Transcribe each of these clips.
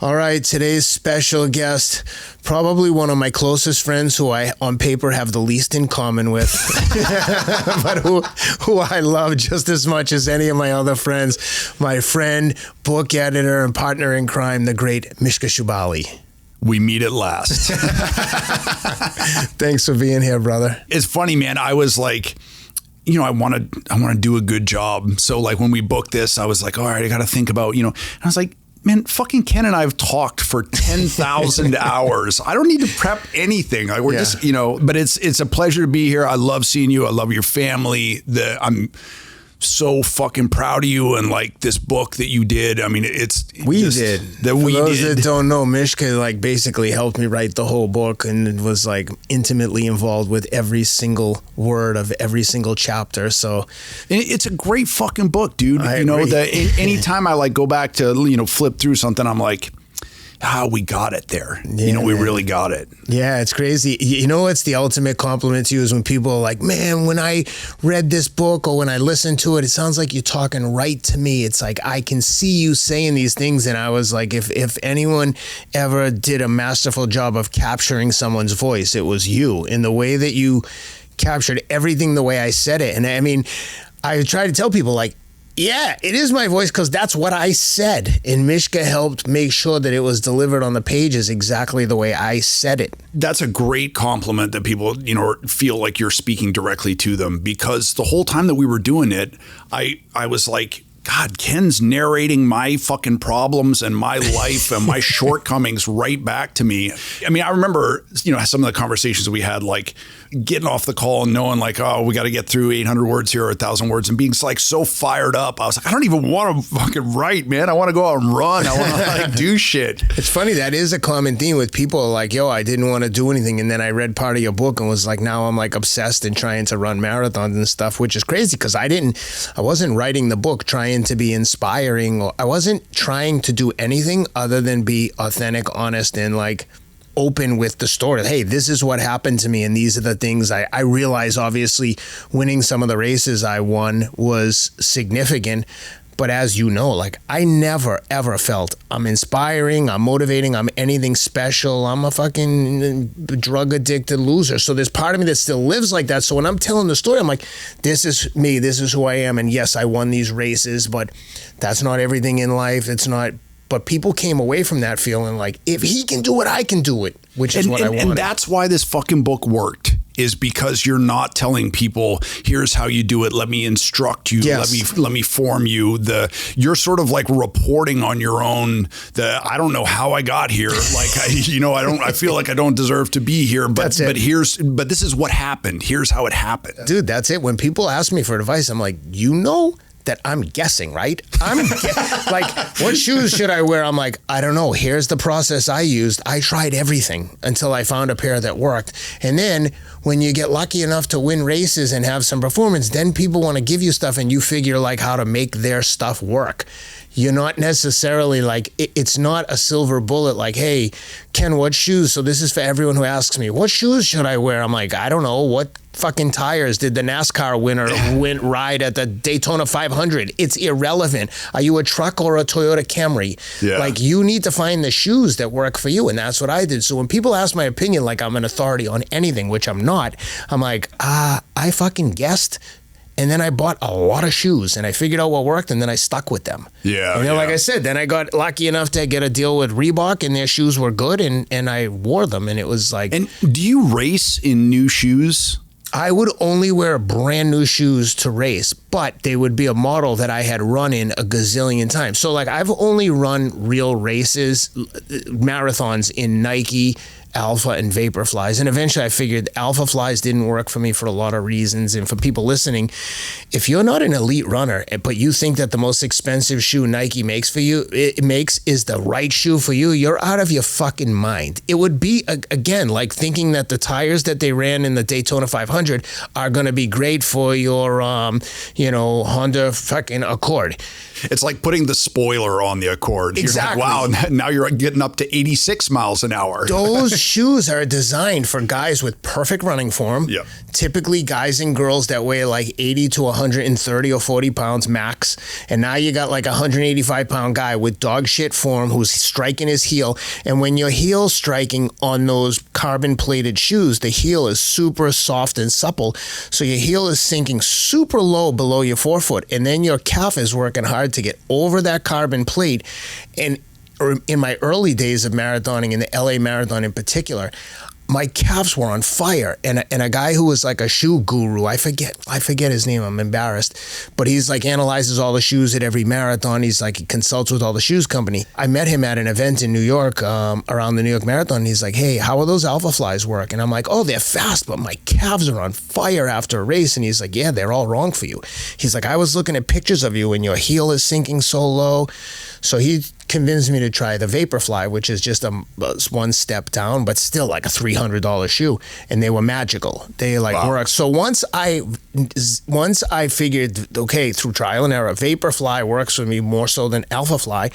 All right, today's special guest, probably one of my closest friends who I, on paper, have the least in common with, but who I love just as much as any of my other friends. My friend, book editor, and partner in crime, the great Mishka Shubaly. We meet at last. Thanks for being here, brother. It's funny, man. I was like, you know, I want to do a good job. So like when we booked this, I was like, all right, I got to think about, and I was like, man, fucking Ken and I have talked for 10,000 hours. I don't need to prep anything. Like we're just, but it's a pleasure to be here. I love seeing you. I love your family. I'm so fucking proud of you and like this book that you did. I mean, For those that don't know, Mishka basically helped me write the whole book and was like intimately involved with every single word of every single chapter. So it's a great fucking book, dude. Agree. Anytime I like go back to, flip through something, I'm like, we got it there. Yeah, we really got it. Yeah, it's crazy. What's the ultimate compliment to you is when people are like, man, when I read this book or when I listened to it, it sounds like you're talking right to me. It's like, I can see you saying these things. And I was like, if anyone ever did a masterful job of capturing someone's voice, it was you, in the way that you captured everything the way I said it. And I mean, I try to tell people like, yeah, it is my voice because that's what I said. And Mishka helped make sure that it was delivered on the pages exactly the way I said it. That's a great compliment that people, feel like you're speaking directly to them, because the whole time that we were doing it, I was like, God, Ken's narrating my fucking problems and my life and my shortcomings right back to me. I mean, I remember, some of the conversations we had, like getting off the call and knowing like, oh, we got to get through 800 words here or 1,000 words and being like so fired up. I was like, I don't even want to fucking write, man. I want to go out and run. I want to like do shit. It's funny. That is a common theme with people like, I didn't want to do anything. And then I read part of your book and was like, now I'm like obsessed and trying to run marathons and stuff, which is crazy because I wasn't writing the book trying to be inspiring, or I wasn't trying to do anything other than be authentic, honest, and like open with the story. Hey, this is what happened to me and these are the things I realize. Obviously winning some of the races I won was significant, but as you know, like I never ever felt I'm inspiring, I'm motivating, I'm anything special. I'm a fucking drug addicted loser. So there's part of me that still lives like that. So when I'm telling the story, I'm like, this is me, this is who I am. And yes, I won these races, but that's not everything in life. It's not. But people came away from that feeling like, if he can do it, I can do it, which is what I wanted. And that's why this fucking book worked, is because you're not telling people, here's how you do it. Let me instruct you. Yes. Let me form you. You're sort of like reporting on your own. I don't know how I got here. Like, I feel like I don't deserve to be here, but this is what happened. Here's how it happened. Dude, that's it. When people ask me for advice, I'm like, that I'm guessing, right? Like, what shoes should I wear? I'm like, I don't know. Here's the process I used. I tried everything until I found a pair that worked. And then when you get lucky enough to win races and have some performance, then people want to give you stuff and you figure like how to make their stuff work. You're not necessarily like, it's not a silver bullet like, hey, Ken, what shoes? So this is for everyone who asks me, what shoes should I wear? I'm like, I don't know. What fucking tires did the NASCAR winner ride at the Daytona 500? It's irrelevant. Are you a truck or a Toyota Camry? Yeah. Like, you need to find the shoes that work for you. And that's what I did. So when people ask my opinion, like I'm an authority on anything, which I'm not, I'm like, I fucking guessed. And then I bought a lot of shoes and I figured out what worked and then I stuck with them. Yeah. And then, like I said, then I got lucky enough to get a deal with Reebok and their shoes were good and I wore them and it was like. And do you race in new shoes? I would only wear brand new shoes to race, but they would be a model that I had run in a gazillion times. So like I've only run real races, marathons in Nike, Alpha and Vaporflies. And eventually I figured Alpha Flies didn't work for me for a lot of reasons. And for people listening, if you're not an elite runner, but you think that the most expensive shoe Nike makes for you, is the right shoe for you, you're out of your fucking mind. It would be, again, like thinking that the tires that they ran in the Daytona 500 are going to be great for your, Honda fucking Accord. It's like putting the spoiler on the Accord. Exactly. You're like, wow, now you're getting up to 86 miles an hour. Those shoes are designed for guys with perfect running form. Yep. Typically guys and girls that weigh like 80 to 130 or 40 pounds max. And now you got like a 185 pound guy with dog shit form who's striking his heel. And when your heel striking on those carbon plated shoes, the heel is super soft and supple. So your heel is sinking super low below your forefoot. And then your calf is working hard to get over that carbon plate. And in my early days of marathoning, in the LA Marathon in particular, my calves were on fire. And a guy who was like a shoe guru, I forget his name, I'm embarrassed, but he's like analyzes all the shoes at every marathon. He's like, he consults with all the shoes company. I met him at an event in New York around the New York Marathon. And he's like, hey, how are those Alpha Flies work? And I'm like, oh, they're fast, but my calves are on fire after a race. And he's like, yeah, they're all wrong for you. He's like, I was looking at pictures of you and your heel is sinking so low. So he convinced me to try the Vaporfly, which is just one step down, but still like a $300 shoe. And they were magical. They like work. So once I figured, okay, through trial and error, Vaporfly works for me more so than Alpha Fly,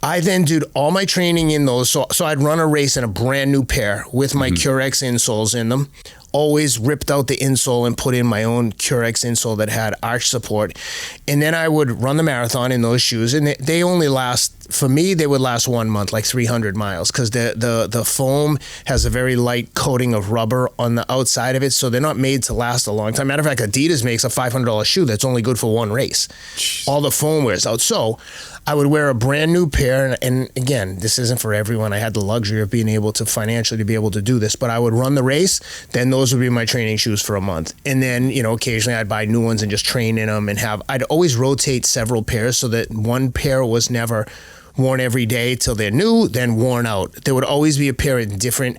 I then did all my training in those. So I'd run a race in a brand new pair with my Curex insoles in them. Always ripped out the insole and put in my own Curex insole that had arch support. And then I would run the marathon in those shoes. And they only last, for me, they would last 1 month, like 300 miles, because the foam has a very light coating of rubber on the outside of it. So they're not made to last a long time. Matter of fact, Adidas makes a $500 shoe that's only good for one race. All the foam wears out. So I would wear a brand new pair. And again, this isn't for everyone. I had the luxury of being able to financially be able to do this, but I would run the race. Then those would be my training shoes for a month. And then, occasionally I'd buy new ones and just train in them I'd always rotate several pairs so that one pair was never worn every day till they're new, then worn out. There would always be a pair in different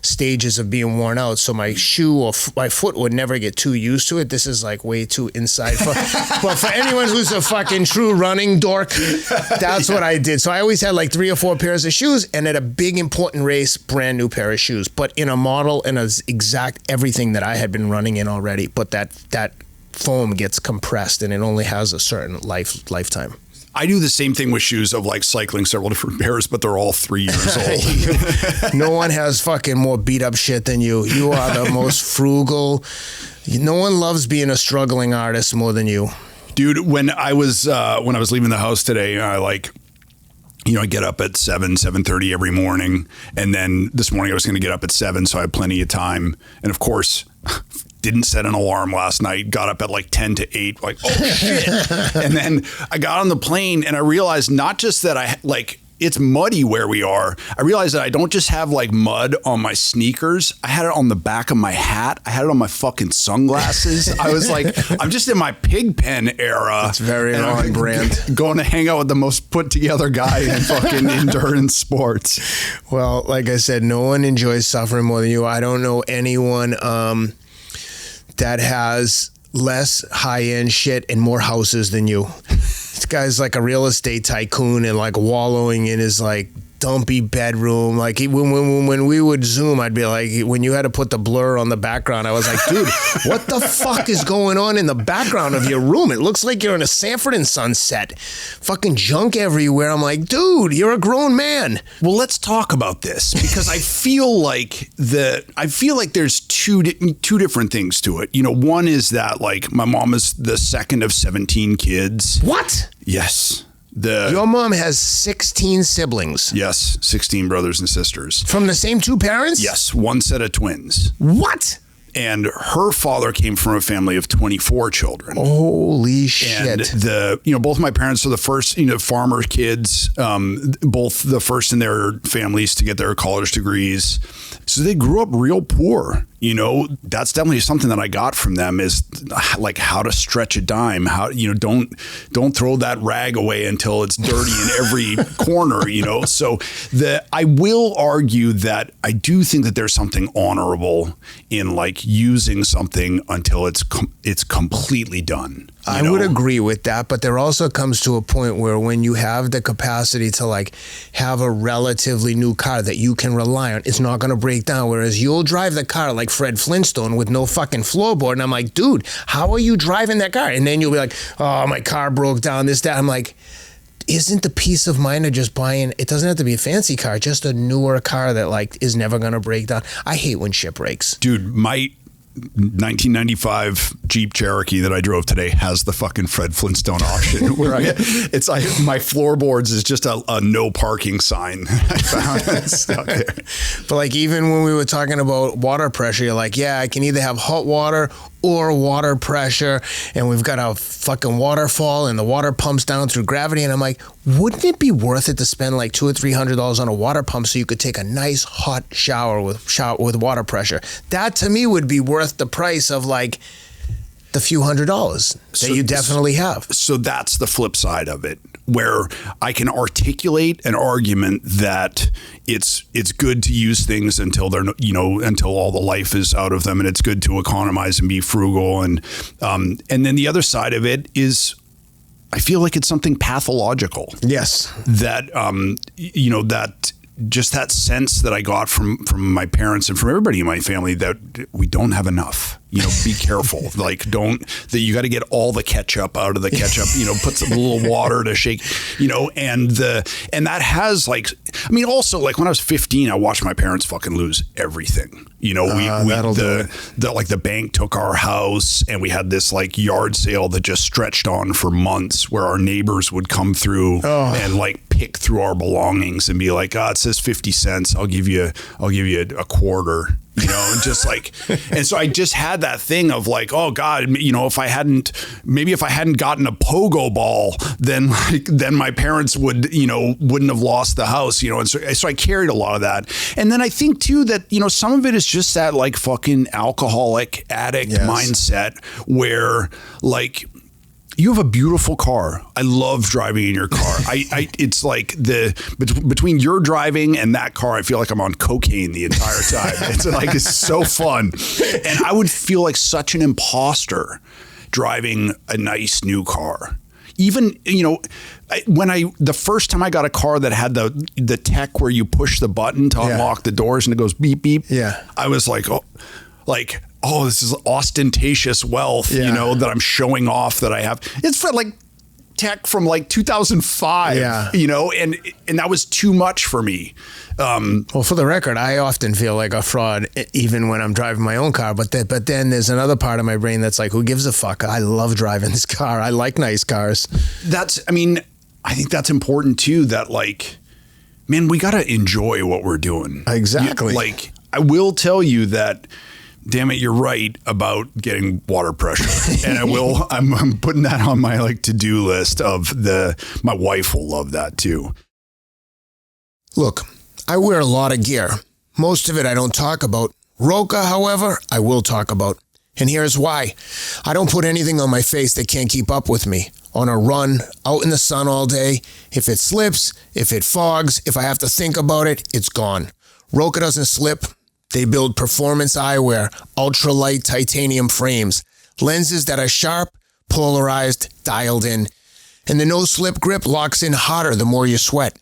stages of being worn out, so my shoe or my foot would never get too used to it. This is like way too inside. But for anyone who's a fucking true running dork, that's what I did. So I always had like 3 or 4 pairs of shoes, and at a big important race, brand new pair of shoes, but in a model and as exact everything that I had been running in already. But that foam gets compressed, and it only has a certain lifetime. I do the same thing with shoes of like cycling several different pairs, but they're all 3 years old. No one has fucking more beat up shit than you. You are the most frugal. No one loves being a struggling artist more than you. Dude, when I was leaving the house today, I get up at 7:30 every morning. And then this morning I was going to get up at 7, so I had plenty of time. And of course, didn't set an alarm last night, got up at like 10 to 8, like, oh shit. And then I got on the plane and I realized not just that it's muddy where we are. I realized that I don't just have like mud on my sneakers. I had it on the back of my hat. I had it on my fucking sunglasses. I was like, I'm just in my pig pen era. It's very on brand. Going to hang out with the most put together guy in fucking endurance sports. Well, like I said, no one enjoys suffering more than you. I don't know anyone that has less high-end shit and more houses than you. This guy's like a real estate tycoon and like wallowing in his like dumpy bedroom. Like when we would Zoom, I'd be like, when you had to put the blur on the background, I was like, dude, what the fuck is going on in the background of your room? It looks like you're in a Sanford and Son set. Fucking junk everywhere. I'm like, dude, you're a grown man. Well, let's talk about this because I feel like there's two different things to it. One is that like my mom is the second of 17 kids. What? Yes. Your mom has 16 siblings. Yes, 16 brothers and sisters. From the same 2 parents? Yes, one set of twins. What? And her father came from a family of 24 children. Holy shit. And both my parents are the first, farmer kids, both the first in their families to get their college degrees. So they grew up real poor. That's definitely something that I got from them is like how to stretch a dime. How, don't throw that rag away until it's dirty in every corner, So I will argue that I do think that there's something honorable in like using something until it's completely done. I would agree with that, but there also comes to a point where when you have the capacity to like have a relatively new car that you can rely on, it's not going to break down. Whereas you'll drive the car like Fred Flintstone with no fucking floorboard. And I'm like, dude, how are you driving that car? And then you'll be like, oh, my car broke down, this, that. I'm like, isn't the peace of mind of just buying, it doesn't have to be a fancy car, just a newer car that like is never going to break down. I hate when shit breaks. Dude, my 1995 Jeep Cherokee that I drove today has the fucking Fred Flintstone option. Where it's like my floorboards is just a no parking sign. I found stuck there. But like even when we were talking about water pressure, you're like, yeah, I can either have hot water or water pressure, and we've got a fucking waterfall and the water pumps down through gravity. And I'm like, wouldn't it be worth it to spend like $200 or $300 on a water pump so you could take a nice hot shower with water pressure? That to me would be worth the price of like the few $100s that you definitely have. So that's the flip side of it, where I can articulate an argument that it's good to use things until they're, until all the life is out of them, and it's good to economize and be frugal. And then the other side of it is, I feel like it's something pathological. Yes. That, that just that sense that I got from my parents and from everybody in my family that we don't have enough. Be careful. Like, that you got to get all the ketchup out of the ketchup, put some little water to shake, and that has also like when I was 15, I watched my parents fucking lose everything. The bank took our house, and we had this like yard sale that just stretched on for months, where our neighbors would come through and like pick through our belongings and be like, it says 50 cents. I'll give you a quarter. And just like, and so I just had that thing of like, oh God, if I hadn't gotten a pogo ball, then my parents wouldn't have lost the house, and so I carried a lot of that. And then I think too that, some of it is just that like fucking alcoholic addict mindset where like, you have a beautiful car. I love driving in your car. It's like between your driving and that car, I feel like I'm on cocaine the entire time. It's so fun. And I would feel like such an imposter driving a nice new car. Even, the first time I got a car that had the tech where you push the button to unlock the doors and it goes beep, beep. Yeah. I was like, this is ostentatious wealth, that I'm showing off that I have. It's for like tech from like 2005, and that was too much for me. Well, for the record, I often feel like a fraud even when I'm driving my own car. But then there's another part of my brain that's like, who gives a fuck? I love driving this car. I like nice cars. I think that's important too, that like, man, we got to enjoy what we're doing. Exactly. Like, I will tell you that, damn it, you're right about getting water pressure. And I'm putting that on my like to-do list my wife will love that too. Look, I wear a lot of gear. Most of it I don't talk about. Roka, however, I will talk about. And here's why. I don't put anything on my face that can't keep up with me. On a run, out in the sun all day, if it slips, if it fogs, if I have to think about it, it's gone. Roka doesn't slip. They build performance eyewear, ultralight titanium frames, lenses that are sharp, polarized, dialed in. And the no-slip grip locks in hotter the more you sweat.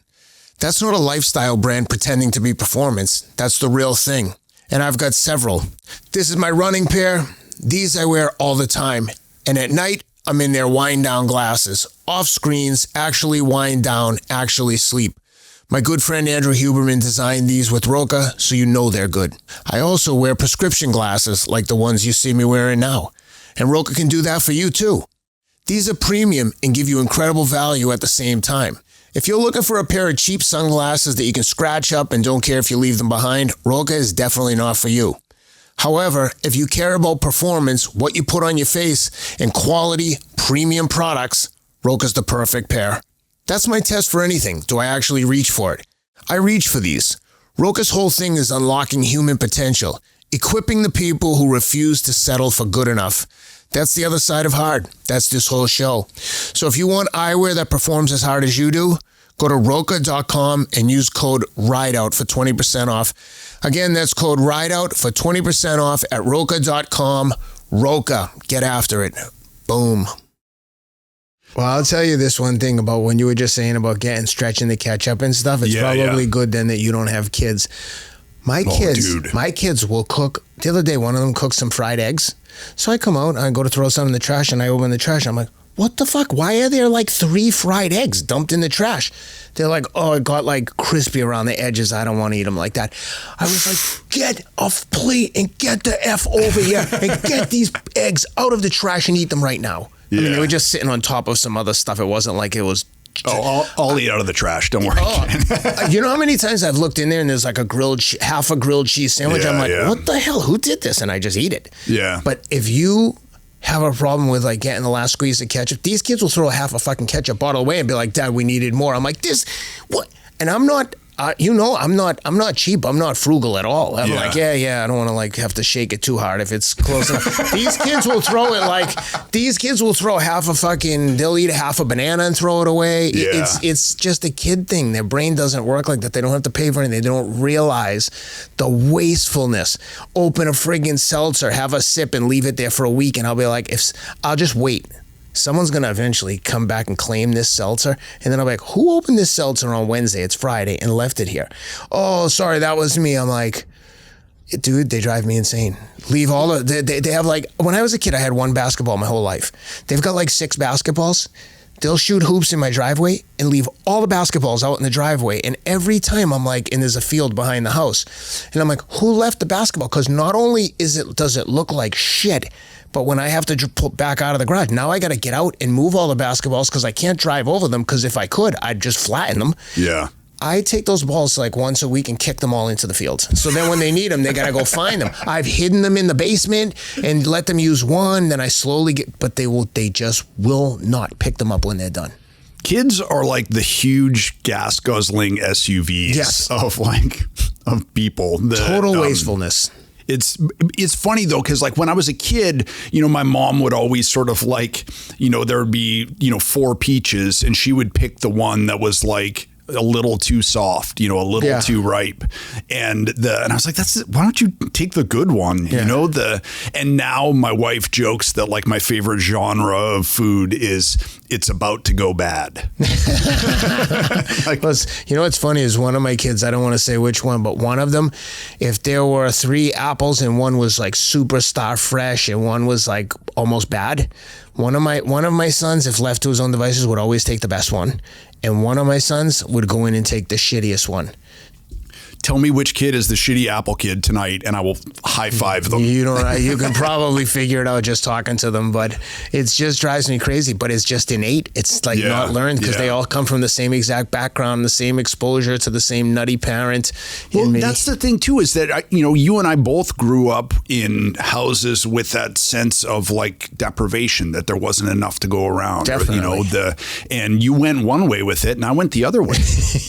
That's not a lifestyle brand pretending to be performance. That's the real thing. And I've got several. This is my running pair. These I wear all the time. And at night, I'm in their wind-down glasses. Off screens, actually wind down, actually sleep. My good friend Andrew Huberman designed these with Roka, so you know they're good. I also wear prescription glasses like the ones you see me wearing now. And Roka can do that for you too. These are premium and give you incredible value at the same time. If you're looking for a pair of cheap sunglasses that you can scratch up and don't care if you leave them behind, Roka is definitely not for you. However, if you care about performance, what you put on your face, and quality, premium products, Roka's the perfect pair. That's my test for anything. Do I actually reach for it? I reach for these. Roka's whole thing is unlocking human potential, equipping the people who refuse to settle for good enough. That's the other side of hard. That's this whole show. So if you want eyewear that performs as hard as you do, go to Roka.com and use code RIDEOUT for 20% off. Again, that's code RIDEOUT for 20% off at Roka.com. Roka, get after it. Boom. Well, I'll tell you this one thing about when you were just saying about stretching the ketchup and stuff. It's probably good then that you don't have kids. My kids will cook. The other day, one of them cooked some fried eggs. So I come out, I go to throw some in the trash, and I open the trash. I'm like, what the fuck? Why are there like 3 fried eggs dumped in the trash? They're like, oh, it got like crispy around the edges. I don't want to eat them like that. I was like, get off plate and get the F over here and get these eggs out of the trash and eat them right now. I mean, they were just sitting on top of some other stuff. It wasn't like it was... Oh, I'll eat out of the trash. Don't worry. You know how many times I've looked in there and there's like half a grilled cheese sandwich? I'm like, what the hell? Who did this? And I just eat it. Yeah. But if you have a problem with like getting the last squeeze of ketchup, these kids will throw half a fucking ketchup bottle away and be like, Dad, we needed more. I'm like, this, what? And I'm not, I'm not cheap. I'm not frugal at all. I'm like, I don't want to like have to shake it too hard if it's close enough. These kids will throw half a fucking, they'll eat half a banana and throw it away. Yeah. It's just a kid thing. Their brain doesn't work like that. They don't have to pay for anything. They don't realize the wastefulness. Open a friggin' seltzer, have a sip and leave it there for a week. And I'll be like, I'll just wait. Someone's going to eventually come back and claim this seltzer. And then I'll be like, who opened this seltzer on Wednesday? It's Friday and left it here. Oh, sorry, that was me. I'm like, dude, they drive me insane. Leave all of, they have like, when I was a kid, I had 1 basketball my whole life. They've got like 6 basketballs. They'll shoot hoops in my driveway and leave all the basketballs out in the driveway. And every time I'm like, and there's a field behind the house. And I'm like, who left the basketball? Because not only does it look like shit, but when I have to pull back out of the garage, now I got to get out and move all the basketballs because I can't drive over them because if I could, I'd just flatten them. Yeah. I take those balls like once a week and kick them all into the field. So then when they need them, they got to go find them. I've hidden them in the basement and let them use one. Then I slowly but they just will not pick them up when they're done. Kids are like the huge gas guzzling SUVs of people. Total wastefulness. It's funny though, because like when I was a kid, my mom would always sort of like, there would be, 4 peaches and she would pick the one that was like a little too soft, a little too ripe. And I was like, why don't you take the good one? And now my wife jokes that like my favorite genre of food is it's about to go bad. What's funny is one of my kids, I don't want to say which one, but one of them, if there were 3 apples and one was like superstar fresh and one was like almost bad, one of my sons, if left to his own devices, would always take the best one. And one of my sons would go in and take the shittiest one. Tell me which kid is the shitty apple kid tonight, and I will high five them. You can probably figure it out just talking to them, but it just drives me crazy. But it's just innate. It's like not learned because they all come from the same exact background, the same exposure to the same nutty parent. Well, that's the thing too, is that you and I both grew up in houses with that sense of like deprivation, that there wasn't enough to go around. Definitely. And you went one way with it, and I went the other way.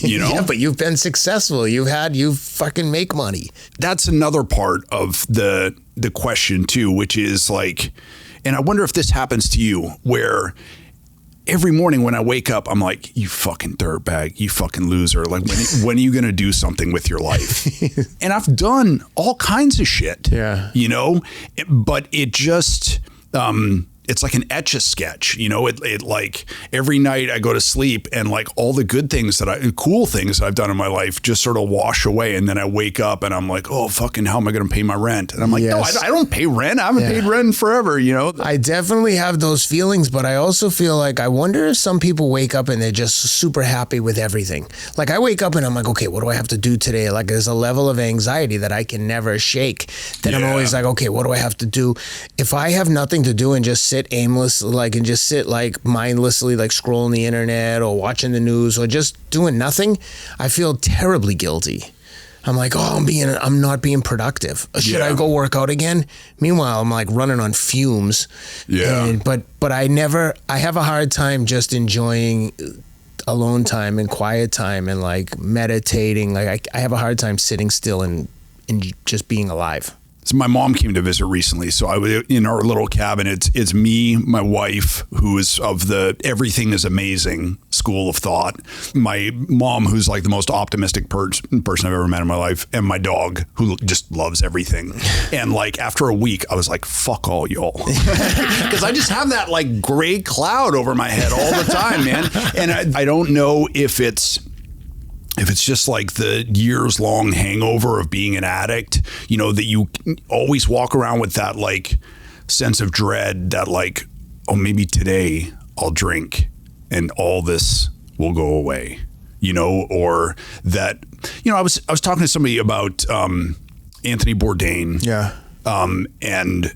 Yeah, but you've been successful. You fucking make money. That's another part of the question too, which is like, and I wonder if this happens to you, where every morning when I wake up, I'm like, you fucking dirtbag, you fucking loser. Like, when are you going to do something with your life? And I've done all kinds of shit, but it just, it's like an Etch-a-Sketch, it like every night I go to sleep and like all the good things cool things that I've done in my life just sort of wash away. And then I wake up and I'm like, oh, fucking how am I going to pay my rent? And I'm like, no, I don't pay rent. I haven't paid rent in forever, I definitely have those feelings, but I also feel like, I wonder if some people wake up and they're just super happy with everything. Like I wake up and I'm like, okay, what do I have to do today? Like there's a level of anxiety that I can never shake. Then I'm always like, okay, what do I have to do? If I have nothing to do and just sit aimlessly, mindlessly, like scrolling the internet or watching the news or just doing nothing, I feel terribly guilty. I'm like, I'm not being productive. Should I go work out again? Meanwhile, I'm like running on fumes. Yeah. But I have a hard time just enjoying alone time and quiet time and like meditating. Like I have a hard time sitting still and just being alive. So my mom came to visit recently. So I was in our little cabin. It's me, my wife, who is of the everything is amazing school of thought. My mom, who's like the most optimistic person I've ever met in my life, and my dog, who just loves everything. And like after a week, I was like, "Fuck all y'all," because I just have that like gray cloud over my head all the time, man. And I don't know if it's just like the years long hangover of being an addict, that you always walk around with that like sense of dread that like, oh, maybe today I'll drink and all this will go away, or that, I was talking to somebody about Anthony Bourdain. Yeah. And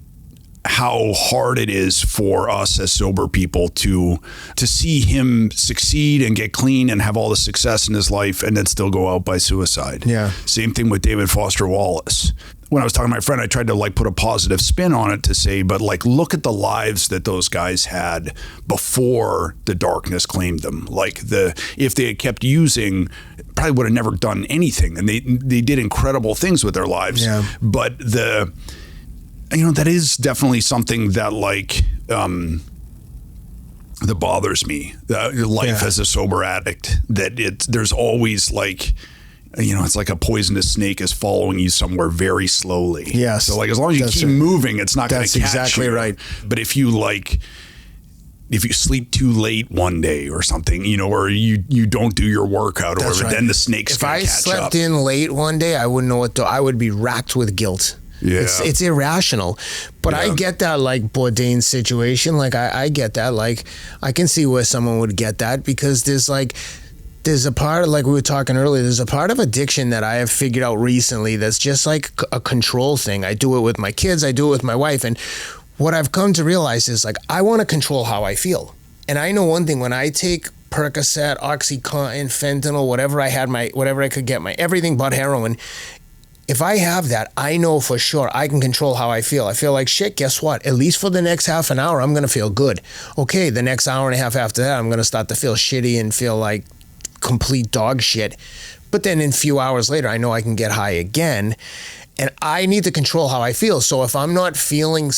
how hard it is for us as sober people to see him succeed and get clean and have all the success in his life and then still go out by suicide. Yeah. Same thing with David Foster Wallace. When I was talking to my friend, I tried to put a positive spin on it to say, but look at the lives that those guys had before the darkness claimed them. If they had kept using, probably would have never done anything. And they did incredible things with their lives. Yeah. But that is definitely something that that bothers me. Life as a sober addict, that there's always it's like a poisonous snake is following you somewhere very slowly. Yes. So as long as you keep moving, it's not going to catch you. That's exactly right. But if you sleep too late one day or something, or you don't do your workout or whatever, then the snake's going to catch up. If I slept in late one day, I wouldn't know what to, I would be racked with guilt. Yeah. It's irrational. But I get that Bourdain's situation. I get that. I can see where someone would get that because there's a part of, we were talking earlier, there's a part of addiction that I have figured out recently that's just a control thing. I do it with my kids, I do it with my wife, and what I've come to realize is I want to control how I feel. And I know one thing, when I take Percocet, Oxycontin, fentanyl, whatever I could get, everything but heroin, if I have that, I know for sure I can control how I feel. I feel like shit, guess what? At least for the next half an hour, I'm going to feel good. Okay, the next hour and a half after that, I'm going to start to feel shitty and feel like complete dog shit. But then in a few hours later, I know I can get high again. And I need to control how I feel. So if I'm not feeling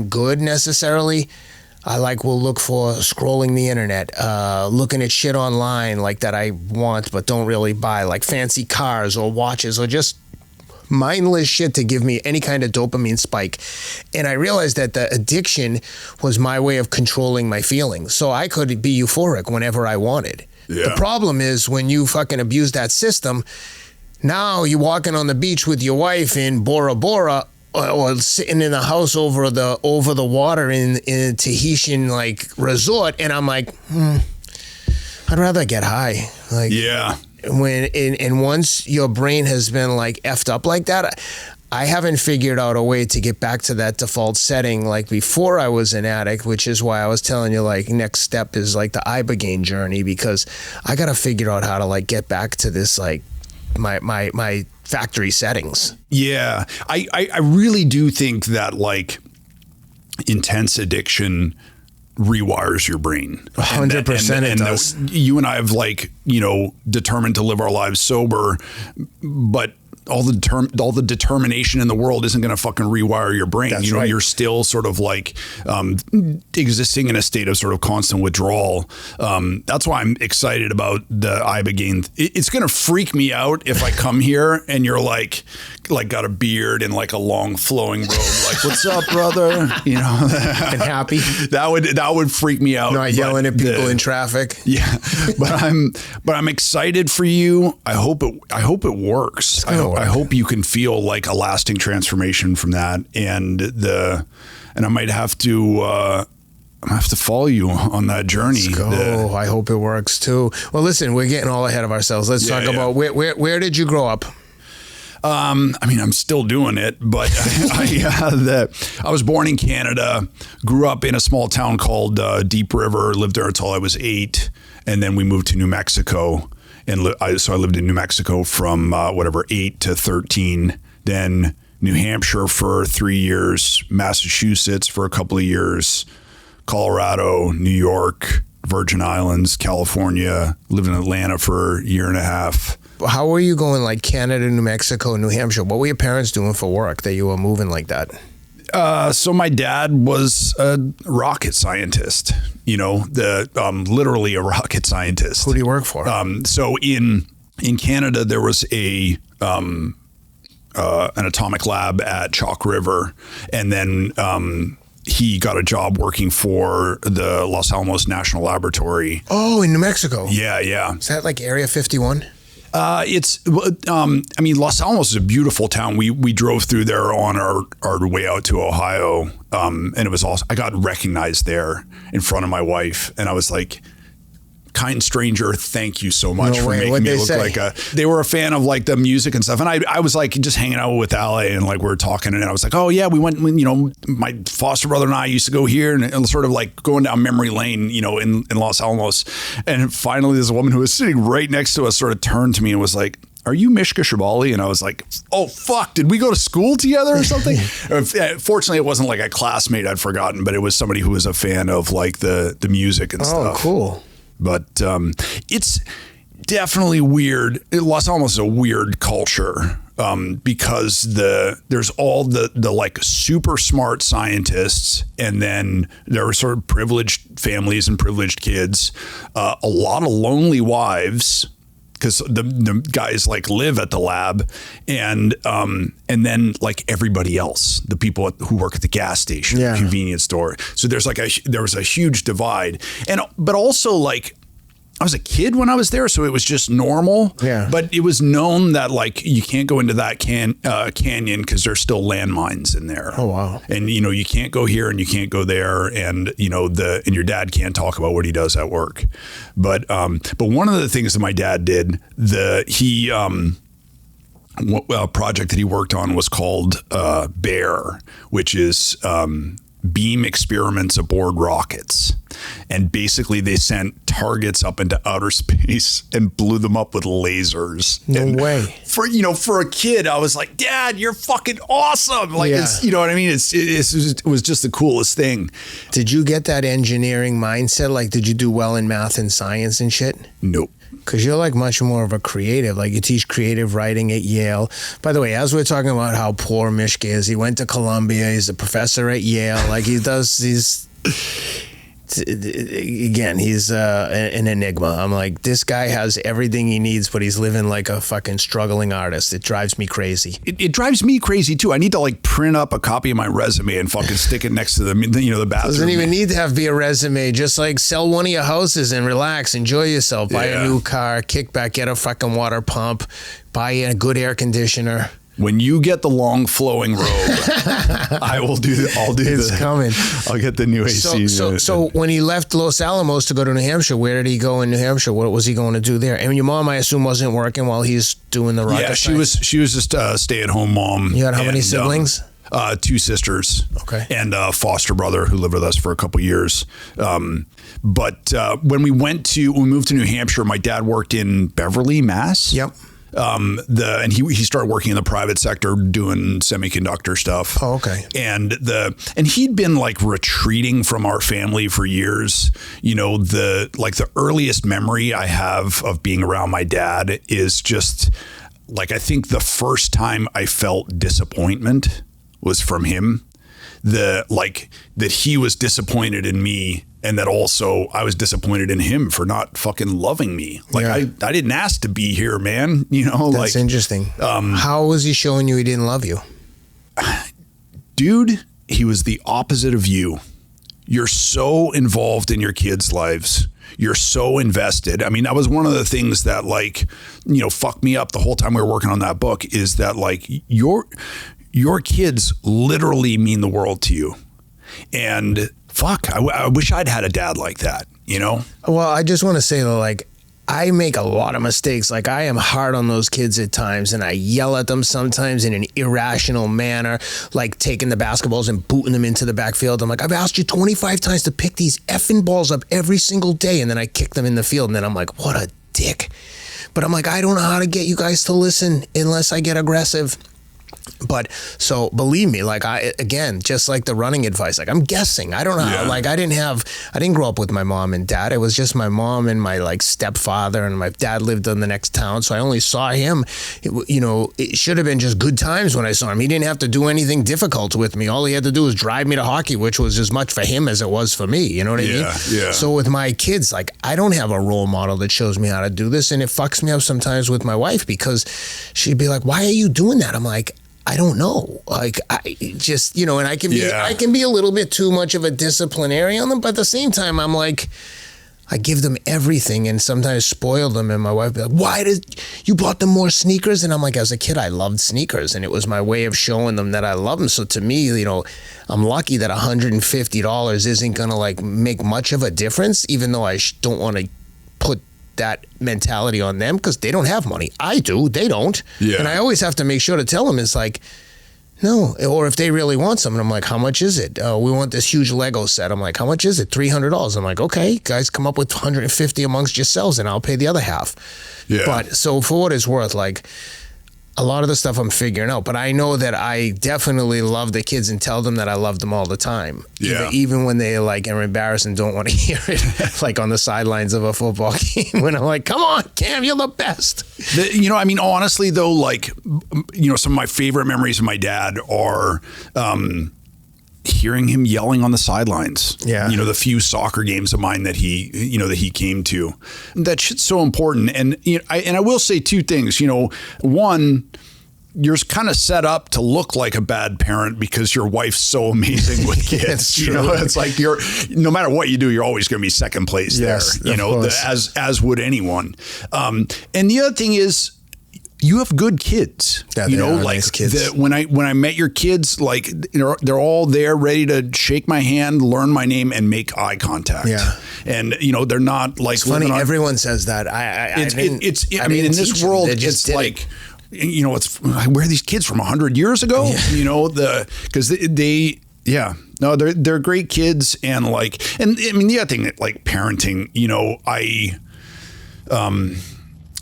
good necessarily, I will look for scrolling the internet, looking at shit online that I want but don't really buy, fancy cars or watches or just mindless shit to give me any kind of dopamine spike. And I realized that the addiction was my way of controlling my feelings. So I could be euphoric whenever I wanted. Yeah. The problem is when you fucking abuse that system, now you're walking on the beach with your wife in Bora Bora or sitting in a house over the water in a Tahitian resort, and I'm I'd rather get high. Yeah. And once your brain has been effed up like that, I haven't figured out a way to get back to that default setting before I was an addict, which is why I was telling you next step is the Ibogaine journey, because I got to figure out how to get back to this my factory settings. Yeah. I really do think that intense addiction rewires your brain. 100% it does. You and I have determined to live our lives sober, but all the determination in the world isn't going to fucking rewire your brain. That's right. You're still sort of existing in a state of sort of constant withdrawal. That's why I'm excited about the Ibogaine. It's going to freak me out if I come here and you're got a beard and a long flowing robe, what's up, brother? And happy. That would freak me out. Not yelling at people in traffic. Yeah, but I'm excited for you. I hope it works. I hope you can feel a lasting transformation from that, and I might have to follow you on that journey. Let's go. I hope it works too. Well, listen, we're getting all ahead of ourselves. Let's talk about where did you grow up? I'm still doing it, but I was born in Canada, grew up in a small town called Deep River, lived there until I was 8, and then we moved to New Mexico. And so I lived in New Mexico from 8 to 13, then New Hampshire for 3 years, Massachusetts for a couple of years, Colorado, New York, Virgin Islands, California, lived in Atlanta for a year and a half. How were you going Canada, New Mexico, New Hampshire? What were your parents doing for work that you were moving like that? So my dad was a rocket scientist, literally a rocket scientist. Who do you work for? So in Canada, there was an atomic lab at Chalk River, and then he got a job working for the Los Alamos National Laboratory. Oh, in New Mexico. Yeah. Is that Area 51? I mean, Los Alamos is a beautiful town. We drove through there on our way out to Ohio, and it was awesome. I got recognized there in front of my wife, and I was like, kind stranger, thank you so much for making me look like they were a fan of like the music and stuff. And I was like just hanging out with Ale, and like we were talking, and I was like, oh yeah, we went, you know, my foster brother and I used to go here, and sort of like going down memory lane, you know, in Los Alamos. And finally this woman who was sitting right next to us sort of turned to me and was like, are you Mishka Shubaly? And I was like, oh, fuck, did we go to school together or something? Fortunately, it wasn't like a classmate I'd forgotten, but it was somebody who was a fan of like the music and stuff. Oh, cool. But it's definitely weird. Los Alamos is a weird culture because there's all the like super smart scientists, and then there are sort of privileged families and privileged kids, a lot of lonely wives, because the guys like live at the lab, and then like everybody else, the people who work at the gas station, the convenience store. So there was a huge divide, but also like I was a kid when I was there, so it was just normal. Yeah. But it was known that like you can't go into that canyon because there's still landmines in there. Oh wow. And you know you can't go here and you can't go there, and you know and your dad can't talk about what he does at work. But one of the things that my dad did, a project that he worked on was called Bear, which is beam experiments aboard rockets. And basically they sent targets up into outer space and blew them up with lasers. No way. For a kid, I was like, Dad, you're fucking awesome. Like, it's, you know what I mean? It was just the coolest thing. Did you get that engineering mindset? Like, did you do well in math and science and shit? Nope. Because you're like much more of a creative. Like you teach creative writing at Yale. By the way, as we're talking about how poor Mishka is, he went to Columbia. He's a professor at Yale. Like he's an enigma. I'm like, this guy has everything he needs, but he's living like a fucking struggling artist. It drives me crazy. It drives me crazy too. I need to like print up a copy of my resume and fucking stick it next to the bathroom. Doesn't even need to be a resume. Just like sell one of your houses and relax, enjoy yourself, buy a new car, kick back, get a fucking water pump, buy a good air conditioner. When you get the long flowing robe, I'll do coming. I'll get the new AC. So when he left Los Alamos to go to New Hampshire, where did he go in New Hampshire? What was he going to do there? And your mom, I assume, wasn't working while he's doing the rocket. Yeah, she was just a stay-at-home mom. You had how many siblings? 2 sisters. Okay. And a foster brother who lived with us for a couple years. But when we moved to New Hampshire, my dad worked in Beverly, Mass. Yep. And he started working in the private sector doing semiconductor stuff. Oh, okay. And he'd been like retreating from our family for years. You know, the earliest memory I have of being around my dad is just like, I think the first time I felt disappointment was from him. That he was disappointed in me, and that also I was disappointed in him for not fucking loving me. Like I didn't ask to be here, man. You know, that's interesting. How was he showing you he didn't love you? Dude, he was the opposite of you. You're so involved in your kids' lives. You're so invested. I mean, that was one of the things that fucked me up the whole time we were working on that book, is that like your kids literally mean the world to you. And fuck, I wish I'd had a dad like that, you know? Well, I just want to say though, like, I make a lot of mistakes. Like, I am hard on those kids at times, and I yell at them sometimes in an irrational manner, like taking the basketballs and booting them into the backfield. I'm like, I've asked you 25 times to pick these effing balls up every single day, and then I kick them in the field, and then I'm like, what a dick. But I'm like, I don't know how to get you guys to listen unless I get aggressive. But so believe me, like just like the running advice, like I'm guessing, I don't know, like I didn't grow up with my mom and dad. It was just my mom and my like stepfather, and my dad lived in the next town. So I only saw him, it should have been just good times when I saw him. He didn't have to do anything difficult with me. All he had to do was drive me to hockey, which was as much for him as it was for me. You know what I mean? Yeah. So with my kids, like I don't have a role model that shows me how to do this. And it fucks me up sometimes with my wife, because she'd be like, why are you doing that? I'm like, I don't know. Like, I just, and I can be a little bit too much of a disciplinarian on them, but at the same time, I'm like, I give them everything and sometimes spoil them. And my wife be like, why did you bought them more sneakers? And I'm like, as a kid, I loved sneakers and it was my way of showing them that I love them. So to me, you know, I'm lucky that $150 isn't going to like make much of a difference, even though I don't want to put that mentality on them because they don't have money. I do. They don't. Yeah. And I always have to make sure to tell them it's like, no. Or if they really want something, I'm like, how much is it? We want this huge Lego set. I'm like, how much is it? $300. I'm like, okay, guys, come up with $150 amongst yourselves and I'll pay the other half. Yeah. But so for what it's worth, like, a lot of the stuff I'm figuring out, but I know that I definitely love the kids and tell them that I love them all the time. Yeah. Even when they like are embarrassed and don't want to hear it, like on the sidelines of a football game when I'm like, come on, Cam, you're the best. You know, I mean, honestly though, like, you know, some of my favorite memories of my dad are, hearing him yelling on the sidelines. Yeah. You know, the few soccer games of mine that he came to. That shit's so important. And you know, I will say two things. You know, one, you're kind of set up to look like a bad parent because your wife's so amazing with kids. You know, it's like no matter what you do, you're always going to be second place there. You know, as would anyone. And the other thing is, you have good kids. Yeah, you know, like nice kids. When I met your kids, like they're all there ready to shake my hand, learn my name, and make eye contact. Yeah, and you know they're not like. It's funny. Everyone says that. I mean, in this world, it's like. You know, where are these kids from 100 years ago? Yeah. You know, because they no, they're great kids, and like, and I mean the other thing that like parenting, you know,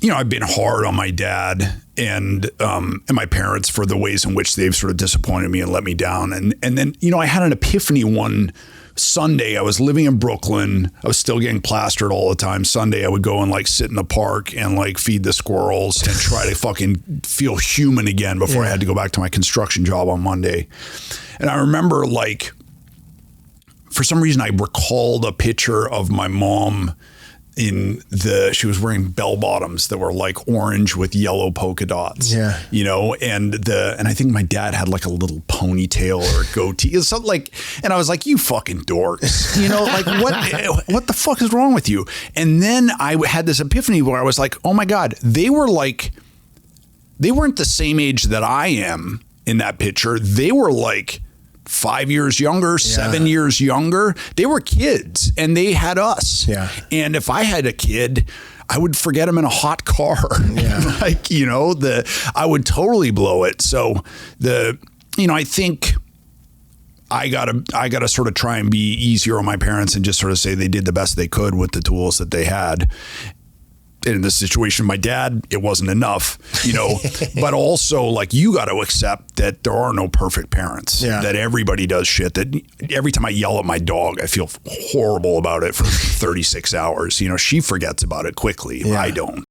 you know, I've been hard on my dad and my parents for the ways in which they've sort of disappointed me and let me down. And then, you know, I had an epiphany one Sunday. I was living in Brooklyn. I was still getting plastered all the time. Sunday, I would go and like sit in the park and like feed the squirrels and try to fucking feel human again before I had to go back to my construction job on Monday. And I remember like, for some reason, I recalled a picture of my mom she was wearing bell bottoms that were like orange with yellow polka dots. Yeah. You know, and I think my dad had like a little ponytail or a goatee. It was something like, and I was like, you fucking dorks. You know, like what the fuck is wrong with you? And then I had this epiphany where I was like, oh my God, they weren't the same age that I am in that picture. They were like 5 years younger, 7 years younger. They were kids and they had us. Yeah. And if I had a kid, I would forget him in a hot car. Yeah. Like, you know, I would totally blow it. So you know, I think I gotta sort of try and be easier on my parents and just sort of say they did the best they could with the tools that they had. And in this situation, my dad, it wasn't enough, you know, but also like you got to accept that there are no perfect parents, that everybody does shit, that every time I yell at my dog, I feel horrible about it for 36 hours. You know, she forgets about it quickly. Yeah. I don't.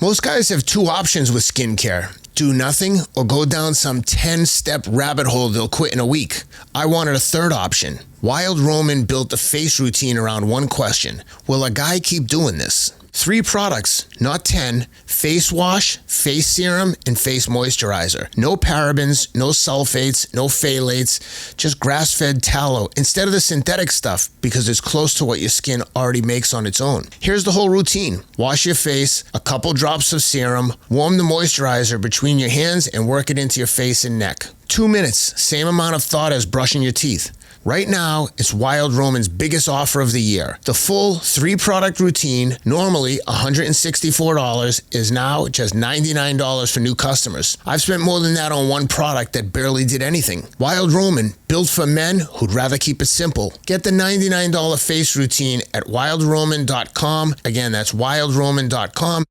Most guys have two options with skincare. Do nothing or go down some 10-step rabbit hole they'll quit in a week. I wanted a third option. Wild Roman built a face routine around one question. Will a guy keep doing this? 3 products, not 10, face wash, face serum, and face moisturizer. No parabens, no sulfates, no phthalates, just grass-fed tallow instead of the synthetic stuff because it's close to what your skin already makes on its own. Here's the whole routine. Wash your face, a couple drops of serum, warm the moisturizer between your hands and work it into your face and neck. 2 minutes, same amount of thought as brushing your teeth. Right now, it's Wild Roman's biggest offer of the year. The full 3-product routine, normally $164, is now just $99 for new customers. I've spent more than that on one product that barely did anything. Wild Roman, built for men who'd rather keep it simple. Get the $99 face routine at wildroman.com. Again, that's wildroman.com.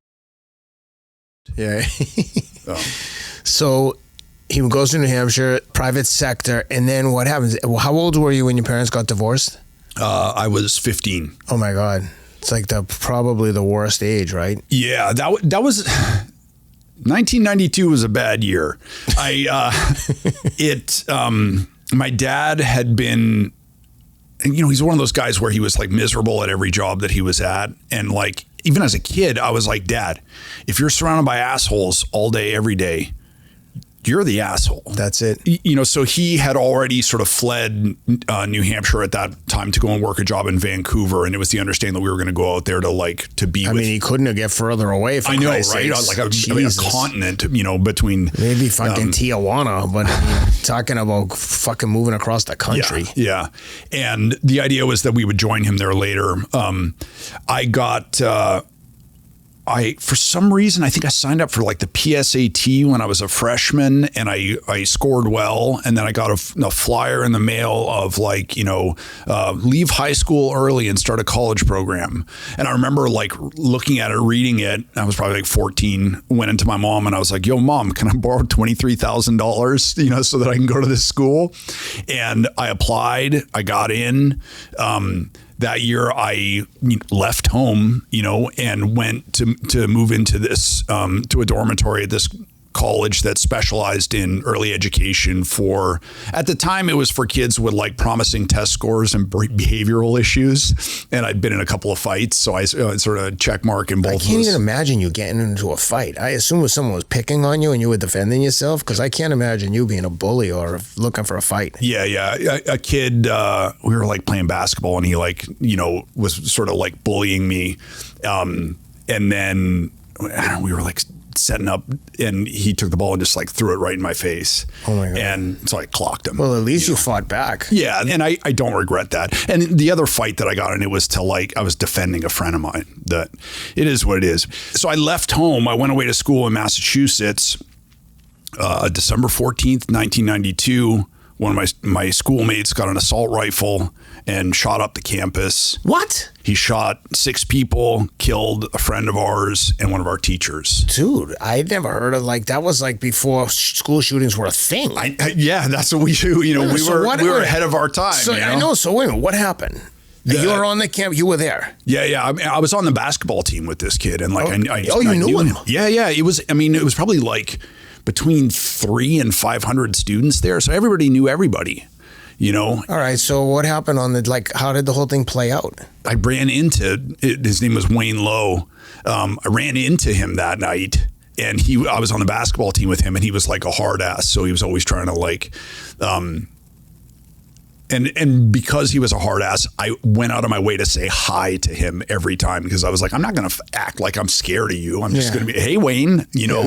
Yeah. So he goes to New Hampshire, private sector, and then what happens? How old were you when your parents got divorced? I was 15. Oh my God. It's like probably the worst age, right? Yeah, that was 1992 was a bad year. My dad had been, you know, he's one of those guys where he was like miserable at every job that he was at. And like, even as a kid, I was like, Dad, if you're surrounded by assholes all day, every day, you're the asshole. That's it. You know, so he had already sort of fled New Hampshire at that time to go and work a job in Vancouver. And it was the understanding that we were going to go out there to be with. I mean, he couldn't have get further away from I know, right? Like a continent, you know, between. Maybe fucking Tijuana, but I mean, talking about fucking moving across the country. Yeah. And the idea was that we would join him there later. For some reason, I think I signed up for like the PSAT when I was a freshman, and I scored well. And then I got a flyer in the mail of like, you know, leave high school early and start a college program. And I remember like looking at it, reading it. I was probably like 14, went into my mom and I was like, yo, Mom, can I borrow $23,000, you know, so that I can go to this school? And I applied, I got in. That year, I left home, you know, and went to move into this to a dormitory at this college that specialized in early education for, at the time, it was for kids with like promising test scores and behavioral issues. And I'd been in a couple of fights, so I sort of check mark in both of those. I can't even imagine you getting into a fight. I assume if someone was picking on you and you were defending yourself, because I can't imagine you being a bully or looking for a fight. Yeah. A kid, we were like playing basketball and he like, you know, was sort of like bullying me. And then we were like setting up and he took the ball and just like threw it right in my face. Oh my God. And so I clocked him. Well, at least you fought back. Yeah. And I don't regret that. And the other fight that I got in, it was to like, I was defending a friend of mine. That it is what it is. So I left home. I went away to school in Massachusetts, December 14th, 1992. One of my schoolmates got an assault rifle and shot up the campus. What? He shot 6 people, killed a friend of ours and one of our teachers. Dude, I'd never heard of like that. Was like before school shootings were a thing. Yeah, that's what we do. You know, we were ahead of our time. So you know? I know. So wait a minute, what happened? You were on the camp. You were there. Yeah. I was on the basketball team with this kid, and like you knew him. Yeah. It was. I mean, it was probably like between 300 and 500 students there, so everybody knew everybody. You know. All right. So what happened on the how did the whole thing play out? I ran into his name was Wayne Lowe. I ran into him that night, and I was on the basketball team with him, and he was like a hard ass, so he was always trying to like. And because he was a hard ass, I went out of my way to say hi to him every time, because I was like, I'm not going to act like I'm scared of you. I'm just going to be, hey, Wayne, you know,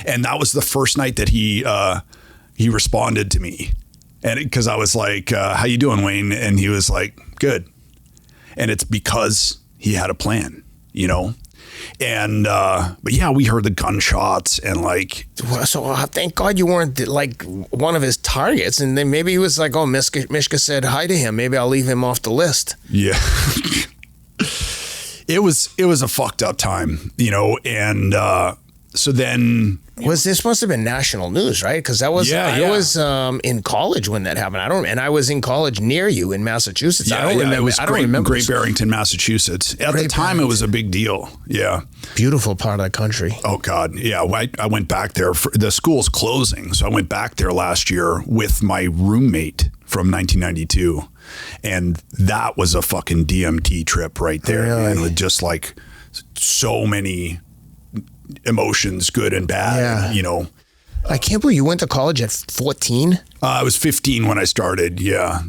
and that was the first night that he responded to me. And because I was like, how you doing, Wayne? And he was like, good. And it's because he had a plan, you know? And, but yeah, we heard the gunshots and like. So thank God you weren't like one of his targets. And then maybe he was like, oh, Mishka said hi to him. Maybe I'll leave him off the list. Yeah. It was a fucked up time, you know? And, so then. This must have been national news, right? Because that was I was in college when that happened. And I was in college near you in Massachusetts. I don't remember. It was I don't remember. Great Barrington, Massachusetts. At the time, it was a big deal. Yeah, beautiful part of the country. Oh God, yeah. I went back there. The school's closing, so I went back there last year with my roommate from 1992, and that was a fucking DMT trip right there. Really? And just like so many emotions, good and bad, you know. I can't believe you went to college at 14. I was 15 when I started. Yeah.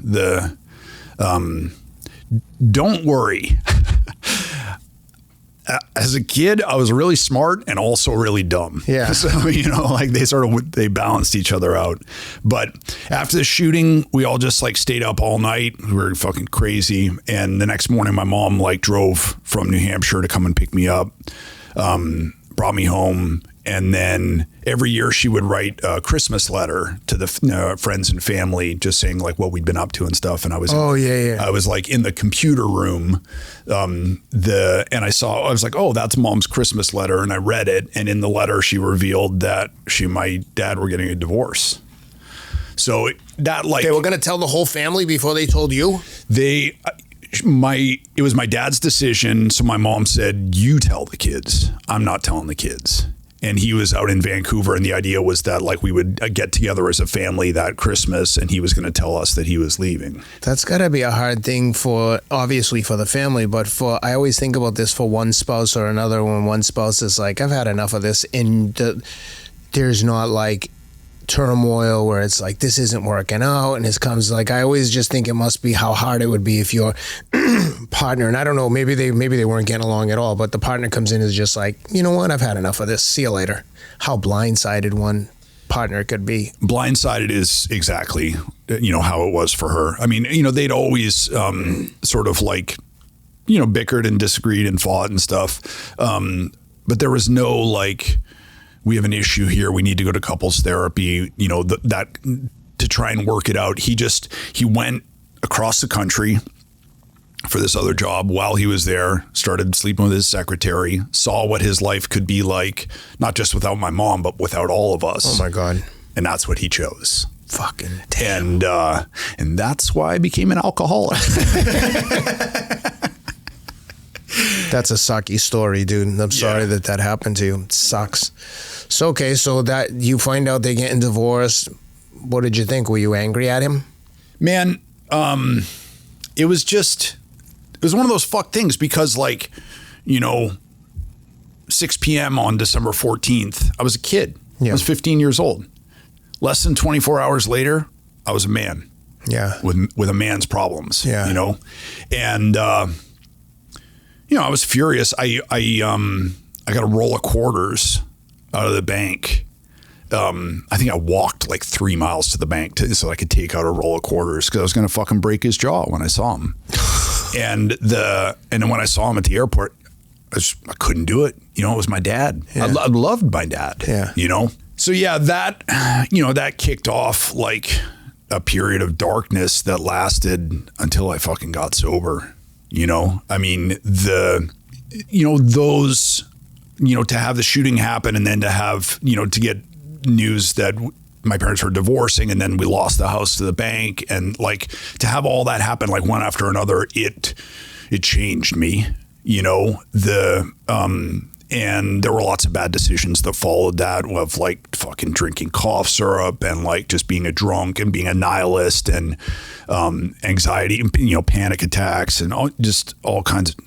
Don't worry. As a kid, I was really smart and also really dumb. Yeah. So, you know, like they balanced each other out. But after the shooting, we all just like stayed up all night. We were fucking crazy. And the next morning, my mom like drove from New Hampshire to come and pick me up. Brought me home, and then every year she would write a Christmas letter to the friends and family, just saying like what we'd been up to and stuff. And I was I was like in the computer room, and I was like, oh, that's Mom's Christmas letter, and I read it, and in the letter she revealed that my dad were getting a divorce. So that like they were going to tell the whole family before they told you. It was my dad's decision. So my mom said, you tell the kids. I'm not telling the kids. And he was out in Vancouver, and the idea was that like we would get together as a family that Christmas, and he was going to tell us that he was leaving. That's got to be a hard thing obviously for the family, but I always think about this for one spouse or another, when one spouse is like, I've had enough of this, and there's not like turmoil where it's like, this isn't working out, and it comes like, I always just think it must be how hard it would be if your partner, and I don't know, maybe they weren't getting along at all, but the partner comes in and is just like, you know what, I've had enough of this, see you later. How blindsided one partner could be. Blindsided is exactly, how it was for her. I mean, they'd always sort of like, bickered and disagreed and fought and stuff. But there was no like, we have an issue here, we need to go to couples therapy, that to try and work it out. He went across the country for this other job. While he was there, started sleeping with his secretary, saw what his life could be like, not just without my mom, but without all of us. Oh my God. And that's what he chose. Fucking damn. And that's why I became an alcoholic. That's a sucky story, dude. I'm sorry that happened to you. It sucks. So, okay, so that you find out they're getting divorced. What did you think? Were you angry at him? Man, it was one of those fuck things because 6 p.m. on December 14th, I was a kid. Yeah. I was 15 years old. Less than 24 hours later, I was a man. Yeah. With a man's problems. Yeah. And I was furious. I got a roll of quarters out of the bank. I think I walked like 3 miles to the bank so I could take out a roll of quarters because I was going to fucking break his jaw when I saw him. and then when I saw him at the airport, I couldn't do it. It was my dad. Yeah. I loved my dad. Yeah. So yeah, that kicked off like a period of darkness that lasted until I fucking got sober. I mean, those, to have the shooting happen and then to have, to get news that my parents were divorcing and then we lost the house to the bank and like to have all that happen like one after another, it changed me, and there were lots of bad decisions that followed that of like fucking drinking cough syrup and like just being a drunk and being a nihilist and anxiety, panic attacks and all kinds of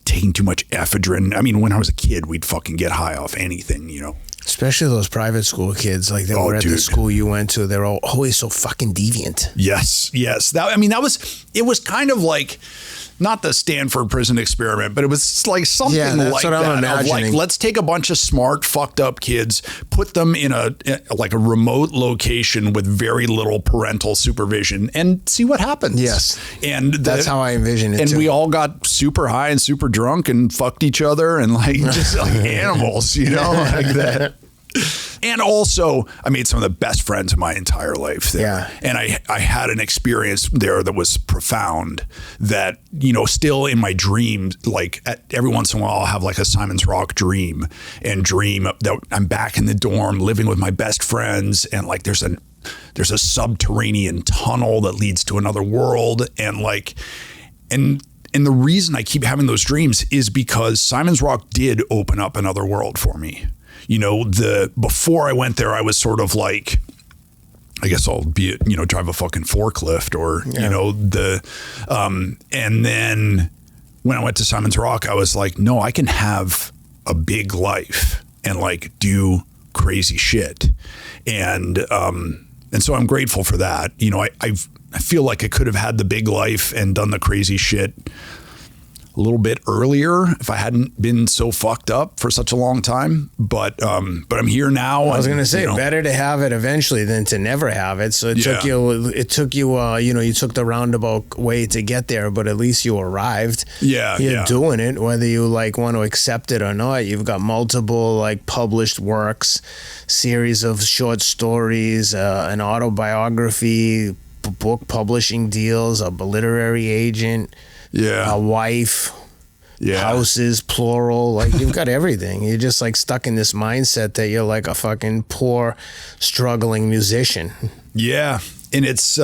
taking too much ephedrine. I mean, when I was a kid, we'd fucking get high off anything, Especially those private school kids, like were at the school you went to. They're always so fucking deviant. Yes. It was kind of like, not the Stanford prison experiment, but it was like something like that. I'm imagining. Of like, let's take a bunch of smart, fucked up kids, put them in a remote location with very little parental supervision, and see what happens. Yes, and that's how I envision it. And too. We all got super high and super drunk and fucked each other and like just like animals, like that. And also, I made some of the best friends of my entire life there. Yeah. And I had an experience there that was profound that, still in my dreams, like every once in a while I'll have like a Simon's Rock dream that I'm back in the dorm living with my best friends and like there's a subterranean tunnel that leads to another world and like, and the reason I keep having those dreams is because Simon's Rock did open up another world for me. Before I went there, I was sort of like, I guess I'll be, drive a fucking forklift or, and then when I went to Simon's Rock, I was like, no, I can have a big life and like do crazy shit. And so I'm grateful for that. I feel like I could have had the big life and done the crazy shit a little bit earlier if I hadn't been so fucked up for such a long time. But I'm here now. I was going to say better to have it eventually than to never have it. So it took you, you took the roundabout way to get there, but at least you arrived. Yeah. You're doing it, whether you like want to accept it or not. You've got multiple like published works, series of short stories, an autobiography, book publishing deals, a literary agent. Yeah. A wife, houses, plural, like you've got everything. You're just like stuck in this mindset that you're like a fucking poor, struggling musician. Yeah. And it's,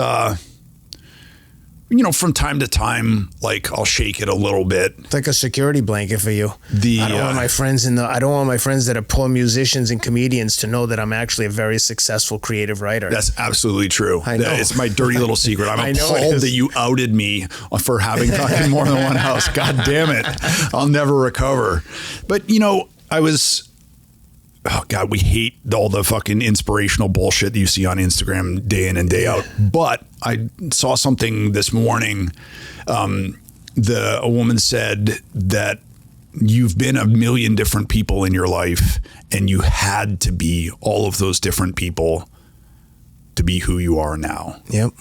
from time to time, like I'll shake it a little bit. It's like a security blanket for you. I don't want my friends I don't want my friends that are poor musicians and comedians to know that I'm actually a very successful creative writer. That's absolutely true. I know. It's my dirty little secret. I'm appalled that you outed me for having fucking more than one house. God damn it. I'll never recover. But I was, God, we hate all the fucking inspirational bullshit that you see on Instagram day in and day out. But I saw something this morning. A woman said that you've been a million different people in your life, and you had to be all of those different people to be who you are now. Yep.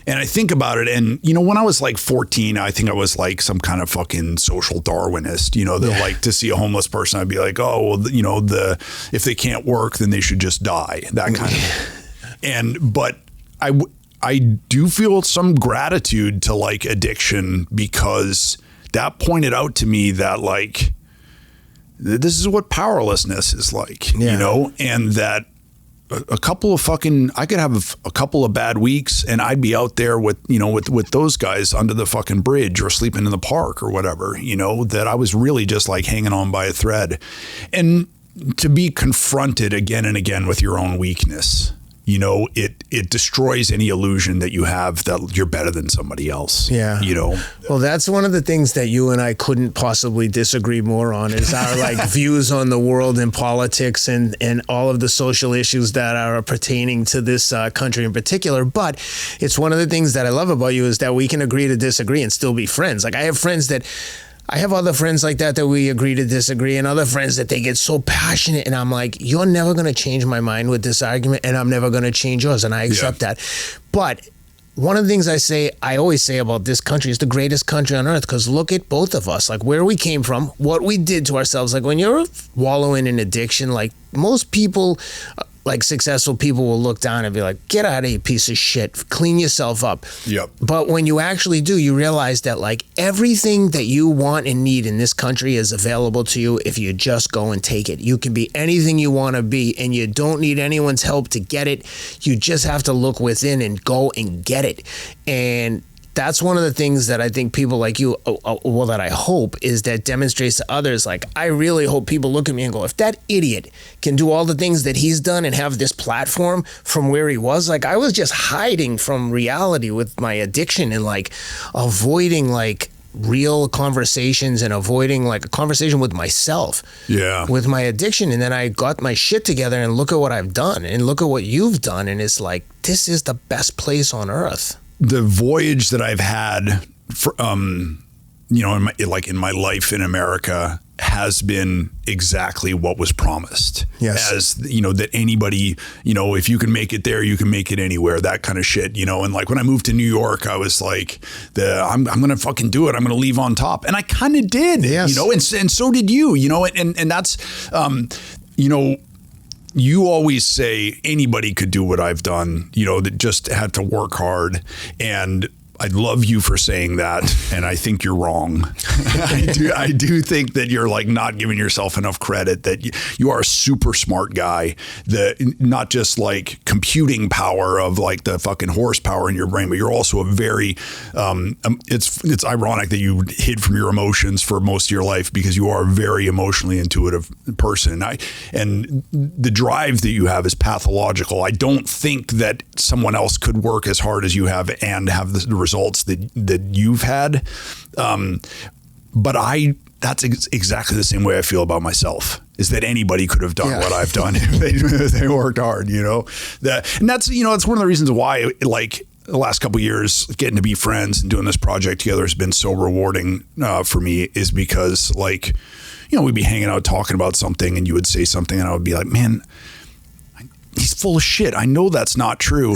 And I think about it, and when I was like 14, I think I was like some kind of fucking social Darwinist, that like to see a homeless person, I'd be like, oh, well, if they can't work, then they should just die, that kind of. But I do feel some gratitude to like addiction, because that pointed out to me that like this is what powerlessness is like, and that a couple of I could have a couple of bad weeks and I'd be out there with those guys under the fucking bridge or sleeping in the park or whatever, that I was really just like hanging on by a thread. And to be confronted again and again with your own weakness, it destroys any illusion that you have that you're better than somebody else. Yeah. Well, that's one of the things that you and I couldn't possibly disagree more on, is our like views on the world and politics and all of the social issues that are pertaining to this country in particular. But it's one of the things that I love about you, is that we can agree to disagree and still be friends. Like I have other friends like that we agree to disagree, and other friends that they get so passionate, and I'm like, you're never going to change my mind with this argument, and I'm never going to change yours, and I accept that. But one of the things I always say about this country is the greatest country on earth, because look at both of us, like where we came from, what we did to ourselves. Like when you're wallowing in addiction, like most people, like successful people will look down and be like, get out of here, piece of shit, clean yourself up. Yep. But when you actually do, you realize that like everything that you want and need in this country is available to you if you just go and take it. You can be anything you want to be, and you don't need anyone's help to get it. You just have to look within and go and get it. And that's one of the things that I think people like you, well, that I hope is that demonstrates to others. Like, I really hope people look at me and go, if that idiot can do all the things that he's done and have this platform from where he was, like I was just hiding from reality with my addiction and like avoiding like real conversations and avoiding like a conversation with myself with my addiction. And then I got my shit together, and look at what I've done, and look at what you've done. And it's like, this is the best place on earth. The voyage that I've had, in my life in America, has been exactly what was promised. Yes. As that anybody, if you can make it there, you can make it anywhere. That kind of shit. And like when I moved to New York, I was like, I'm gonna fucking do it. I'm gonna leave on top, and I kind of did. Yes. And so did you. And that's you always say anybody could do what I've done, that just had to work hard. And I love you for saying that, and I think you're wrong. I do think that you're like not giving yourself enough credit, that you are a super smart guy, that not just like computing power of like the fucking horsepower in your brain, but you're also a very, it's ironic that you hid from your emotions for most of your life, because you are a very emotionally intuitive person. And the drive that you have is pathological. I don't think that someone else could work as hard as you have and have the results that you've had. But that's exactly the same way I feel about myself, is that anybody could have done what I've done if they worked hard, and that's, it's one of the reasons why, like, the last couple of years getting to be friends and doing this project together has been so rewarding for me, is because like, we'd be hanging out talking about something, and you would say something and I would be like, man, he's full of shit. I know that's not true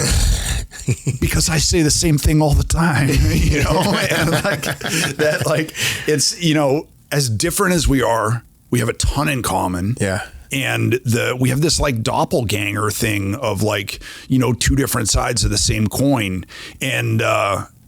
because I say the same thing all the time, and like that, like it's, as different as we are, we have a ton in common. Yeah. And we have this like doppelganger thing of like, two different sides of the same coin. And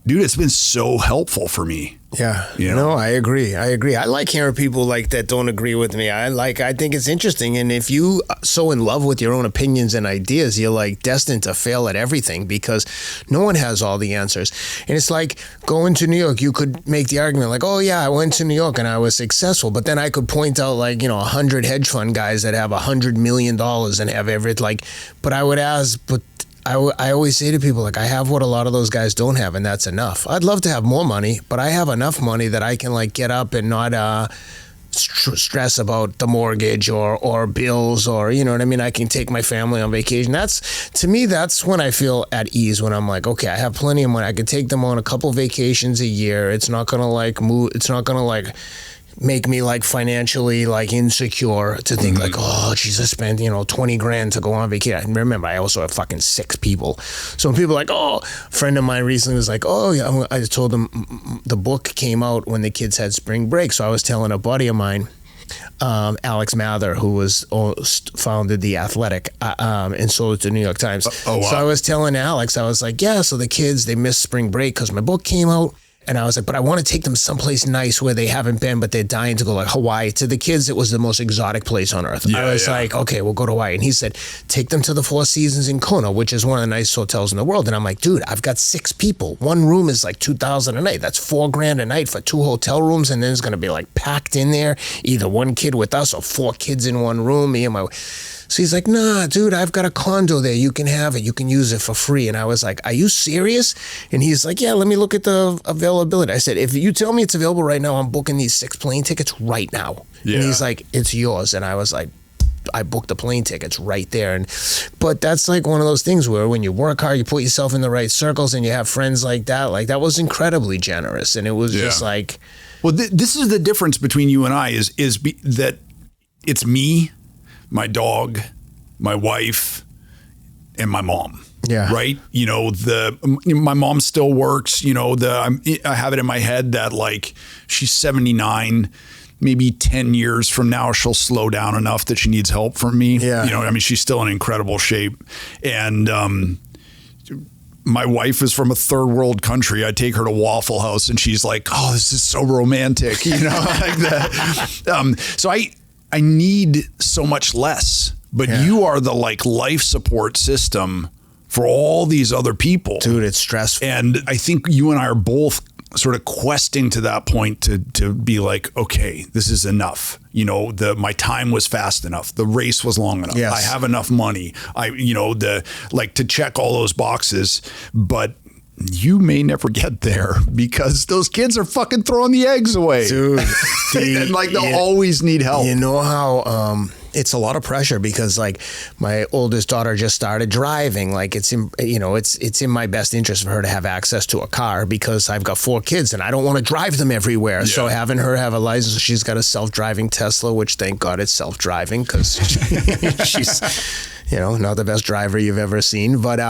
dude, it's been so helpful for me. Yeah. No, I agree. I like hearing people like that don't agree with me. I think it's interesting. And if you are so in love with your own opinions and ideas, you're like destined to fail at everything, because no one has all the answers. And it's like going to New York, you could make the argument like, oh yeah, I went to New York and I was successful. But then I could point out like, 100 hedge fund guys that have $100 million and have everything. But I would ask, I always say to people, like, I have what a lot of those guys don't have, and that's enough. I'd love to have more money, but I have enough money that I can like get up and not stress about the mortgage or bills, or, you know what I mean? I can take my family on vacation. To me, that's when I feel at ease, when I'm like, okay, I have plenty of money. I could take them on a couple vacations a year. It's not going to like move. It's not going to like make me like financially like insecure to think like, oh geez, I spent, you know, 20 grand to go on vacation. Remember, I also have fucking 6 people. So when people are like, oh, a friend of mine recently was like, oh yeah, I told them the book came out when the kids had spring break. So I was telling a buddy of mine, Alex Mather, who was founded The Athletic and sold it to the New York Times. Oh, wow. So I was telling Alex, I was like, yeah, so the kids, they missed spring break because my book came out. And I was like, but I want to take them someplace nice where they haven't been, but they're dying to go, like Hawaii. To the kids, it was the most exotic place on earth. I was like, okay, we'll go to Hawaii. And he said, take them to the Four Seasons in Kona, which is one of the nicest hotels in the world. And I'm like, dude, I've got 6 people. One room is like $2,000 a night. That's $4 grand a night for 2 hotel rooms. And then it's going to be like packed in there, either one kid with us or 4 kids in one room, me and my... So he's like, nah, dude, I've got a condo there. You can have it. You can use it for free. And I was like, are you serious? And he's like, yeah, let me look at the availability. I said, if you tell me it's available right now, I'm booking these 6 plane tickets right now. Yeah. And he's like, it's yours. And I was like, I booked the plane tickets right there. But that's like one of those things where when you work hard, you put yourself in the right circles and you have friends like that was incredibly generous. And it was just like... Well, this is the difference between you and I is that it's me, my dog, my wife, and my mom. Yeah. Right. You know, my mom still works, you know, I have it in my head that like she's 79, maybe 10 years from now, she'll slow down enough that she needs help from me. Yeah. You know, I mean, she's still in incredible shape. And, my wife is from a third world country. I take her to Waffle House and she's like, oh, this is so romantic, you know, like that. So I need so much less, but you are the like life support system for all these other people. Dude, it's stressful. And I think you and I are both sort of questing to that point to be like, okay, this is enough. You know, my time was fast enough. The race was long enough. Yes. I have enough money. To check all those boxes, but you may never get there because those kids are fucking throwing the eggs away. Dude. And like they'll always need help. You know how it's a lot of pressure because like my oldest daughter just started driving. Like it's in my best interest for her to have access to a car because I've got 4 kids and I don't want to drive them everywhere. Yeah. So having her have a license, she's got a self-driving Tesla, which thank God it's self-driving because she's, not the best driver you've ever seen. But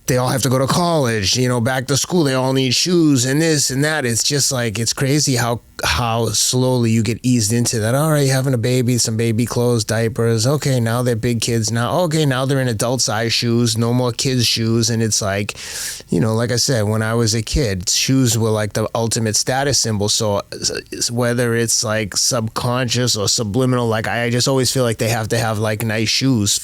they all have to go to college, back to school. They all need shoes and this and that. It's just like, it's crazy how slowly you get eased into that. All right, having a baby, some baby clothes, diapers. Okay, now they're big kids now. Okay, now they're in adult size shoes, no more kids' shoes. And it's like, like I said, when I was a kid, shoes were like the ultimate status symbol. So whether it's like subconscious or subliminal, like I just always feel like they have to have like nice shoes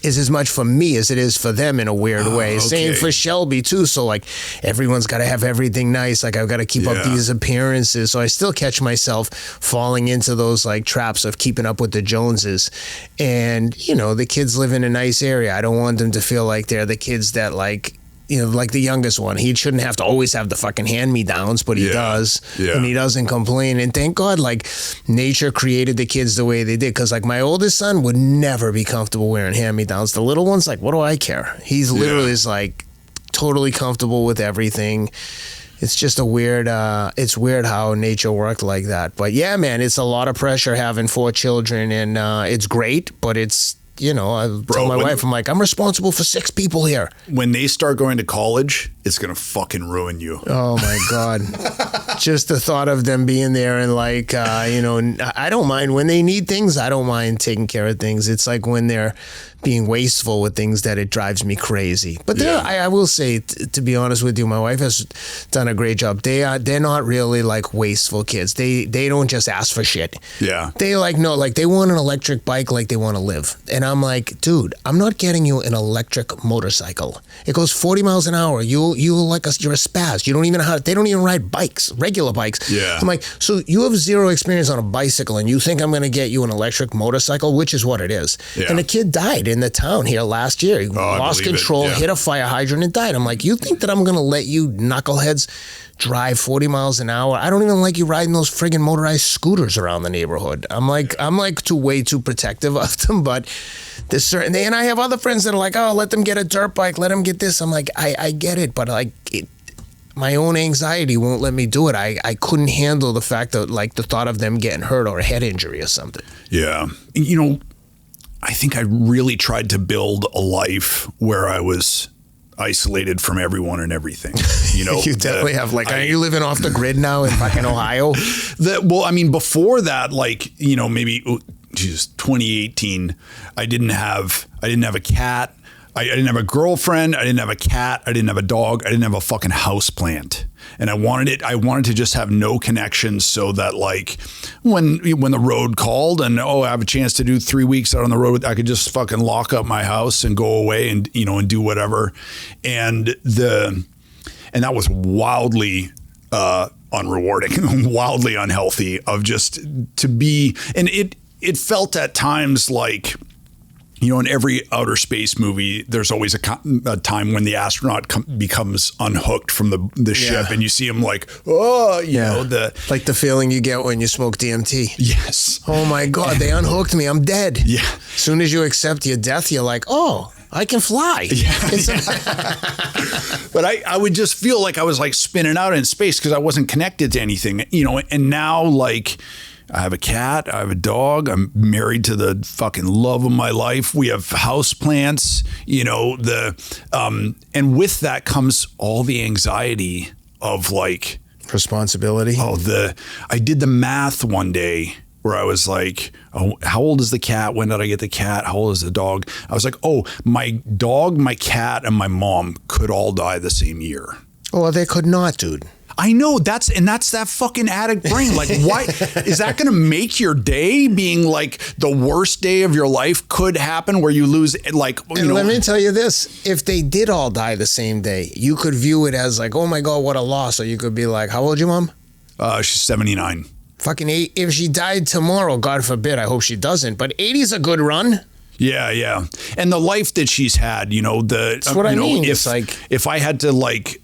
is as much for me as it is for them in a weird way. Okay. Same for Shelby too. So like everyone's got to have everything nice. Like I've got to keep up these appearances. So I still catch myself falling into those like traps of keeping up with the Joneses. And, the kids live in a nice area. I don't want them to feel like they're the kids that like the youngest one, he shouldn't have to always have the fucking hand-me-downs, but he does. Yeah. And he doesn't complain. And thank God, like, nature created the kids the way they did. Because, like, my oldest son would never be comfortable wearing hand-me-downs. The little one's like, what do I care? He's literally is, like, totally comfortable with everything. It's just it's weird how nature worked like that. But, yeah, man, it's a lot of pressure having 4 children. And it's great, but it's... I tell my wife, I'm like, I'm responsible for 6 people here. When they start going to college, it's going to fucking ruin you. Oh, my God. Just the thought of them being there and like, I don't mind when they need things. I don't mind taking care of things. It's like when they're being wasteful with things that it drives me crazy. But I will say, to be honest with you, my wife has done a great job. They're not really like wasteful kids. They don't just ask for shit. Yeah. They they want an electric bike like they want to live. And I'm like, dude, I'm not getting you an electric motorcycle. It goes 40 miles an hour. You're a spaz. You don't even know how. They don't even ride bikes, regular bikes. Yeah. I'm like, so you have zero experience on a bicycle, and you think I'm going to get you an electric motorcycle, which is what it is. Yeah. And a kid died in the town here last year. He lost control, hit a fire hydrant, and died. I'm like, you think that I'm going to let you knuckleheads drive 40 miles an hour? I don't even like you riding those friggin' motorized scooters around the neighborhood. I'm like way too protective of them, but there's certain, and I have other friends that are like, oh, let them get a dirt bike, let them get this. I'm like, I get it, but like my own anxiety won't let me do it. I couldn't handle the fact that like the thought of them getting hurt or a head injury or something. Yeah. You know, I think I really tried to build a life where I was isolated from everyone and everything. You know, you definitely have. Like, are you living off the grid now in fucking Ohio? Well, I mean, before that, like, you know, maybe 2018, I didn't have a cat. I didn't have a girlfriend. I didn't have a cat. I didn't have a dog. I didn't have a fucking house plant. And I wanted to just have no connections, so that like when the road called and I have a chance to do 3 weeks out on the road, I could just fucking lock up my house and go away and, you know, and do whatever. And that was wildly unrewarding, wildly unhealthy, of just to be, and it felt at times like, you know, in every outer space movie, there's always a time when the astronaut becomes unhooked from the ship, and you see him like, oh, you know, like the feeling you get when you smoke DMT. Yes. Oh my God, they unhooked me. I'm dead. Yeah. As soon as you accept your death, you're like, oh, I can fly. Yeah. But I would just feel like I was like spinning out in space because I wasn't connected to anything, you know, and now like, I have a cat, I have a dog, I'm married to the fucking love of my life. We have house plants, you know, and with that comes all the anxiety of like responsibility. I did the math one day where I was like, oh, how old is the cat? When did I get the cat? How old is the dog? I was like, oh, my dog, my cat, and my mom could all die the same year. Oh, they could not, dude. I know, that's that fucking addict brain. Like, why is that going to make your day being like the worst day of your life could happen where you lose like, you know. Let me tell you this, if they did all die the same day, you could view it as like, oh my God, what a loss. Or you could be like, how old is your mom? She's 79. Fucking 8. If she died tomorrow, God forbid, I hope she doesn't, but 80's a good run. Yeah, yeah. And the life that she's had, you know, that's what I mean. If I had to like,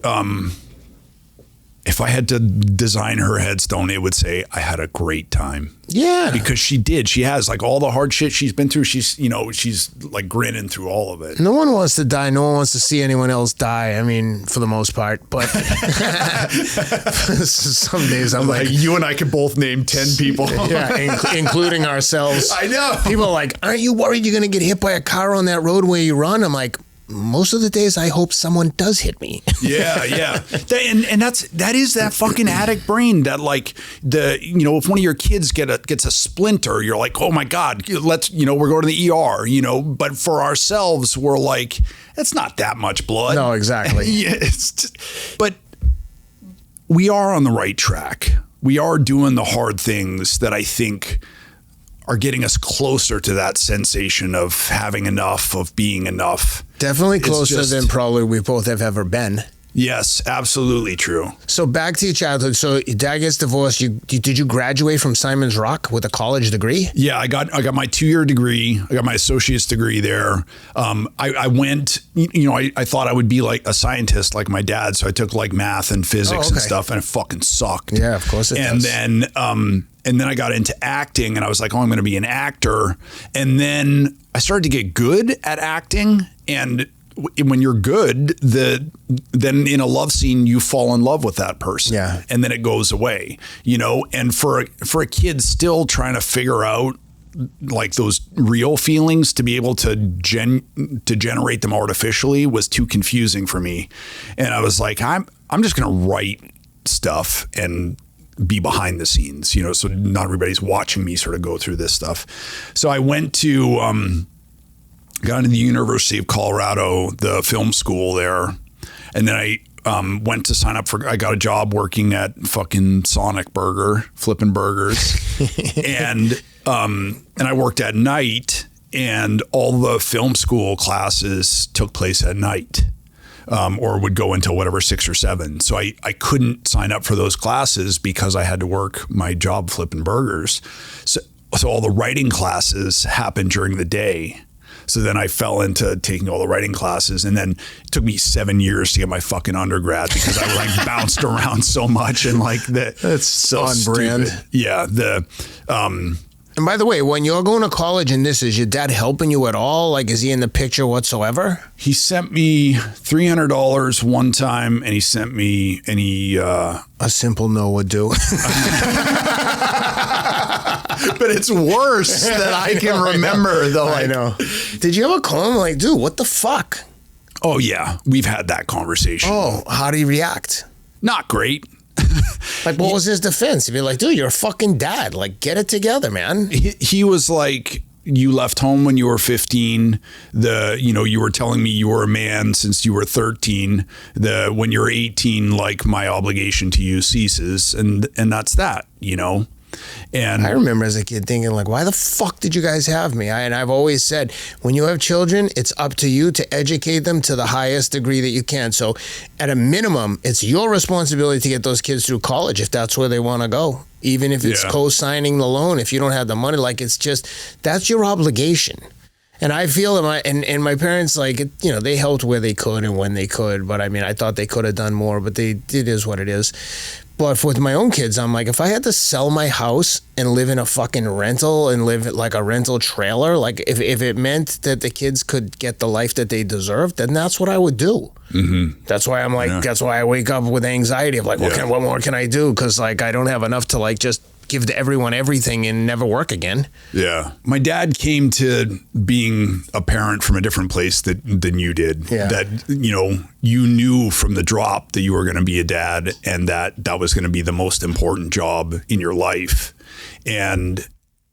if I had to design her headstone, it would say, I had a great time. Yeah. Because she did. She has like all the hard shit she's been through. She's, you know, she's like grinning through all of it. No one wants to die. No one wants to see anyone else die. I mean, for the most part. But some days I'm like, you and I could both name 10 people. Yeah, including ourselves. I know. People are like, aren't you worried you're going to get hit by a car on that road where you run? I'm like, most of the days I hope someone does hit me. Yeah, yeah. And that is that fucking addict brain that like you know, if one of your kids gets a splinter, you're like, oh my God, let's, you know, we're going to the ER, you know, but for ourselves, we're like, it's not that much blood. No, exactly. Yeah, but we are on the right track. We are doing the hard things that I think are getting us closer to that sensation of having enough, of being enough. Definitely closer than probably we both have ever been. Yes, absolutely true. So back to your childhood. So your dad gets divorced. Did you graduate from Simon's Rock with a college degree? Yeah, I got my 2-year degree. I got my associate's degree there. I went, you know, I thought I would be like a scientist like my dad. So I took like math and physics and stuff, and it fucking sucked. Yeah, of course it does. And then I got into acting, and I was like, oh, I'm going to be an actor. And then I started to get good at acting. And when you're good, then in a love scene, you fall in love with that person. Yeah. And then it goes away, you know? And for a kid still trying to figure out like those real feelings, to be able to generate them artificially was too confusing for me. And I was like, I'm just going to write stuff and be behind the scenes, you know, so not everybody's watching me sort of go through this stuff. So I went to, got into the University of Colorado, the film school there. And then I went to sign up I got a job working at fucking Sonic Burger, flipping burgers. and I worked at night. and all the film school classes took place at night. Or would go until whatever 6 or 7. So I couldn't sign up for those classes because I had to work my job flipping burgers. So all the writing classes happened during the day. So then I fell into taking all the writing classes, and then it took me 7 years to get my fucking undergrad because I like bounced around so much and like that's so on brand. Yeah. And by the way, when you're going to college and this, is your dad helping you at all? Like, is he in the picture whatsoever? He sent me $300 one time, and he sent me a simple no would do. But it's worse than I can remember, though. I know. Did you ever call him like, dude, what the fuck? Oh, yeah. We've had that conversation. Oh, how did he react? Not great. Like, what was his defense? He'd be like, dude, you're a fucking dad. Like, get it together, man. He was like, you left home when you were 15. You were telling me you were a man since you were 13. When you're 18, like, my obligation to you ceases. And that's that, And I remember as a kid thinking, like, why the fuck did you guys have me? And I've always said, when you have children, it's up to you to educate them to the highest degree that you can. So at a minimum, it's your responsibility to get those kids through college if that's where they want to go. Even if it's co-signing the loan, if you don't have the money, like, it's just, that's your obligation. And I feel that my parents, like, they helped where they could and when they could. But I mean, I thought they could have done more, but it is what it is. But with my own kids, I'm like, if I had to sell my house and live in a fucking rental and live like a rental trailer, like if it meant that the kids could get the life that they deserve, then that's what I would do. Mm-hmm. That's why I'm like, that's why I wake up with anxiety of like, what more can I do? Because like I don't have enough to like just give to everyone everything and never work again. Yeah. My dad came to being a parent from a different place than you did. Yeah. That, you knew from the drop that you were going to be a dad and that was going to be the most important job in your life. And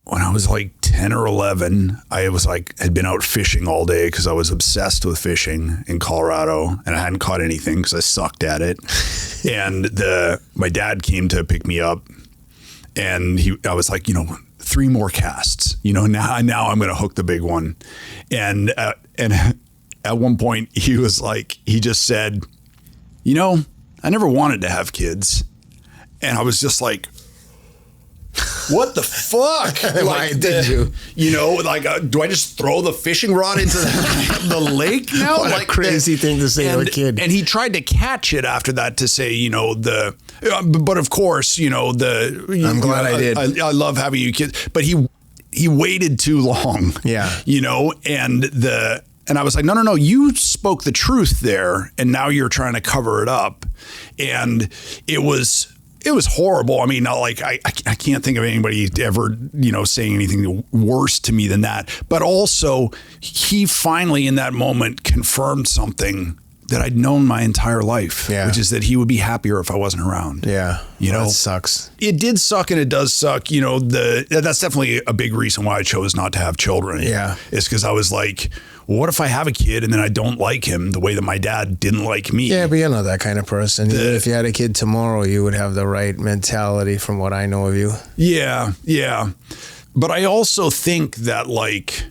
when I was like 10 or 11, I was like, had been out fishing all day because I was obsessed with fishing in Colorado and I hadn't caught anything because I sucked at it. And my dad came to pick me up. And I was like, 3 more casts, now I'm going to hook the big one. And at one point he was like, he just said, I never wanted to have kids. And I was just like, what the fuck? Why did you? Do I just throw the fishing rod into the lake now? What a crazy thing to say to a kid. And he tried to catch it after that to say, but of course, I'm glad I did. I love having you kids, but he waited too long. Yeah. And I was like, no, you spoke the truth there. And now you're trying to cover it up. And it was horrible. I mean, not like I can't think of anybody ever, saying anything worse to me than that. But also, he finally in that moment confirmed something that I'd known my entire life, which is that he would be happier if I wasn't around. Yeah. That sucks. It did suck and it does suck. That's definitely a big reason why I chose not to have children. Yeah. It's because I was like, well, what if I have a kid and then I don't like him the way that my dad didn't like me? Yeah, but you're not that kind of person. If you had a kid tomorrow, you would have the right mentality from what I know of you. Yeah, yeah. But I also think that like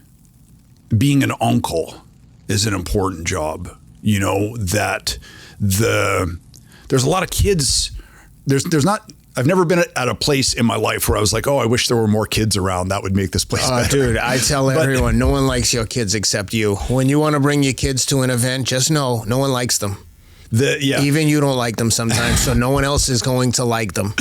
being an uncle is an important job. That there's a lot of kids, I've never been at a place in my life where I was like, oh, I wish there were more kids around. That would make this place better. Dude, I tell everyone, no one likes your kids except you. When you want to bring your kids to an event, just know no one likes them. Even you don't like them sometimes, so no one else is going to like them.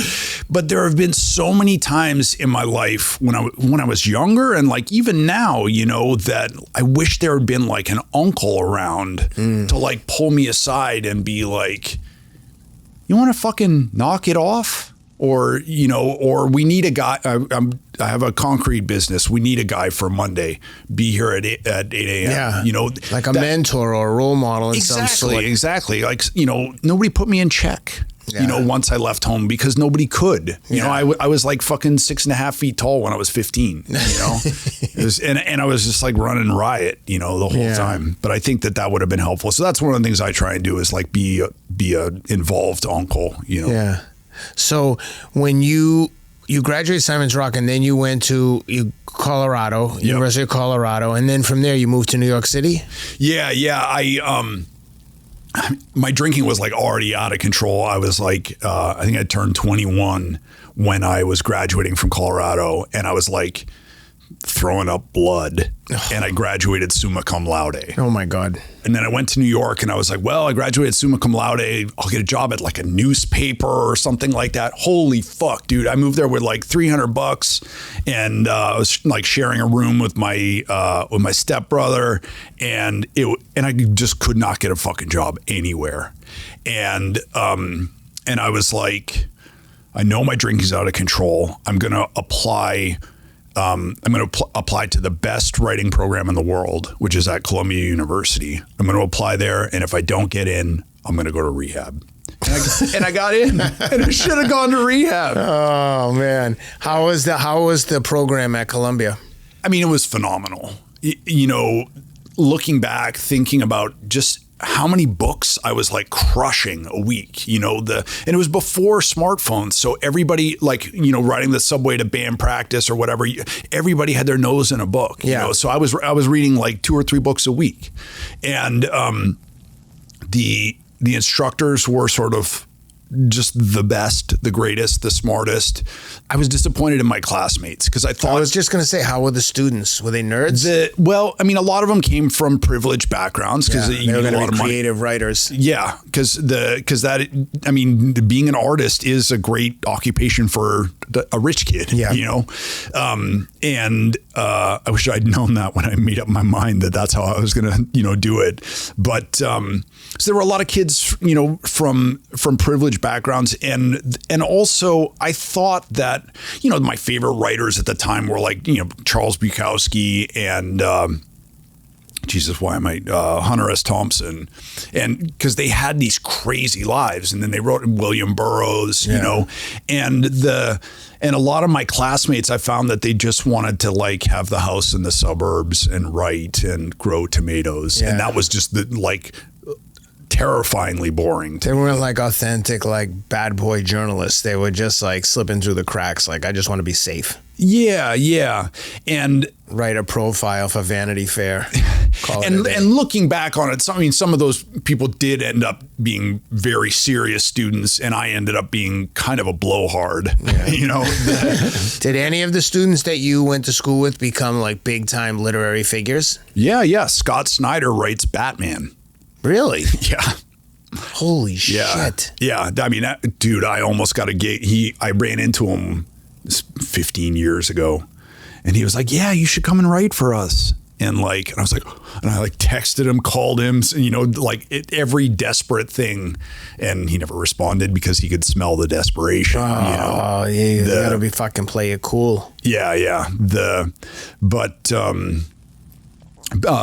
But there have been so many times in my life when I was younger and like even now, that I wish there had been like an uncle around to like pull me aside and be like, you want to fucking knock it off? Or, or we need a guy. I have a concrete business. We need a guy for Monday. Be here at 8 a.m. Yeah. Like a mentor or a role model in some sort. Exactly. Like, nobody put me in check, once I left home because nobody could. I was like fucking 6.5 feet tall when I was 15, and I was just like running riot, the whole time. But I think that would have been helpful. So that's one of the things I try and do is like be a involved uncle, Yeah. So when you you graduated Simon's Rock, and then you went to Colorado, University of Colorado, and then from there you moved to New York City? Yeah. My drinking was like already out of control. I was like, I think I turned 21 when I was graduating from Colorado, and I was like throwing up blood, and I graduated summa cum laude. Oh my God. And then I went to New York, and I was like, well, I graduated summa cum laude. I'll get a job at like a newspaper or something like that. Holy fuck, dude. I moved there with like $300, and I was like sharing a room with my stepbrother, and I just could not get a fucking job anywhere. And I was like, I know my drinking's out of control. I'm going to apply apply to the best writing program in the world, which is at Columbia University. I'm going to apply there, and if I don't get in, I'm going to go to rehab. And I got in, and I should have gone to rehab. Oh man, how was the program at Columbia? I mean, it was phenomenal. You know, looking back, thinking about just how many books I was like crushing a week, you know, and it was before smartphones. So everybody, like, you know, riding the subway to band practice or whatever, everybody had their nose in a book, you know? So I was reading like 2 or 3 books a week. And the instructors were sort of just the best, the greatest, the smartest. I was disappointed in my classmates because I thought... I was just going to say, how were the students? Were they nerds? Well, I mean, a lot of them came from privileged backgrounds because they were going to be creative writers. Yeah, because I mean, being an artist is a great occupation for a rich kid, you know? And I wish I'd known that when I made up my mind that that's how I was going to, you know, do it. But so there were a lot of kids, you know, from privileged backgrounds. And also I thought that, you know, my favorite writers at the time were like, you know, Charles Bukowski and, Hunter S. Thompson, and because they had these crazy lives, and then they wrote William Burroughs, you know, and a lot of my classmates, I found that they just wanted to like have the house in the suburbs and write and grow tomatoes, and that was just terrifyingly boring. They weren't like authentic, like bad boy journalists. They were just like slipping through the cracks. Like, I just want to be safe. Yeah. And write a profile for Vanity Fair. And looking back on it, some of those people did end up being very serious students, and I ended up being kind of a blowhard, you know. Did any of the students that you went to school with become like big time literary figures? Yeah. Scott Snyder writes Batman. Really? Yeah. Holy shit. Yeah. I mean, dude, I almost got a gig. I ran into him 15 years ago, and he was like, yeah, you should come and write for us. And I was like, and I like texted him, called him, you know, like every desperate thing. And he never responded because he could smell the desperation. Oh, yeah, you gotta be fucking play it cool. Yeah.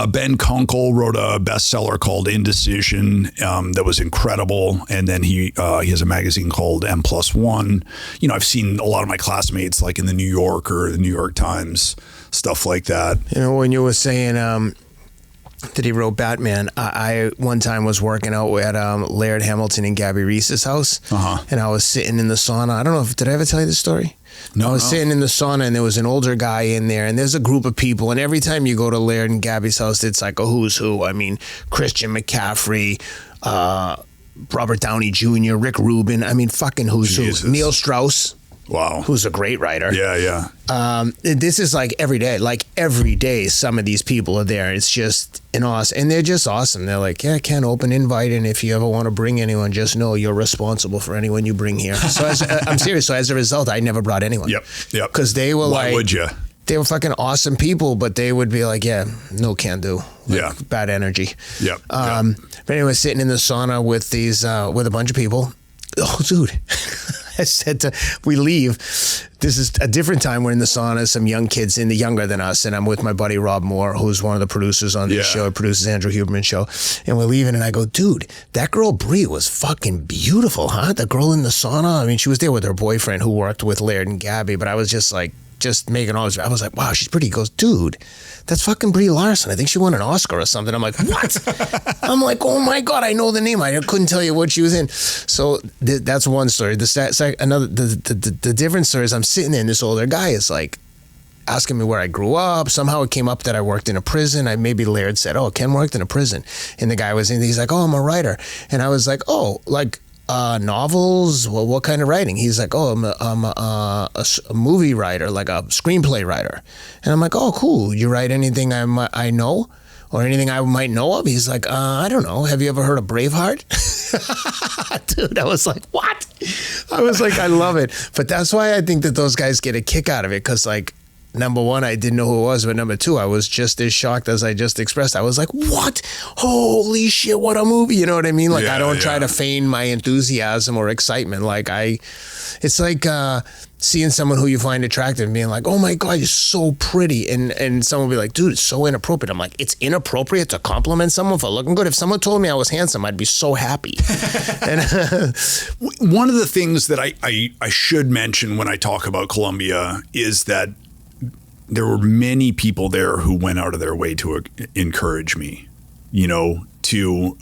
Ben Kunkel wrote a bestseller called Indecision that was incredible, and then he has a magazine called M+1. You know, I've seen a lot of my classmates like in the New Yorker, the New York Times, stuff like that. You know, when you were saying that he wrote Batman, I one time was working out at Laird Hamilton and Gabby Reese's house, and I was sitting in the sauna. I don't know did I ever tell you this story? No, I was sitting in the sauna, and there was an older guy in there, and there's a group of people, and every time you go to Laird and Gabby's house, it's like a who's who. I mean, Christian McCaffrey, Robert Downey Jr., Rick Rubin. I mean, fucking who's who. Neil Strauss. Wow. Who's a great writer. Yeah. This is like every day, some of these people are there. It's just awesome. And they're just awesome. They're like, yeah, Ken, open invite. And if you ever want to bring anyone, just know you're responsible for anyone you bring here. So I'm serious. So as a result, I never brought anyone. Yep. Because they were Why would you? They were fucking awesome people, but they would be like, yeah, no can do. Bad energy. Yep. But anyway, sitting in the sauna with with a bunch of people. Oh, dude. I said we leave. This is a different time. We're in the sauna, some young kids younger than us, and I'm with my buddy Rob Moore, who's one of the producers on this show. It produces Andrew Huberman's show. And we're leaving, and I go, dude, that girl Brie was fucking beautiful, huh? The girl in the sauna. I mean, she was there with her boyfriend who worked with Laird and Gabby, but I was just like, just making all this. I was like, wow, she's pretty. He goes, dude, that's fucking Brie Larson. I think she won an Oscar or something. I'm like, what? I'm like, oh my God, I know the name. I couldn't tell you what she was in. So that's one story. The different story is I'm sitting there and this older guy is like asking me where I grew up. Somehow it came up that I worked in a prison. Maybe Laird said, oh, Ken worked in a prison. And the guy was in, he's like, oh, I'm a writer. And I was like, oh, like, novels? Well, what kind of writing? He's like, oh, I'm a movie writer, like a screenplay writer. And I'm like, oh, cool. You write anything I know or anything I might know of? He's like, I don't know. Have you ever heard of Braveheart? Dude, I was like, what? I was like, I love it. But that's why I think that those guys get a kick out of it, because like, number one, I didn't know who it was, but number two, I was just as shocked as I just expressed. I was like, what? Holy shit, what a movie. You know what I mean? Like, I don't try to feign my enthusiasm or excitement. Like, it's like seeing someone who you find attractive and being like, oh my God, you're so pretty. And someone will be like, dude, it's so inappropriate. I'm like, it's inappropriate to compliment someone for looking good. If someone told me I was handsome, I'd be so happy. And one of the things that I should mention when I talk about Columbia is that there were many people there who went out of their way to encourage me, you know, to,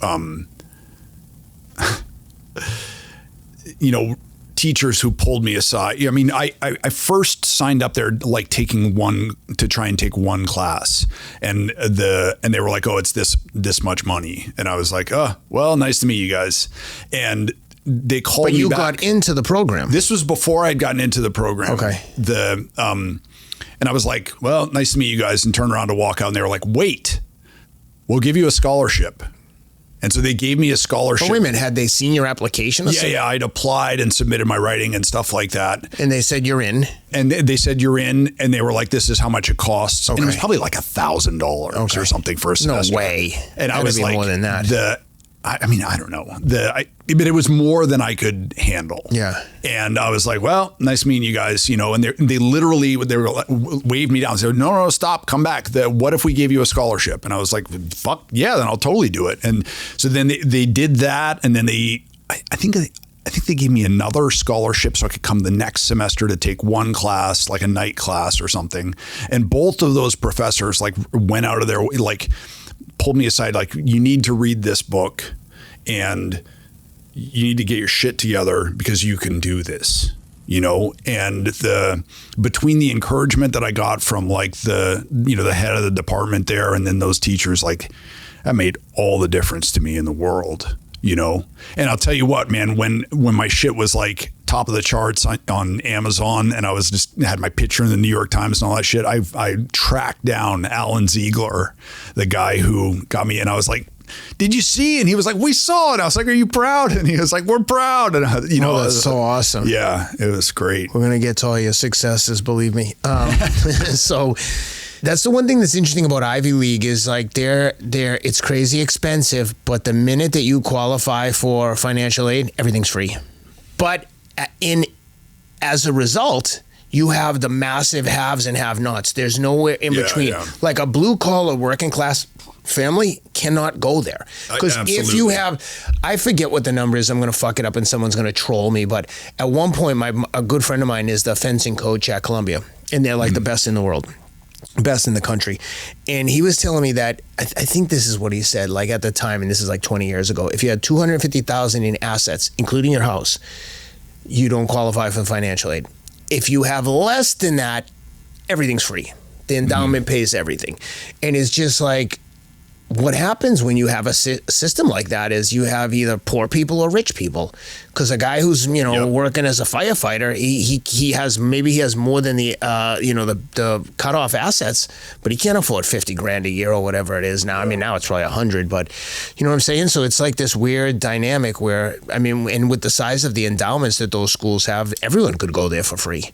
you know, teachers who pulled me aside. I mean, I first signed up there like to try and take one class, and they were like, oh, it's this much money. And I was like, oh, well, nice to meet you guys. And they called me back. But you got into the program. This was before I'd gotten into the program. Okay. And I was like, well, nice to meet you guys, and turned around to walk out, and they were like, wait, we'll give you a scholarship. And so they gave me a scholarship. Oh, wait a minute. Had they seen your application? Yeah. I'd applied and submitted my writing and stuff like that. And they said, you're in. And they said, you're in. And they were like, this is how much it costs. Okay. And it was probably like $1,000 or something for a semester. No way. And I was like, more than that. I mean, I don't know. But it was more than I could handle. Yeah. And I was like, well, nice meeting you guys, you know, and they literally waved me down and said, no, stop, come back. What if we gave you a scholarship? And I was like, fuck yeah, then I'll totally do it. And so then they did that. And then I think they gave me another scholarship so I could come the next semester to take one class, like a night class or something. And both of those professors like went out of their way, like pulled me aside, like, you need to read this book and you need to get your shit together because you can do this, you know? And between the encouragement that I got from like the head of the department there, and then those teachers, like, that made all the difference to me in the world, you know? And I'll tell you what, man, when my shit was like top of the charts on Amazon, and I was just had my picture in the New York Times and all that shit, I tracked down Alan Ziegler, the guy who got me, and I was like, did you see? And he was like, we saw it. I was like, are you proud? And he was like, we're proud. And that's so awesome. Yeah, it was great. We're gonna get to all your successes, believe me. So that's the one thing that's interesting about Ivy League is like it's crazy expensive, but the minute that you qualify for financial aid, everything's free. But as a result, you have the massive haves and have-nots. There's nowhere in between. Yeah. Like a blue-collar working class family cannot go there. Because if you have, I forget what the number is, I'm going to fuck it up and someone's going to troll me, but at one point, a good friend of mine is the fencing coach at Columbia, and they're like the best in the world. Best in the country. And he was telling me that, I think this is what he said, like at the time, and this is like 20 years ago, if you had $250,000 in assets, including your house, you don't qualify for financial aid. If you have less than that, everything's free. The endowment pays everything. And it's just like, what happens when you have a system like that is you have either poor people or rich people. Because a guy who's working as a firefighter, he has more than the cutoff assets, but he can't afford $50,000 a year or whatever it is now. I mean, now it's probably 100, but you know what I'm saying. So it's like this weird dynamic where, I mean, and with the size of the endowments that those schools have, everyone could go there for free.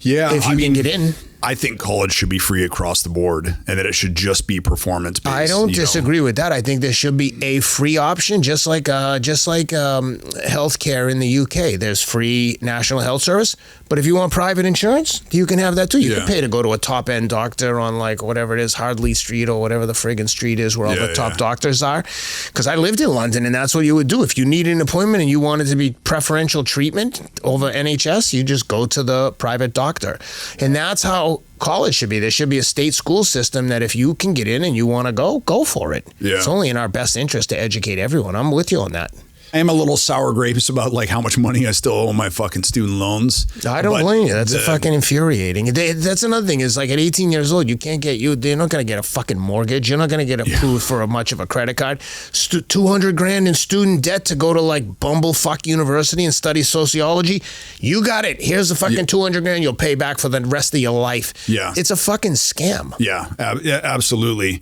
Yeah, if you can get in. I think college should be free across the board and that it should just be performance based. I don't disagree with that. I think there should be a free option, just like healthcare in the UK. There's free National Health Service, but if you want private insurance, you can have that too. You can pay to go to a top end doctor on like whatever it is, Hardley Street or whatever the friggin' street is where all the top doctors are. Because I lived in London, and that's what you would do if you needed an appointment and you wanted to be preferential treatment over NHS. You just go to the private doctor, and that's how college should be. There should be a state school system that if you can get in and you want to go for it. Yeah. It's only in our best interest to educate everyone. I'm with you on that. I am a little sour grapes about like how much money I still owe my fucking student loans. I don't blame you. That's fucking infuriating. That's another thing is like at 18 years old, they're not going to get a fucking mortgage. You're not going to get approved for much of a credit card. $200,000 in student debt to go to like bumblefuck university and study sociology. You got it. Here's the fucking $200,000 you'll pay back for the rest of your life. Yeah. It's a fucking scam. Yeah, absolutely.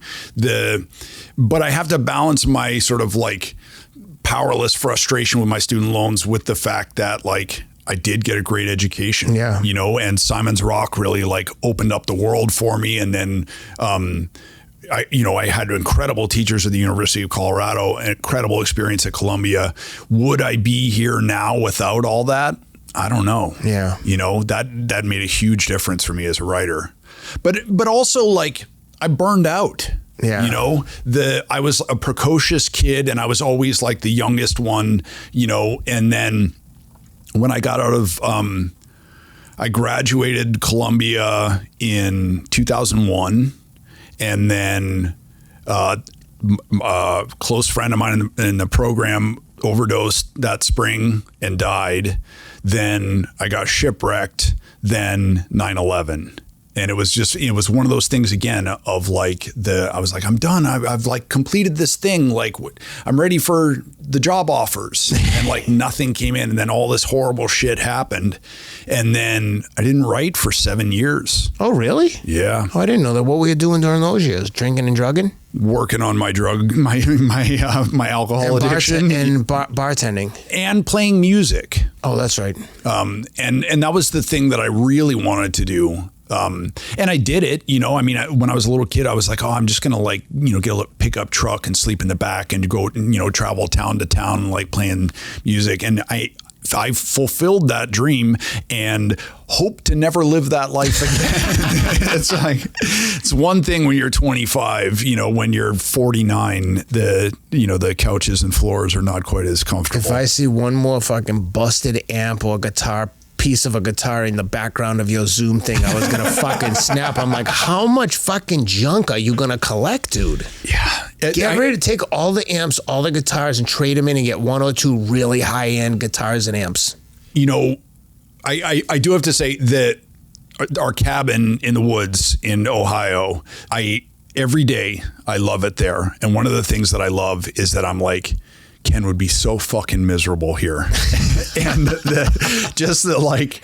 But I have to balance my sort of like powerless frustration with my student loans with the fact that like I did get a great education, and Simon's Rock really like opened up the world for me. And then, I had incredible teachers at the University of Colorado, an incredible experience at Columbia. Would I be here now without all that? I don't know. Yeah. That made a huge difference for me as a writer, but also like I burned out. Yeah. I was a precocious kid and I was always like the youngest one, and then when I got out of, I graduated Columbia in 2001, and then a close friend of mine in the program overdosed that spring and died. Then I got shipwrecked, then 9/11. And it was one of those things again of like I was like, I'm done. I've like completed this thing. Like I'm ready for the job offers, and like nothing came in. And then all this horrible shit happened. And then I didn't write for 7 years. Oh, really? Yeah. Oh, I didn't know that. What were you doing during those years? Drinking and drugging? Working on my my alcohol addiction and bartending and playing music. Oh, that's right. And that was the thing that I really wanted to do. And I did it, when I was a little kid, I was like, oh, I'm just going to like, get a pickup truck and sleep in the back and go, travel town to town and like playing music. And I fulfilled that dream and hope to never live that life again. It's one thing when you're 25, when you're 49, the couches and floors are not quite as comfortable. If I see one more fucking busted amp or piece of a guitar in the background of your Zoom thing, I was gonna fucking snap. I'm like, how much fucking junk are you gonna collect, dude? Yeah. Get ready to take all the amps, all the guitars, and trade them in and get one or two really high-end guitars and amps. I do have to say that our cabin in the woods in Ohio, every day I love it there. And one of the things that I love is that I'm like, Ken would be so fucking miserable here. And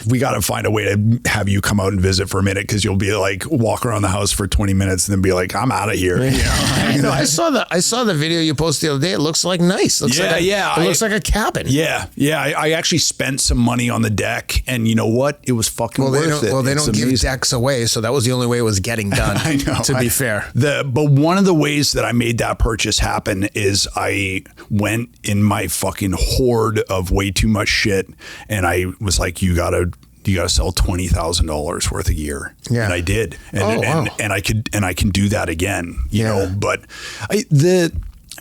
we got to find a way to have you come out and visit for a minute, because you'll be like walk around the house for 20 minutes and then be like, I'm out of here. I saw the video you posted the other day. It looks like nice. It looks like a cabin. Yeah. I actually spent some money on the deck, and you know what? It was fucking worth it. Well, they don't give decks away, so that was the only way it was getting done. I know. To be fair. But one of the ways that I made that purchase happen is I went in my fucking hoard of way too much shit, and I was like, you gotta sell $20,000 worth a year. Yeah. And I did. And I can do that again, you know, but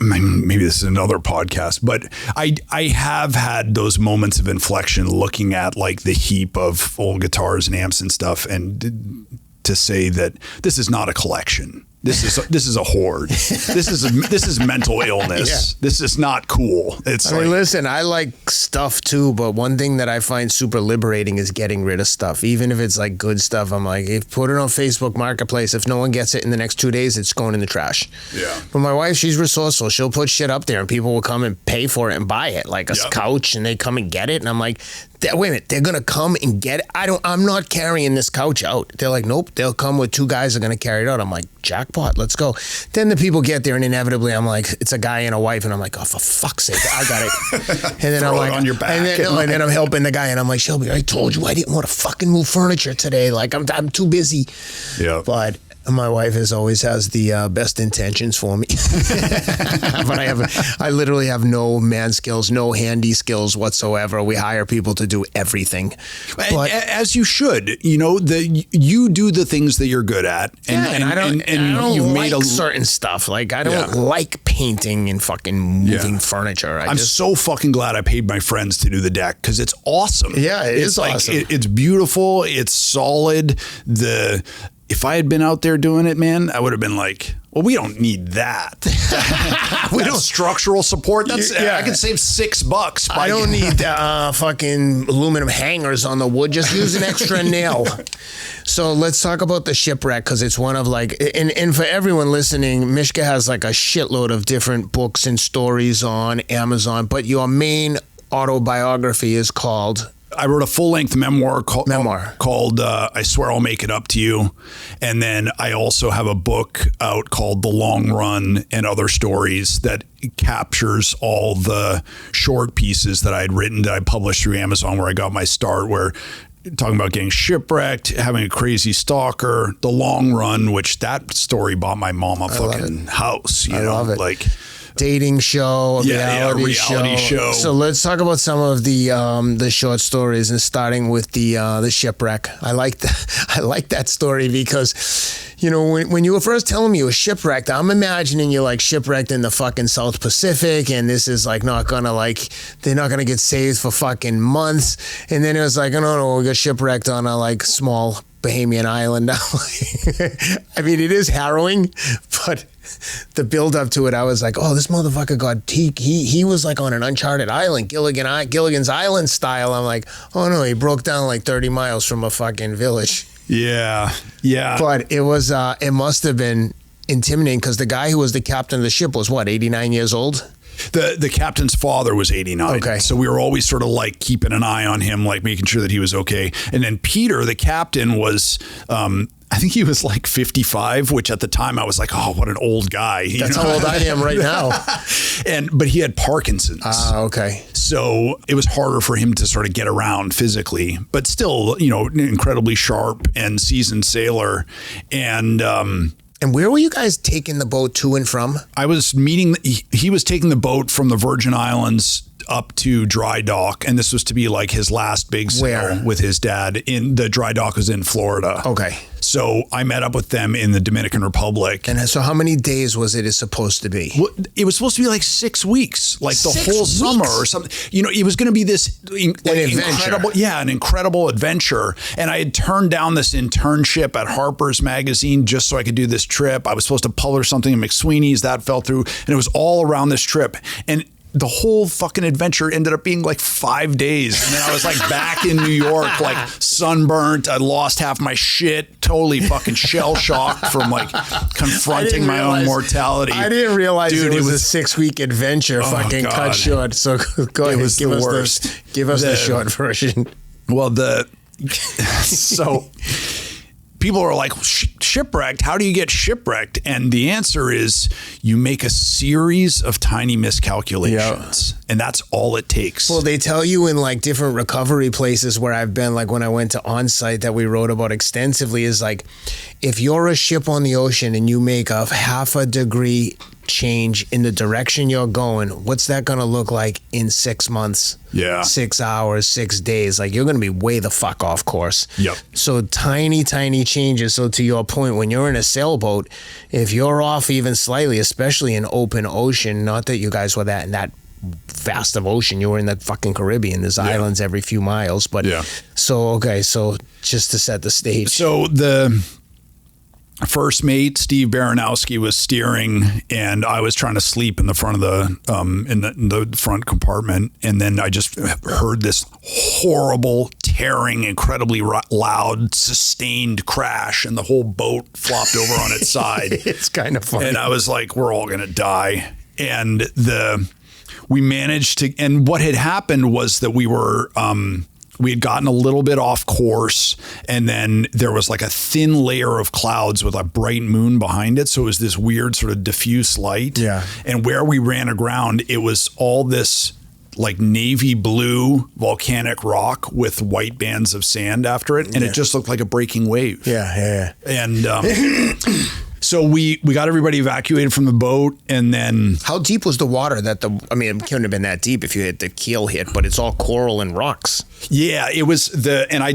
maybe this is another podcast, but I have had those moments of inflection looking at like the heap of old guitars and amps and stuff, and to say that this is not a collection. This is a hoard. This is mental illness. Yeah. This is not cool. Listen, I like stuff too, but one thing that I find super liberating is getting rid of stuff. Even if it's like good stuff, I'm like, put it on Facebook Marketplace. If no one gets it in the next 2 days, it's going in the trash. Yeah. But my wife, she's resourceful. She'll put shit up there and people will come and pay for it and buy it, like a couch, and they come and get it. And I'm like, wait a minute, they're gonna come and get it. I'm not carrying this couch out. They're like, nope, they'll come with 2 guys are gonna carry it out. I'm like, jackpot, let's go. Then the people get there and inevitably I'm like, it's a guy and a wife, and I'm like, oh, for fuck's sake, I got it. And then I'm like, on your back. And then I'm helping the guy and I'm like, Shelby, I told you I didn't want to fucking move furniture today. Like I'm too busy. Yeah. But my wife always has the best intentions for me. But I literally have no man skills, no handy skills whatsoever. We hire people to do everything. But as you should, you do the things that you're good at. And I don't you've like made certain stuff. Like I don't like painting and fucking moving furniture. I'm so fucking glad I paid my friends to do the deck because it's awesome. Yeah, it's awesome. It's beautiful. It's solid. If I had been out there doing it, man, I would have been like, well, we don't need that. We don't structural support. I can save $6. I don't need fucking aluminum hangers on the wood. Just use an extra nail. So let's talk about the Shipwreck because it's one of and for everyone listening, Mishka has like a shitload of different books and stories on Amazon, but your main autobiography is called... I wrote a full-length memoir called I Swear I'll Make It Up to You. And then I also have a book out called The Long Run and Other Stories that captures all the short pieces that I had written that I published through Amazon where I got my start, where talking about getting shipwrecked, having a crazy stalker, The Long Run, which that story bought my mom a fucking house. I love it. Like... dating show, reality show. So let's talk about some of the short stories, and starting with the shipwreck. I like that story because, when you were first telling me you were shipwrecked, I'm imagining you're like shipwrecked in the fucking South Pacific, and this is like not gonna they're not gonna get saved for fucking months. And then it was like, oh no, we got shipwrecked on a small Bahamian island. I mean, it is harrowing, but the build up to it, I was like, oh, this motherfucker he was like on an uncharted island, Gilligan's Island style. I'm like, oh no, he broke down like 30 miles from a fucking village. Yeah. But it was, it must have been intimidating because the guy who was the captain of the ship was 89 years old? The captain's father was 89. Okay. So we were always sort of keeping an eye on him, making sure that he was okay. And then Peter, the captain, was... I think he was 55, which at the time I was like, oh, what an old guy. That's how old I am right now. But he had Parkinson's. Okay. So it was harder for him to sort of get around physically, but still, incredibly sharp and seasoned sailor. And where were you guys taking the boat to and from? I was he was taking the boat from the Virgin Islands up to dry dock, and this was to be his last big sail with his dad. In the dry dock was in Florida. Okay. So I met up with them in the Dominican Republic. And so how many days was it supposed to be? Well, it was supposed to be 6 weeks, the whole summer or something. It was going to be this incredible adventure. And I had turned down this internship at Harper's Magazine just so I could do this trip. I was supposed to publish something in McSweeney's. That fell through. And it was all around this trip. And the whole fucking adventure ended up being 5 days. And then I was back in New York, sunburnt. I lost half my shit, totally fucking shell shocked from confronting my own mortality. I didn't realize it was a 6-week adventure cut short. So go ahead, give us the short version. Well, so people are like, shipwrecked? How do you get shipwrecked? And the answer is you make a series of tiny miscalculations. And that's all it takes. Well, they tell you in different recovery places where I've been, when I went to On-Site that we wrote about extensively, is if you're a ship on the ocean and you make a 0.5 degree change in the direction you're going, what's that going to look like in 6 months? Yeah. 6 hours, 6 days. You're going to be way the fuck off course. Yep. So tiny changes. So to your point, when you're in a sailboat, if you're off even slightly, especially in open ocean, not that you guys were in that vast of ocean, you were in the fucking Caribbean. There's islands every few miles. But so just to set the stage. So the first mate, Steve Baranowski, was steering, and I was trying to sleep in the front of in the front compartment, and then I just heard this horrible, tearing, incredibly loud, sustained crash, and the whole boat flopped over on its side. It's kind of funny. And I was like, we're all gonna die. And we managed to, and what had happened was that we were we had gotten a little bit off course, and then there was like a thin layer of clouds with a bright moon behind it. So it was this weird sort of diffuse light. Yeah. And where we ran aground, it was all this like navy blue volcanic rock with white bands of sand after it. And it just looked like a breaking wave. Yeah. And so we got everybody evacuated from the boat, and then How deep was the water it couldn't have been that deep if you had the keel hit, but it's all coral and rocks. yeah, it was and I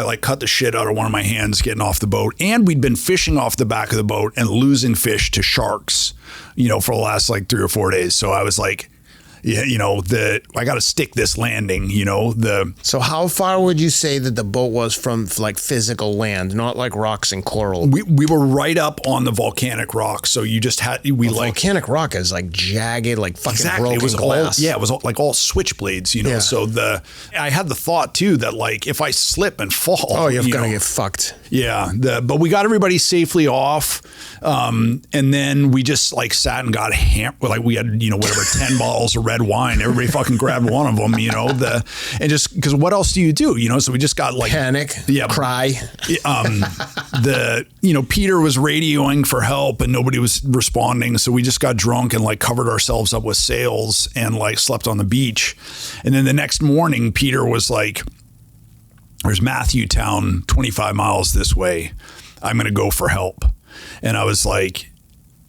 like cut the shit out of one of my hands getting off the boat. And we'd been fishing off the back of the boat and losing fish to sharks, for the last like 3 or 4 days. So I was like, I got to stick this landing, So how far would you say that the boat was from like physical land, not like rocks and coral? We were right up on the volcanic rock. So you just had, volcanic rock is like jagged, like fucking broken it was glass. it was like all switchblades, Yeah. So I had the thought too that like if I slip and fall, You're gonna get fucked. Yeah, but we got everybody safely off, and then we just like sat and got hammered. Like we had whatever 10 bottles of red wine. Everybody fucking grabbed one of them, and just because what else do you do, So we just got like panic, cry. Peter was radioing for help and nobody was responding, so we just got drunk and like covered ourselves up with sails and like slept on the beach. And then the next morning, Peter was like, "There's Matthew Town 25 miles this way. I'm going to go for help." And I was like,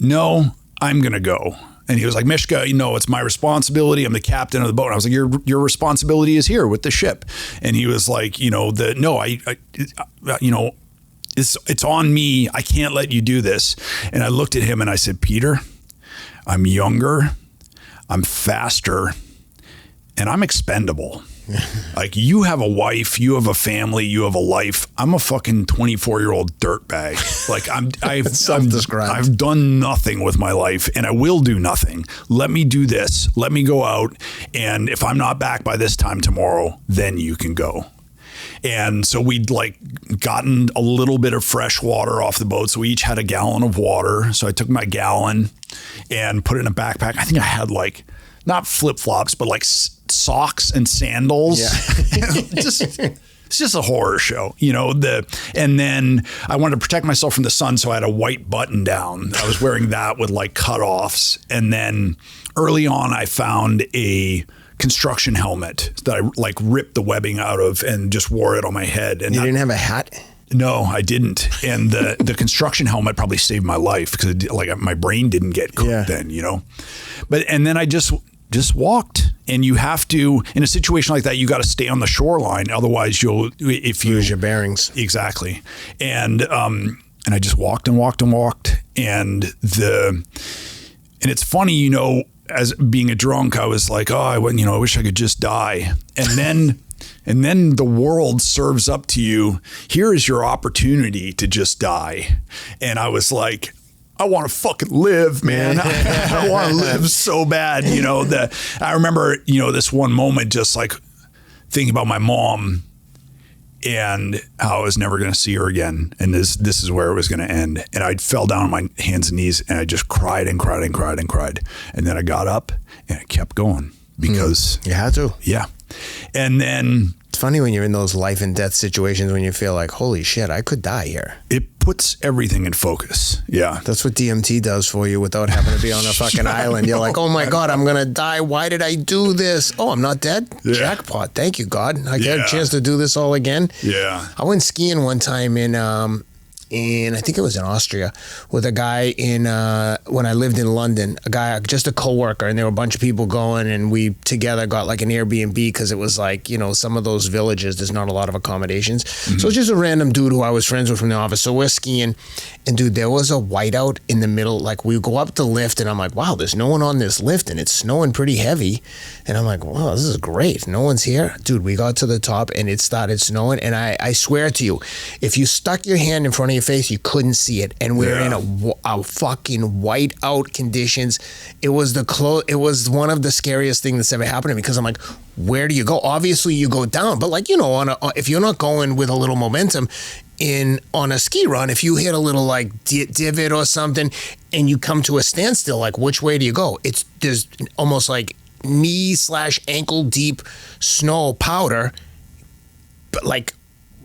"No, I'm going to go." And he was like, "Mishka, it's my responsibility. I'm the captain of the boat." And I was like, your responsibility is here with the ship." And he was like, it's on me. I can't let you do this. And I looked at him and I said, "Peter, I'm younger, I'm faster, and I'm expendable. Like, you have a wife, you have a family, you have a life. I'm a fucking 24-year-old dirtbag. Like I've done nothing with my life, and I will do nothing. Let me do this. Let me go out, and if I'm not back by this time tomorrow, then you can go." And so we'd like gotten a little bit of fresh water off the boat. So we each had a gallon of water. So I took my gallon and put it in a backpack. I think I had like, not flip-flops, but like socks and sandals. Yeah. It's just a horror show, and then I wanted to protect myself from the sun. So I had a white button down. I was wearing that with like cutoffs. And then early on, I found a construction helmet that I like ripped the webbing out of and just wore it on my head. And you didn't have a hat? No, I didn't. And the construction helmet probably saved my life because like my brain didn't get cooked then, and then I just walked. And you have to, in a situation like that, you got to stay on the shoreline. Otherwise if you lose your bearings. Exactly. And I just walked and walked and walked. And it's funny, as being a drunk, I was like, I wish I could just die. And then the world serves up to you, here is your opportunity to just die. And I was like, I want to fucking live, man. I want to live so bad. I remember, this one moment, just like thinking about my mom and how I was never going to see her again. And this is where it was going to end. And I fell down on my hands and knees and I just cried and cried and cried and cried. And then I got up and I kept going because you had to. Yeah. And then it's funny when you're in those life and death situations when you feel like, holy shit, I could die here. It puts everything in focus. Yeah. That's what DMT does for you without having to be on a fucking island. You're like, oh my God, I'm going to die. Why did I do this? Oh, I'm not dead? Yeah. Jackpot. Thank you, God. I get a chance to do this all again. Yeah. I went skiing one time in I think it was in Austria with a guy when I lived in London, just a coworker, and there were a bunch of people going, and we together got like an Airbnb because it was like, some of those villages, there's not a lot of accommodations. Mm-hmm. So it's just a random dude who I was friends with from the office. So we're skiing, and dude, there was a whiteout in the middle. Like we go up the lift and I'm like, wow, there's no one on this lift and it's snowing pretty heavy. And I'm like, wow, this is great. No one's here. Dude, we got to the top and it started snowing. And I swear to you, if you stuck your hand in front of your face, you couldn't see it. And we're in a fucking whiteout conditions. It was it was one of the scariest things that's ever happened to me because I'm like, where do you go? Obviously you go down, but like, if you're not going with a little momentum on a ski run, if you hit a little like divot or something and you come to a standstill, like which way do you go? There's almost like knee/ankle deep snow powder. like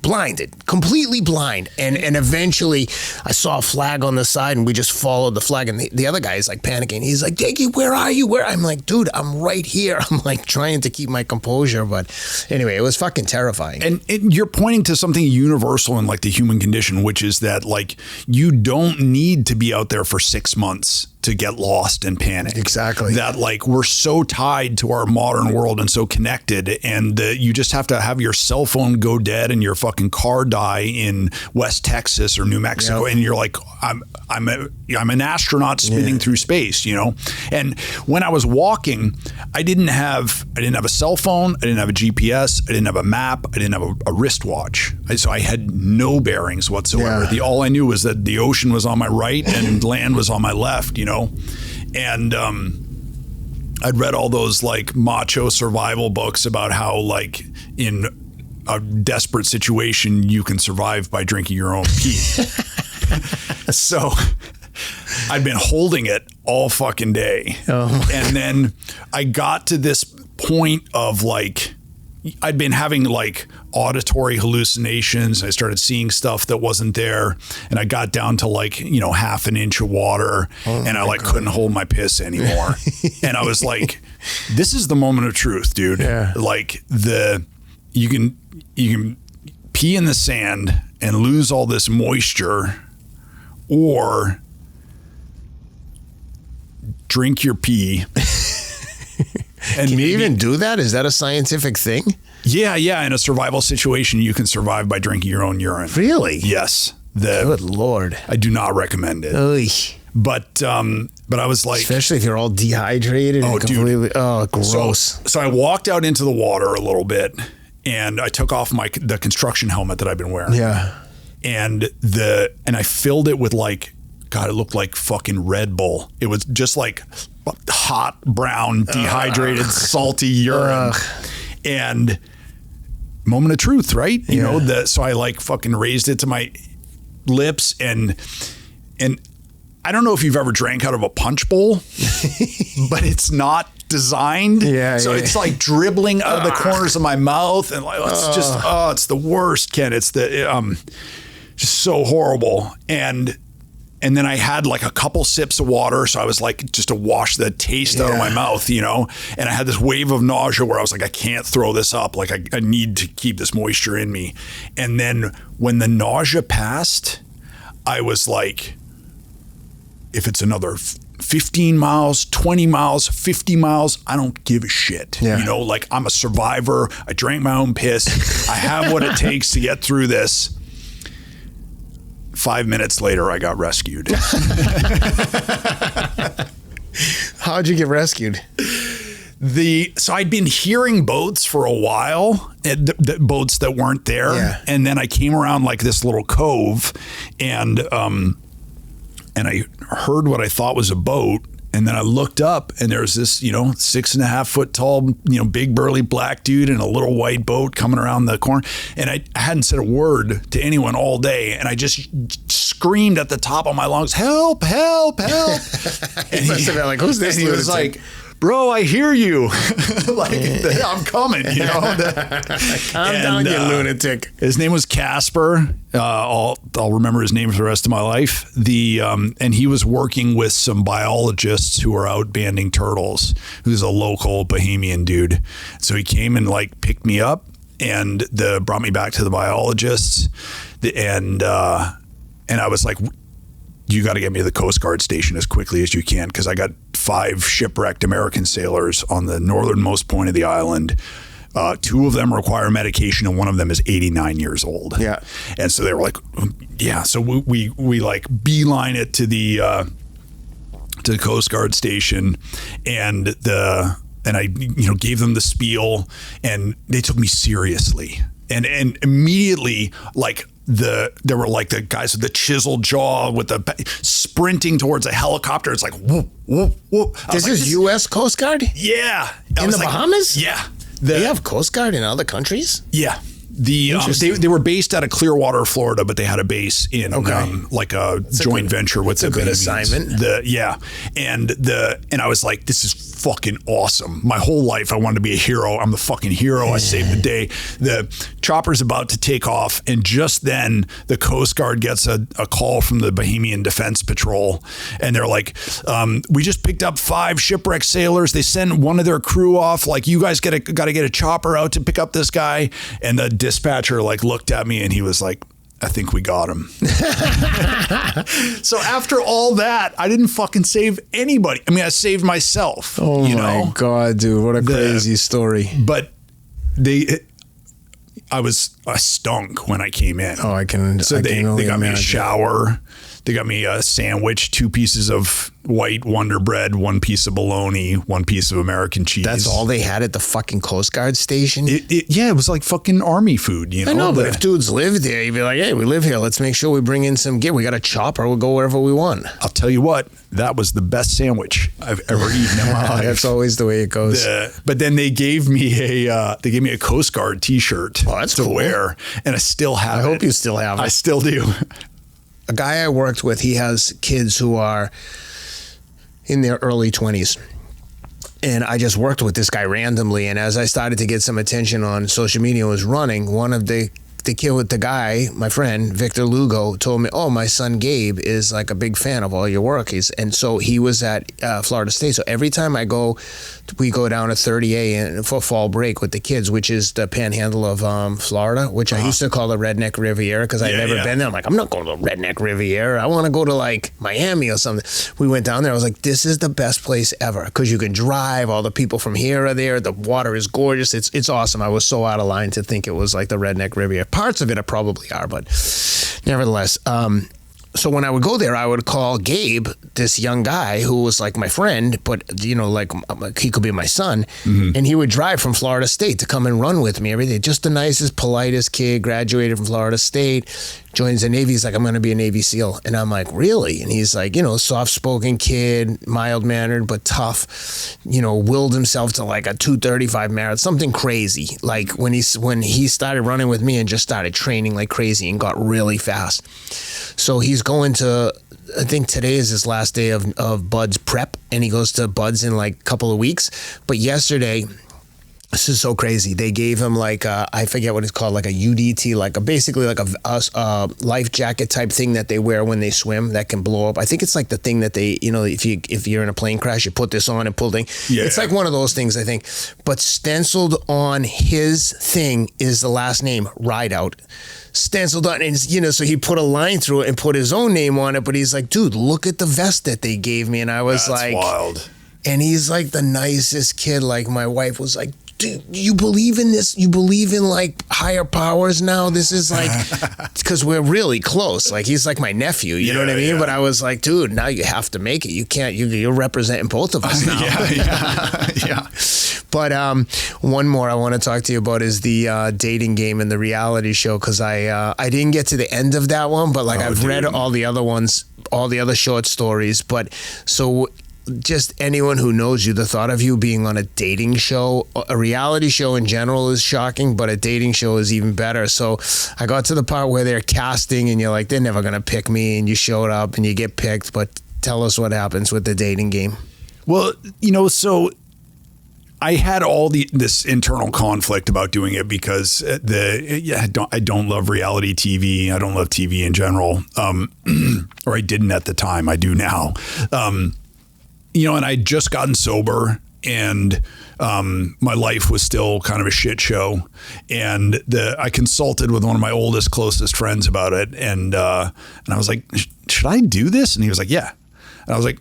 blinded, completely blind. And eventually I saw a flag on the side and we just followed the flag. And the other guy is like panicking. He's like, Dickie, where are you? I'm like, dude, I'm right here. I'm like trying to keep my composure. But anyway, it was fucking terrifying. And you're pointing to something universal in like the human condition, which is that like you don't need to be out there for 6 months to get lost and panic. Exactly. That like we're so tied to our modern world and so connected, and you just have to have your cell phone go dead and your fucking car die in West Texas or New Mexico, and you're like, I'm an astronaut spinning through space, you know. And when I was walking, I didn't have a cell phone, I didn't have a GPS, I didn't have a map, I didn't have a wristwatch, so I had no bearings whatsoever. All I knew was that the ocean was on my right and land was on my left, you know. And I'd read all those like macho survival books about how like in a desperate situation you can survive by drinking your own pee. So I'd been holding it all fucking day. And then I got to this point of like, I'd been having like auditory hallucinations. I started seeing stuff that wasn't there, and I got down to like, you know, half an inch of water, and I like couldn't hold my piss anymore. And I was like, this is the moment of truth, dude. Like you can pee in the sand and lose all this moisture, or drink your pee. And can you even do that? Is that a scientific thing? Yeah. In a survival situation, you can survive by drinking your own urine. Really? Yes. Good Lord. I do not recommend it. Oy. But I was like, especially if you're all dehydrated and completely, dude. Gross. So I walked out into the water a little bit, and I took off the construction helmet that I've been wearing. Yeah. And I filled it with like, God, it looked like fucking Red Bull. It was just like hot, brown, dehydrated, salty urine. And moment of truth, right? You know, so I like fucking raised it to my lips, and I don't know if you've ever drank out of a punch bowl, but it's not designed. It's like dribbling out of the corners of my mouth, and like it's just it's the worst, Ken. It's just so horrible. And then I had like a couple sips of water. So I was like, just to wash the taste out of my mouth, you know? And I had this wave of nausea where I was like, I can't throw this up. Like I need to keep this moisture in me. And then when the nausea passed, I was like, if it's another 15 miles, 20 miles, 50 miles, I don't give a shit. You know, like I'm a survivor. I drank my own piss. I have what it takes to get through this. 5 minutes later, I got rescued. How'd you get rescued? So I'd been hearing boats for a while, the boats that weren't there. Yeah. And then I came around like this little cove, and I heard what I thought was a boat. And then I looked up, and there's this, 6.5 foot tall, big burly black dude in a little white boat coming around the corner. And I hadn't said a word to anyone all day. And I just screamed at the top of my lungs, help, help, help. And he must have been like, who's this? And he was like, bro, I hear you. I'm coming, Calm down, you lunatic. His name was Casper. I'll remember his name for the rest of my life. And he was working with some biologists who are out banding turtles, who's a local Bahamian dude. So he came and like picked me up and brought me back to the biologists. And I was like, you got to get me to the Coast Guard station as quickly as you can, because I got 5 shipwrecked American sailors on the northernmost point of the island. 2 of them require medication, and one of them is 89 years old. Yeah. And so they were like, yeah. So we like beeline it to the Coast Guard station, and I gave them the spiel, and they took me seriously, and immediately like. There were like the guys with the chiseled jaw with the sprinting towards a helicopter. It's like, whoop, whoop, whoop. This is U.S. Coast Guard? Yeah. In the Bahamas? Yeah. They have Coast Guard in other countries? Yeah. They were based out of Clearwater, Florida, but they had a base in like a joint venture with the good assignment. And I was like, this is fucking awesome. My whole life I wanted to be a hero. I'm the fucking hero. I saved the day. The chopper's about to take off, and just then the Coast Guard gets a call from the Bahamian Defense Patrol, and they're like, we just picked up 5 shipwrecked sailors. They sent one of their crew off. Like, you guys got to get a chopper out to pick up this guy. And the dispatcher like looked at me and he was like, I think we got him. So after all that, I didn't fucking save anybody. I mean, I saved myself. Oh my God, dude. What a crazy story. But I stunk when I came in. Oh, I can. So they got me a shower. They got me a sandwich, 2 pieces of white Wonder Bread, 1 piece of bologna, 1 piece of American cheese. That's all they had at the fucking Coast Guard station? Yeah, it was like fucking army food, you know? I know, but if dudes lived there, you'd be like, hey, we live here. Let's make sure we bring in some gear. We got a chopper. We'll go wherever we want. I'll tell you what, that was the best sandwich I've ever eaten in my life. That's always the way it goes. But then they gave me a Coast Guard T-shirt to wear, and I still have it. I hope you still have it. I still do. A guy I worked with, he has kids who are in their early 20s. And I just worked with this guy randomly. And as I started to get some attention on social media and was running, one of the kid with the guy, my friend, Victor Lugo, told me, oh, my son Gabe is like a big fan of all your work. And so he was at Florida State. So every time we go down to 30A for fall break with the kids, which is the panhandle of Florida, which I used to call the Redneck Riviera because I'd never been there. I'm like, I'm not going to the Redneck Riviera. I want to go to like Miami or something. We went down there. I was like, this is the best place ever because you can drive. All the people from here are there. The water is gorgeous. It's awesome. I was so out of line to think it was like the Redneck Riviera. Parts of it probably are, but nevertheless. So when I would go there, I would call Gabe, this young guy who was like my friend, but like he could be my son, and he would drive from Florida State to come and run with me every day. Just the nicest, politest kid, graduated from Florida State, joins the Navy. He's like, I'm going to be a Navy SEAL. And I'm like, really? And he's like, soft-spoken kid, mild-mannered, but tough, willed himself to like a 2:35 marathon, something crazy. Like when he started running with me and just started training like crazy and got really fast. So he's going to, I think today is his last day of Bud's prep, and he goes to Bud's in like a couple of weeks. But yesterday, this is so crazy. They gave him like I forget what it's called, like a UDT, basically like a life jacket type thing that they wear when they swim that can blow up. I think it's like the thing that they, if you're in a plane crash, you put this on and pull thing. Yeah. It's like one of those things, I think. But stenciled on his thing is the last name, Rideout. Stenciled on, and so he put a line through it and put his own name on it. But he's like, dude, look at the vest that they gave me, and I was That's wild. And he's like the nicest kid. Like my wife was like, dude, you believe in this? You believe in like higher powers now? This is like, because we're really close. Like he's like my nephew, you know what I mean? Yeah. But I was like, dude, now you have to make it. You can't, you're representing both of us now. Yeah. But one more I want to talk to you about is the dating game and the reality show, because I didn't get to the end of that one, but like I've read all the other ones, all the other short stories. But so just anyone who knows you, the thought of you being on a dating show, a reality show in general is shocking, but a dating show is even better. So I got to the part where they're casting and you're like, they're never going to pick me, and you showed up and you get picked. But tell us what happens with the dating game. Well, so I had all this internal conflict about doing it because I don't love reality TV. I don't love TV in general, or I didn't at the time. I do now. And I'd just gotten sober, and my life was still kind of a shit show. And I consulted with one of my oldest, closest friends about it, and I was like, should I do this? And he was like, yeah. And I was like,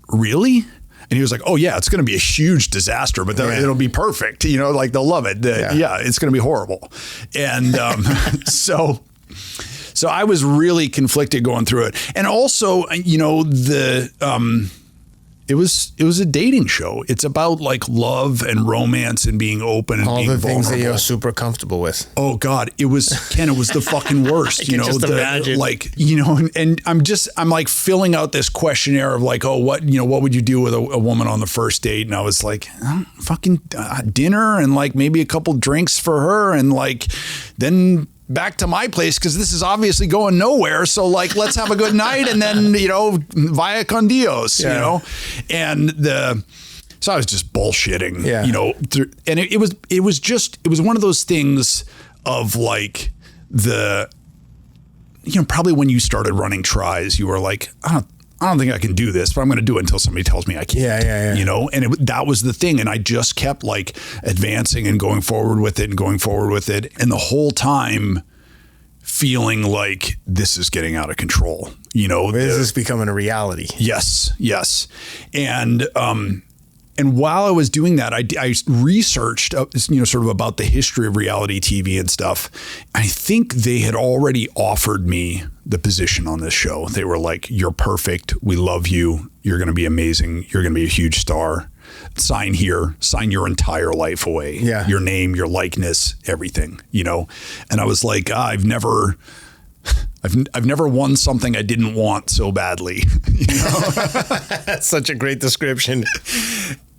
really? And he was like, oh, yeah, it's going to be a huge disaster, but it'll be perfect. Like they'll love it. It's going to be horrible. And so I was really conflicted going through it. And also, it was a dating show. It's about like love and romance and being open and being vulnerable. All the things that you're super comfortable with. Oh God, it was the fucking worst. I can just imagine. And I'm like filling out this questionnaire of like, oh, what would you do with a woman on the first date? And I was like, fucking dinner and like maybe a couple drinks for her, and like then back to my place, because this is obviously going nowhere. So like, let's have a good night, and then, via con Dios, and So I was just bullshitting, Yeah. you know, and it was one of those things of like probably when you started running tries, you were like, I don't think I can do this, but I'm going to do it until somebody tells me I can. Yeah. You know, and that was the thing. And I just kept like advancing and going forward with it. And the whole time feeling like this is getting out of control, you know. This is becoming a reality. Yes. And while I was doing that, I researched, sort of about the history of reality TV and stuff. I think they had already offered me the position on this show. They were like, "You're perfect. We love you. You're going to be amazing. You're going to be a huge star. Sign here. Sign your entire life away. Yeah. Your name, your likeness, everything." You know. And I was like, I've never won something I didn't want so badly. You know? That's such a great description.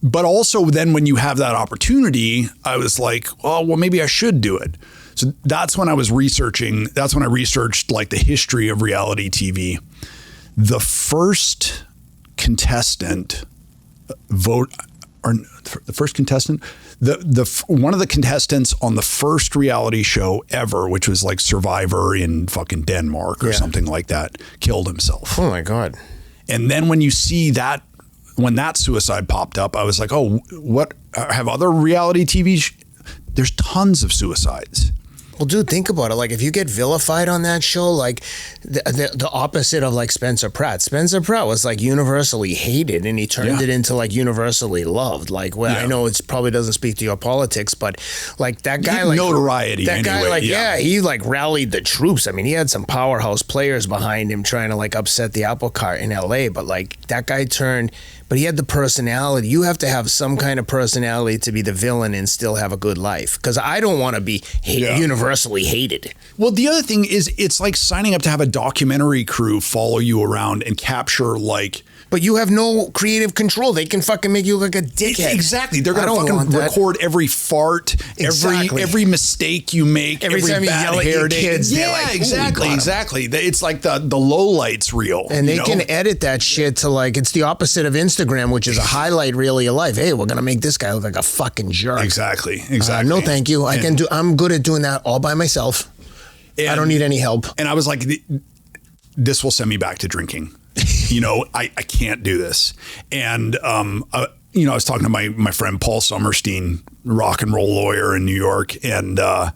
But also then when you have that opportunity, I was like, well, maybe I should do it. So that's when I was researching. That's when I researched like the history of reality TV. The first contestant one of the contestants on the first reality show ever, which was like Survivor in fucking Denmark or something like that, killed himself. Oh my God. And then when you see that, when that suicide popped up, I was like, oh, what have other reality TV? There's tons of suicides. Well, dude, think about it. Like, if you get vilified on that show, like the opposite of like Spencer Pratt. Spencer Pratt was like universally hated, and he turned it into like universally loved. Like, I know it probably doesn't speak to your politics, but like that guy, like notoriety. That guy, like, he like rallied the troops. I mean, he had some powerhouse players behind him trying to like upset the apple cart in LA, but like that guy turned. But he had the personality. You have to have some kind of personality to be the villain and still have a good life. Because I don't want to be universally hated. Well, the other thing is, it's like signing up to have a documentary crew follow you around and capture like. But you have no creative control. They can fucking make you look like a dickhead. Exactly. They're going to fucking record every fart, every mistake you make, every time you yell at your kids. Yeah, like, exactly. It's like the lowlights reel. And they can edit that shit to like, it's the opposite of Instagram, which is a highlight reel of your life. Hey, we're going to make this guy look like a fucking jerk. Exactly. No, thank you. I'm good at doing that all by myself. I don't need any help. And I was like, this will send me back to drinking. You know, I can't do this. And, I was talking to my friend Paul Sommerstein, rock and roll lawyer in New York. And I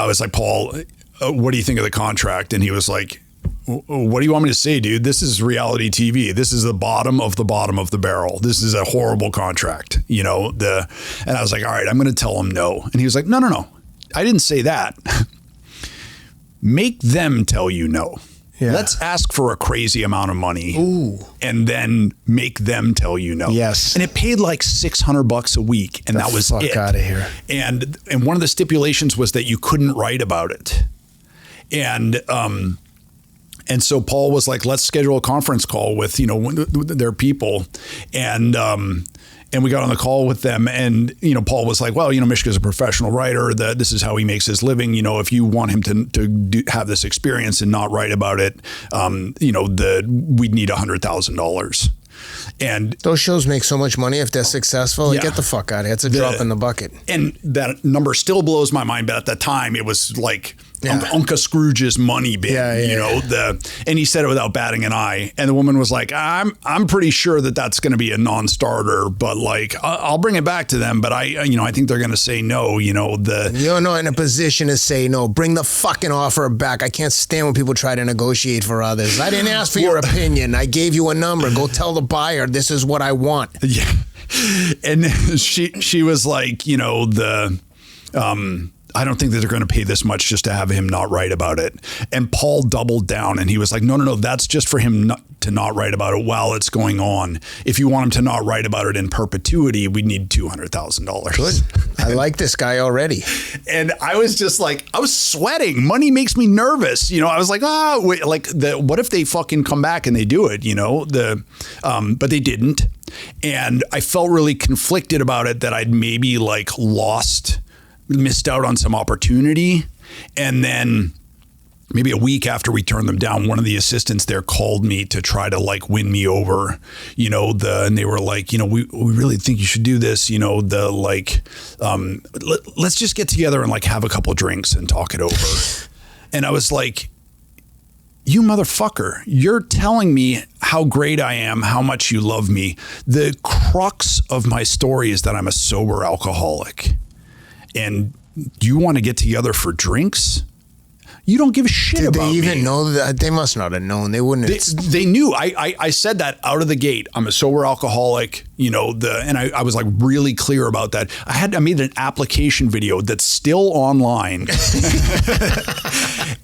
was like, Paul, what do you think of the contract? And he was like, what do you want me to say, dude? This is reality TV. This is the bottom of the bottom of the barrel. This is a horrible contract, you know, and I was like, all right, I'm going to tell him no. And he was like, no. I didn't say that. Make them tell you no. Yeah. Let's ask for a crazy amount of money. Ooh. And then make them tell you no. Yes. And it paid like $600 a week. And that was it. Out of here. And one of the stipulations was that you couldn't write about it. And so Paul was like, let's schedule a conference call with, their people. And we got on the call with them, and Paul was like, "Well, Mishka's a professional writer. This is how he makes his living. If you want him to have this experience and not write about it, we'd need $100,000." And those shows make so much money if they're successful. Like, get the fuck out of here. It's a drop in the bucket. And that number still blows my mind. But at the time, it was like Uncle Scrooge's money bin. And he said it without batting an eye. And the woman was like, I'm pretty sure that's going to be a non-starter. But like, I'll bring it back to them. But I think they're going to say no. You're not in a position to say no. Bring the fucking offer back. I can't stand when people try to negotiate for others. I didn't ask for your opinion. I gave you a number. Go tell the buyer this is what I want. Yeah. And she was like, I don't think that they're going to pay this much just to have him not write about it. And Paul doubled down and he was like, no, that's just for him to not write about it while it's going on. If you want him to not write about it in perpetuity, we need $200,000. Good. I like this guy already. And I was just like, I was sweating. Money makes me nervous. I was like, what if they fucking come back and they do it, but they didn't. And I felt really conflicted about it, that I'd maybe like missed out on some opportunity. And then maybe a week after we turned them down, one of the assistants there called me to try to like win me over, you know, and they were like, you know, we really think you should do this, you know, let's just get together and like have a couple of drinks and talk it over. And I was like, you motherfucker, you're telling me how great I am, how much you love me. The crux of my story is that I'm a sober alcoholic. And you want to get together for drinks? You don't give a shit about me. Did they even know that? They must not have known. They wouldn't have. They knew. I said that out of the gate. I'm a sober alcoholic, you know, and I was like really clear about that. I made an application video that's still online.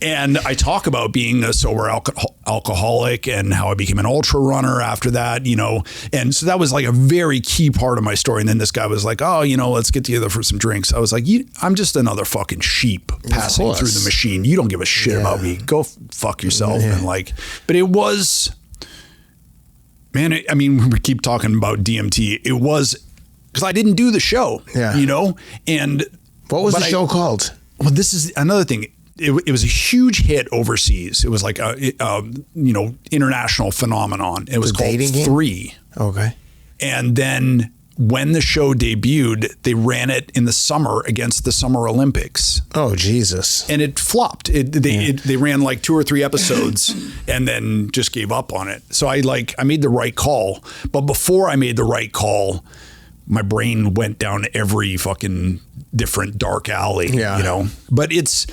And I talk about being a sober alcoholic and how I became an ultrarunner after that, you know. And so that was like a very key part of my story. And then this guy was like, oh, you know, let's get together for some drinks. I was like, I'm just another fucking sheep passing through the machine. You don't give a shit about me. Go fuck yourself. And like, but it was, man, I mean, we keep talking about DMT. It was because I didn't do the show, you know? And what was the show called? Well, this is another thing. It was a huge hit overseas. It was like a you know, international phenomenon. It was called 3. Okay. And then when the show debuted, they ran it in the summer against the Summer Olympics. Oh, Jesus. And it flopped. They ran like 2 or 3 episodes and then just gave up on it. So I made the right call. But before I made the right call, my brain went down every fucking different dark alley, you know? But it's...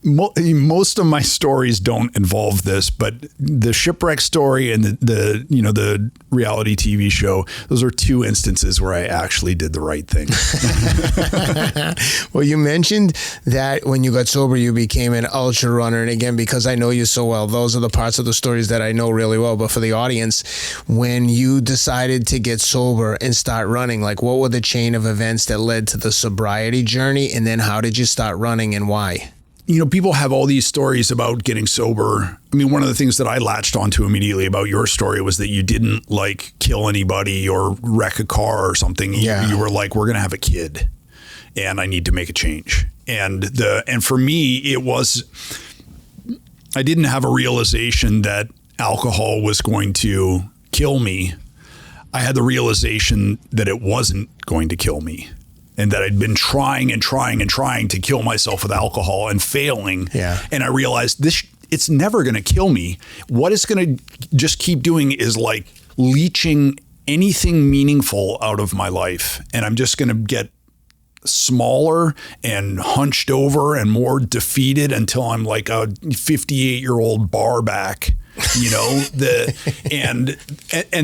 most of my stories don't involve this, but the Shipwreck story and the you know, the reality TV show, those are 2 instances where I actually did the right thing. Well, you mentioned that when you got sober, you became an ultra runner. And again, because I know you so well, those are the parts of the stories that I know really well. But for the audience, when you decided to get sober and start running, like what were the chain of events that led to the sobriety journey? And then how did you start running and why? You know, people have all these stories about getting sober. I mean, one of the things that I latched onto immediately about your story was that you didn't like kill anybody or wreck a car or something. You were like, we're going to have a kid and I need to make a change. And for me, it was, I didn't have a realization that alcohol was going to kill me. I had the realization that it wasn't going to kill me. And that I'd been trying to kill myself with alcohol and failing. Yeah. And I realized it's never going to kill me. What it's going to just keep doing is like leeching anything meaningful out of my life. And I'm just going to get smaller and hunched over and more defeated until I'm like a 58-year-old barback. You know, and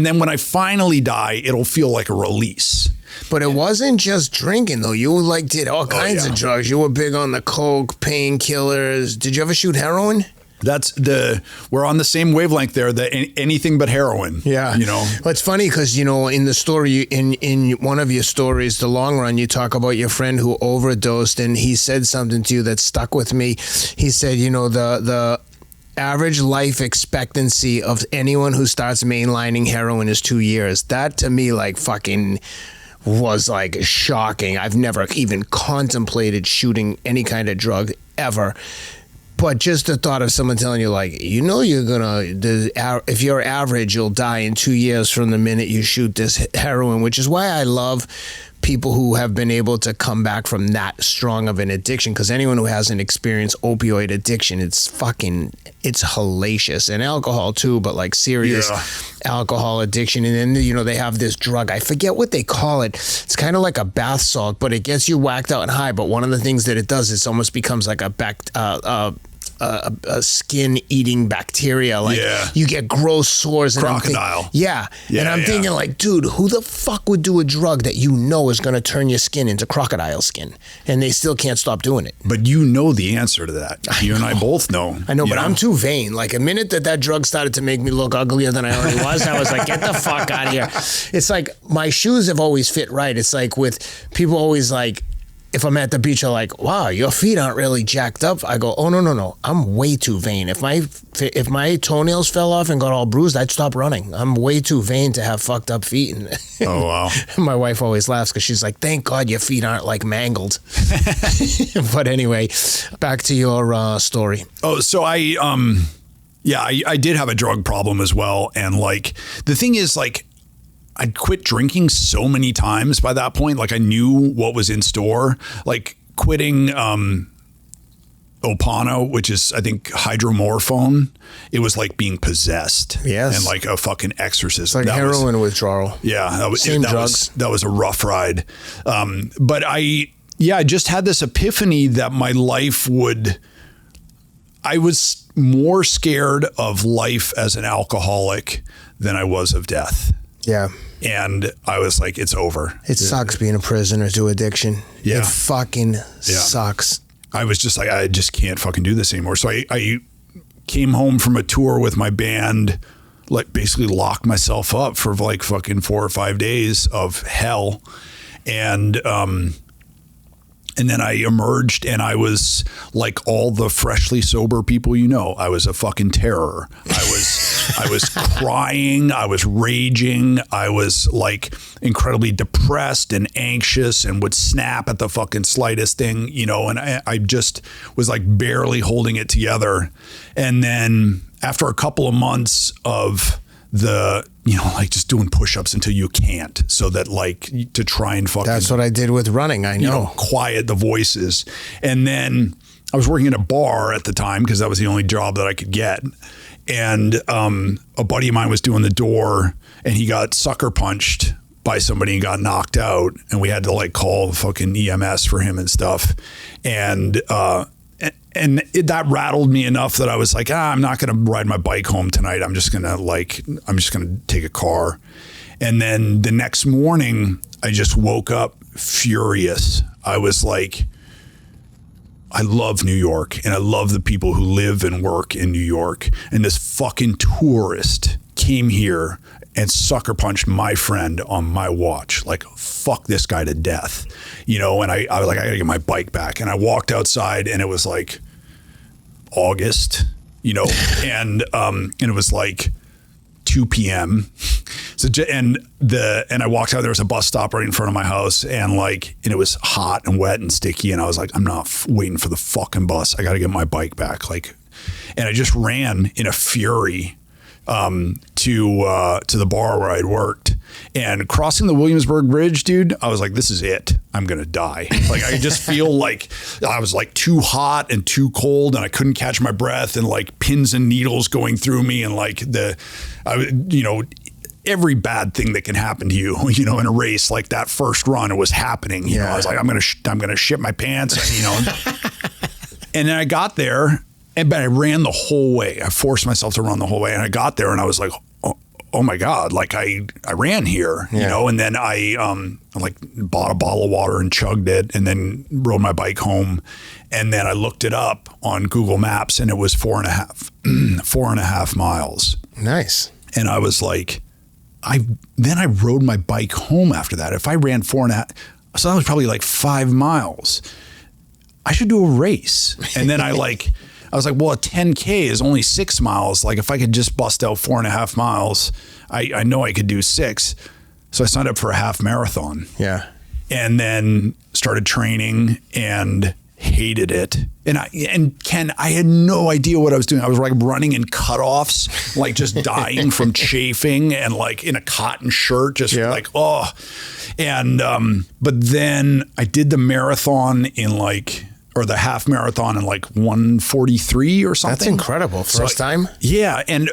then when I finally die, it'll feel like a release. But it wasn't just drinking, though. You like did all kinds of drugs. You were big on the coke, painkillers. Did you ever shoot heroin? We're on the same wavelength there. Anything but heroin. Yeah. You know. Well, it's funny because, you know, in the story, in one of your stories, The Long Run, you talk about your friend who overdosed, and he said something to you that stuck with me. He said, you know, the average life expectancy of anyone who starts mainlining heroin is 2 years. That to me, like, fucking was like shocking. I've never even contemplated shooting any kind of drug ever. But just the thought of someone telling you, like, you know, if you're average, you'll die in 2 years from the minute you shoot this heroin, which is why I love people who have been able to come back from that strong of an addiction. Because anyone who hasn't experienced opioid addiction, it's hellacious. And alcohol too, but like serious alcohol addiction. And then, you know, they have this drug, I forget what they call it. It's kind of like a bath salt, but it gets you whacked out and high. But one of the things that it does is almost becomes like a skin-eating bacteria. Like you get gross sores. And Crocodile. And I'm thinking like, dude, who the fuck would do a drug that you know is going to turn your skin into crocodile skin? And they still can't stop doing it. But you know the answer to that. You and I both know. I know, but I'm too vain. Like a minute that drug started to make me look uglier than I already was, I was like, get the fuck out of here. It's like my shoes have always fit right. It's like with people always like, if I'm at the beach, are like, wow, your feet aren't really jacked up. I go, oh, no. I'm way too vain. If my toenails fell off and got all bruised, I'd stop running. I'm way too vain to have fucked up feet. And oh, wow. My wife always laughs because she's like, thank God your feet aren't like mangled. But anyway, back to your story. Oh, so I did have a drug problem as well. And like, the thing is, like, I'd quit drinking so many times by that point. Like, I knew what was in store. Like, quitting Opano, which is, I think, hydromorphone. It was like being possessed. Yes. And like a fucking exorcism. It's like heroin withdrawal. Yeah. Same drugs. That was a rough ride. But I just had this epiphany that my life I was more scared of life as an alcoholic than I was of death. Yeah. And I was like, it's over. It sucks being a prisoner to addiction. Yeah. It fucking sucks. I was just like, I just can't fucking do this anymore. So I came home from a tour with my band, like basically locked myself up for like fucking 4 or 5 days of hell. And then I emerged and I was like all the freshly sober people, I was a fucking terror. I was crying. I was raging. I was like incredibly depressed and anxious and would snap at the fucking slightest thing, and I just was like barely holding it together. And then after a couple of months of like just doing push-ups until you can't, so that like to try and fucking. That's what I did with running. I know. Quiet the voices. And then I was working in a bar at the time because that was the only job that I could get. And a buddy of mine was doing the door and he got sucker punched by somebody and got knocked out. And we had to like call the fucking EMS for him and stuff. And that rattled me enough that I was like, I'm not going to ride my bike home tonight. I'm just going to take a car. And then the next morning I just woke up furious. I was like, I love New York and I love the people who live and work in New York. And this fucking tourist came here and sucker punched my friend on my watch. Like, fuck this guy to death, and I was like, I gotta get my bike back. And I walked outside and it was like August, and it was like 2 p.m. So, and I walked out, there was a bus stop right in front of my house and it was hot and wet and sticky. And I was like, I'm not waiting for the fucking bus. I got to get my bike back. And I just ran in a fury to the bar where I'd worked, and crossing the Williamsburg Bridge, dude, I was like, this is it. I'm going to die. Like, I just feel like I was like too hot and too cold and I couldn't catch my breath and like pins and needles going through me. And like every bad thing that can happen to you, in a race, like that first run, it was happening. I was like, I'm going to shit my pants, And then I got there. But I ran the whole way. I forced myself to run the whole way. And I got there and I was like, oh my God, like I ran here, and then I like bought a bottle of water and chugged it and then rode my bike home. And then I looked it up on Google Maps and it was 4.5 miles. Nice. And I was like, then I rode my bike home after that. If I ran 4.5, so that was probably like 5 miles. I should do a race. And then I was like, well, a 10K is only 6 miles. Like, if I could just bust out 4.5 miles, I know I could do 6. So I signed up for a half marathon. Yeah. And then started training and hated it. And Ken, I had no idea what I was doing. I was like running in cutoffs, like just dying from chafing and like in a cotton shirt, just like, oh. And, but then I did the marathon or the half marathon in like 1:43 or something. That's incredible. First time? Yeah. And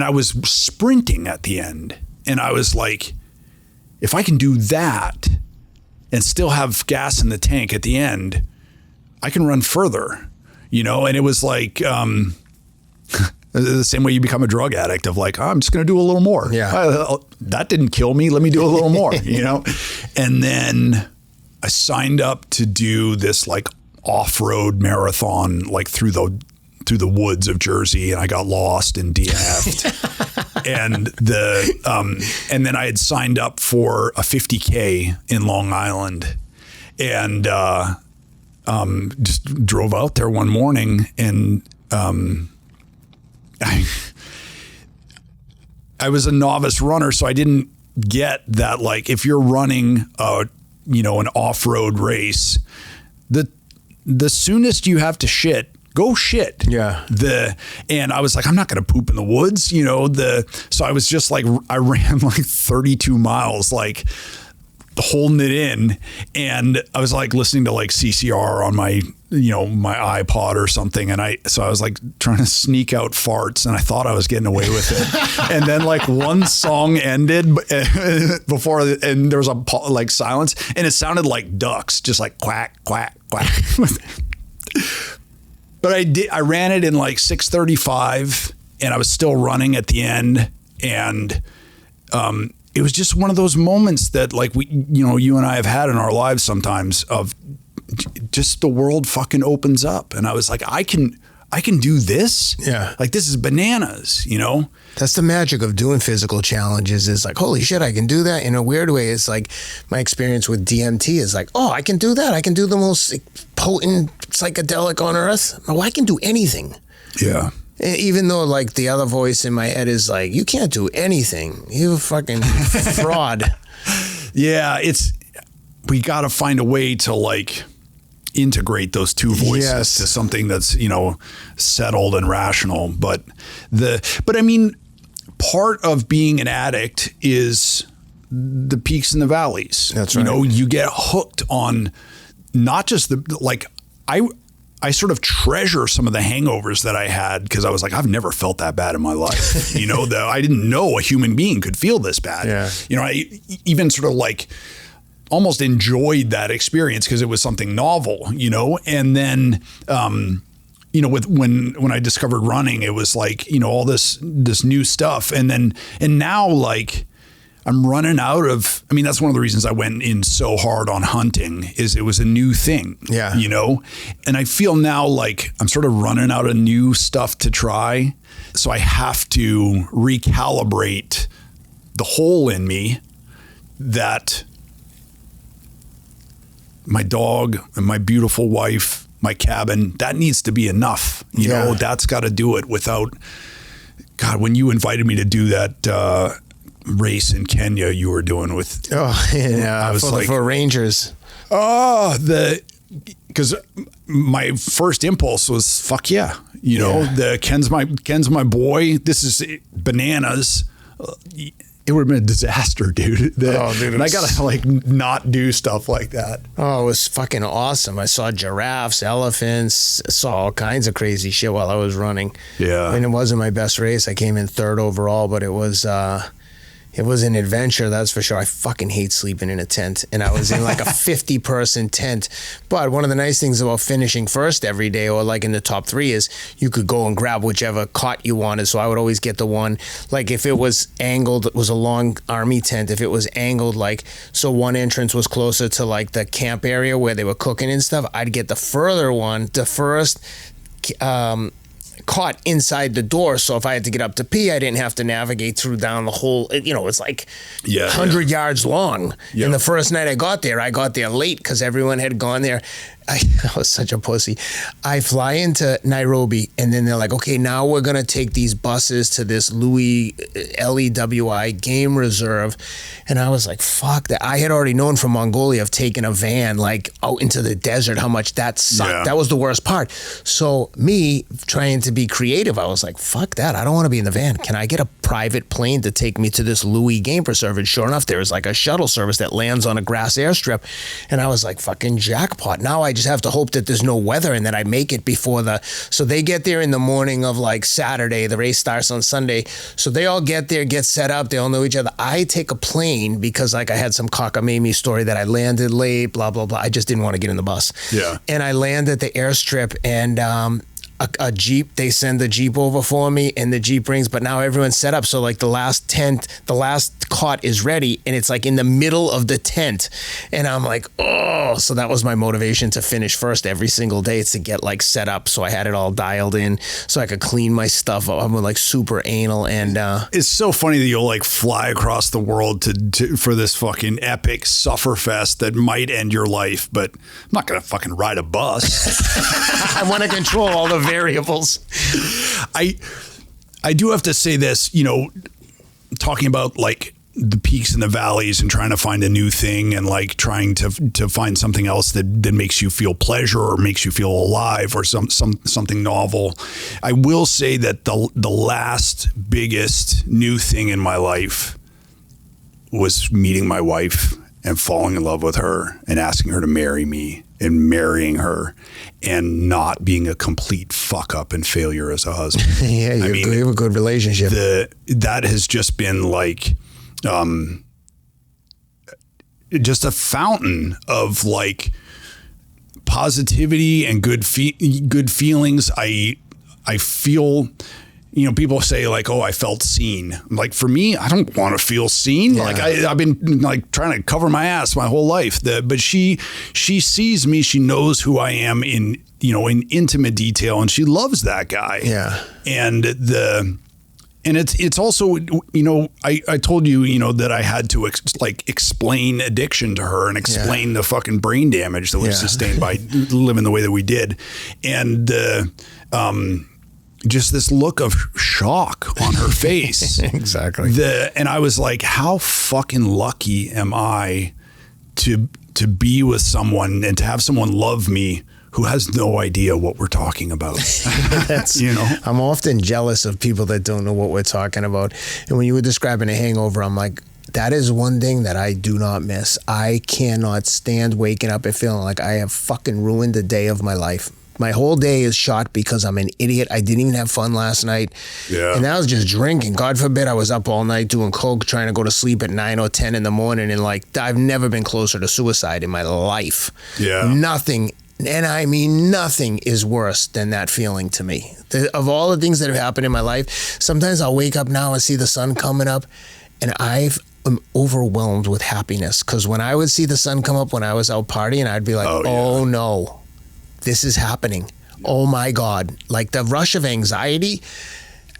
I was sprinting at the end. And I was like, if I can do that and still have gas in the tank at the end, I can run further, And it was like the same way you become a drug addict of like, I'm just going to do a little more. Yeah. That didn't kill me. Let me do a little more, And then I signed up to do this like off-road marathon, like through the woods of Jersey, and I got lost and DNF'd. and then I had signed up for a 50K in Long Island, and just drove out there one morning, and I was a novice runner, so I didn't get that, like, if you're running an off-road race, the soonest you have to shit, go shit. Yeah. And I was like, I'm not going to poop in the woods, so I was just like, I ran like 32 miles, like holding it in. And I was like listening to like CCR on my, my iPod or something. And so I was like trying to sneak out farts, and I thought I was getting away with it. And then like one song ended before, and there was like silence, and it sounded like ducks, just like quack, quack, quack. But I ran it in like 6:35, and I was still running at the end. And, it was just one of those moments that, like, you and I have had in our lives sometimes, of just the world fucking opens up. And I was like, I can do this. Yeah. Like, this is bananas, That's the magic of doing physical challenges, is like, holy shit, I can do that. In a weird way, it's like my experience with DMT is like, oh, I can do that. I can do the most potent psychedelic on earth. Oh, I can do anything. Yeah. Even though, like, the other voice in my head is like, you can't do anything. You fucking fraud. Yeah, we got to find a way to, like, integrate those two voices to something that's, settled and rational. But I mean, part of being an addict is the peaks and the valleys. That's right. You get hooked on not just I sort of treasure some of the hangovers that I had, because I was like, I've never felt that bad in my life. I didn't know a human being could feel this bad. Yeah. I even sort of like almost enjoyed that experience because it was something novel, and then, when I discovered running, it was like, all this new stuff. And now, like, I'm running out of, that's one of the reasons I went in so hard on hunting, is it was a new thing. Yeah. And I feel now like I'm sort of running out of new stuff to try. So I have to recalibrate the hole in me that my dog and my beautiful wife, my cabin, that needs to be enough. That's got to do it without, God, when you invited me to do that, race in Kenya you were doing with, I was for Rangers. Because my first impulse was, fuck yeah, Ken's my boy. This is bananas. It would have been a disaster, dude. And I gotta like not do stuff like that. Oh, it was fucking awesome. I saw giraffes, elephants, saw all kinds of crazy shit while I was running. Yeah. And it wasn't my best race. I came in third overall, but it was an adventure, that's for sure. I fucking hate sleeping in a tent. And I was in like a 50-person tent. But one of the nice things about finishing first every day, or like in the top 3, is you could go and grab whichever cot you wanted. So I would always get the one, like if it was angled, it was a long army tent. If it was angled, like, so one entrance was closer to like the camp area where they were cooking and stuff, I'd get the further one, the first caught inside the door, so if I had to get up to pee, I didn't have to navigate through down the whole, it's like 100 yards long. Yeah. And the first night I got there late because everyone had gone there. I was such a pussy. I fly into Nairobi, and then they're like, okay, now we're going to take these buses to this Lewi game reserve. And I was like, fuck that. I had already known from Mongolia of taking a van like out into the desert, how much that sucked. Yeah. That was the worst part. So me trying to be creative, I was like, fuck that. I don't want to be in the van. Can I get a private plane to take me to this Lewi game preserve? And sure enough, there was like a shuttle service that lands on a grass airstrip. And I was like, fucking jackpot. Now I just have to hope that there's no weather and that I make it before so they get there in the morning of like Saturday, the race starts on Sunday. So they all get there, get set up, they all know each other. I take a plane because like I had some cockamamie story that I landed late, blah, blah, blah. I just didn't want to get in the bus. Yeah. And I land at the airstrip, and a Jeep. They send the Jeep over for me, and the Jeep brings. But now everyone's set up, so like the last cot is ready, and it's like in the middle of the tent, and I'm like, oh. So that was my motivation to finish first every single day. It's to get like set up, so I had it all dialed in, so I could clean my stuff up. I'm like super anal, and it's so funny that you'll like fly across the world for this fucking epic sufferfest that might end your life, but I'm not gonna fucking ride a bus. I want to control all the variables. I do have to say this, you know, talking about like the peaks and the valleys and trying to find a new thing and like trying to find something else that makes you feel pleasure or makes you feel alive or something novel. I will say that the last biggest new thing in my life was meeting my wife and falling in love with her and asking her to marry me and marrying her and not being a complete fuck up and failure as a husband. Yeah, you have a good relationship. That has just been like just a fountain of like positivity and good feelings. I feel, you know, people say like, oh, I felt seen. I'm like, for me, I don't want to feel seen. Yeah. Like I've been like trying to cover my ass my whole life. But she sees me. She knows who I am in intimate detail, and she loves that guy. Yeah. And it's also, you know, I told you, you know, that I had to explain addiction to her and explain the fucking brain damage that was sustained by living the way that we did. And just this look of shock on her face. Exactly. And I was like, how fucking lucky am I to be with someone and to have someone love me who has no idea what we're talking about. That's, you know, I'm often jealous of people that don't know what we're talking about. And when you were describing a hangover, I'm like, that is one thing that I do not miss. I cannot stand waking up and feeling like I have fucking ruined the day of my life. My whole day is shot because I'm an idiot. I didn't even have fun last night. Yeah. And I was just drinking. God forbid I was up all night doing coke, trying to go to sleep at 9 or 10 in the morning. And like, I've never been closer to suicide in my life. Yeah. Nothing. And I mean, nothing is worse than that feeling to me. Of all the things that have happened in my life, sometimes I'll wake up now and see the sun coming up, and I'm overwhelmed with happiness. Because when I would see the sun come up when I was out partying, I'd be like, oh no, this is happening. Oh my God. Like the rush of anxiety,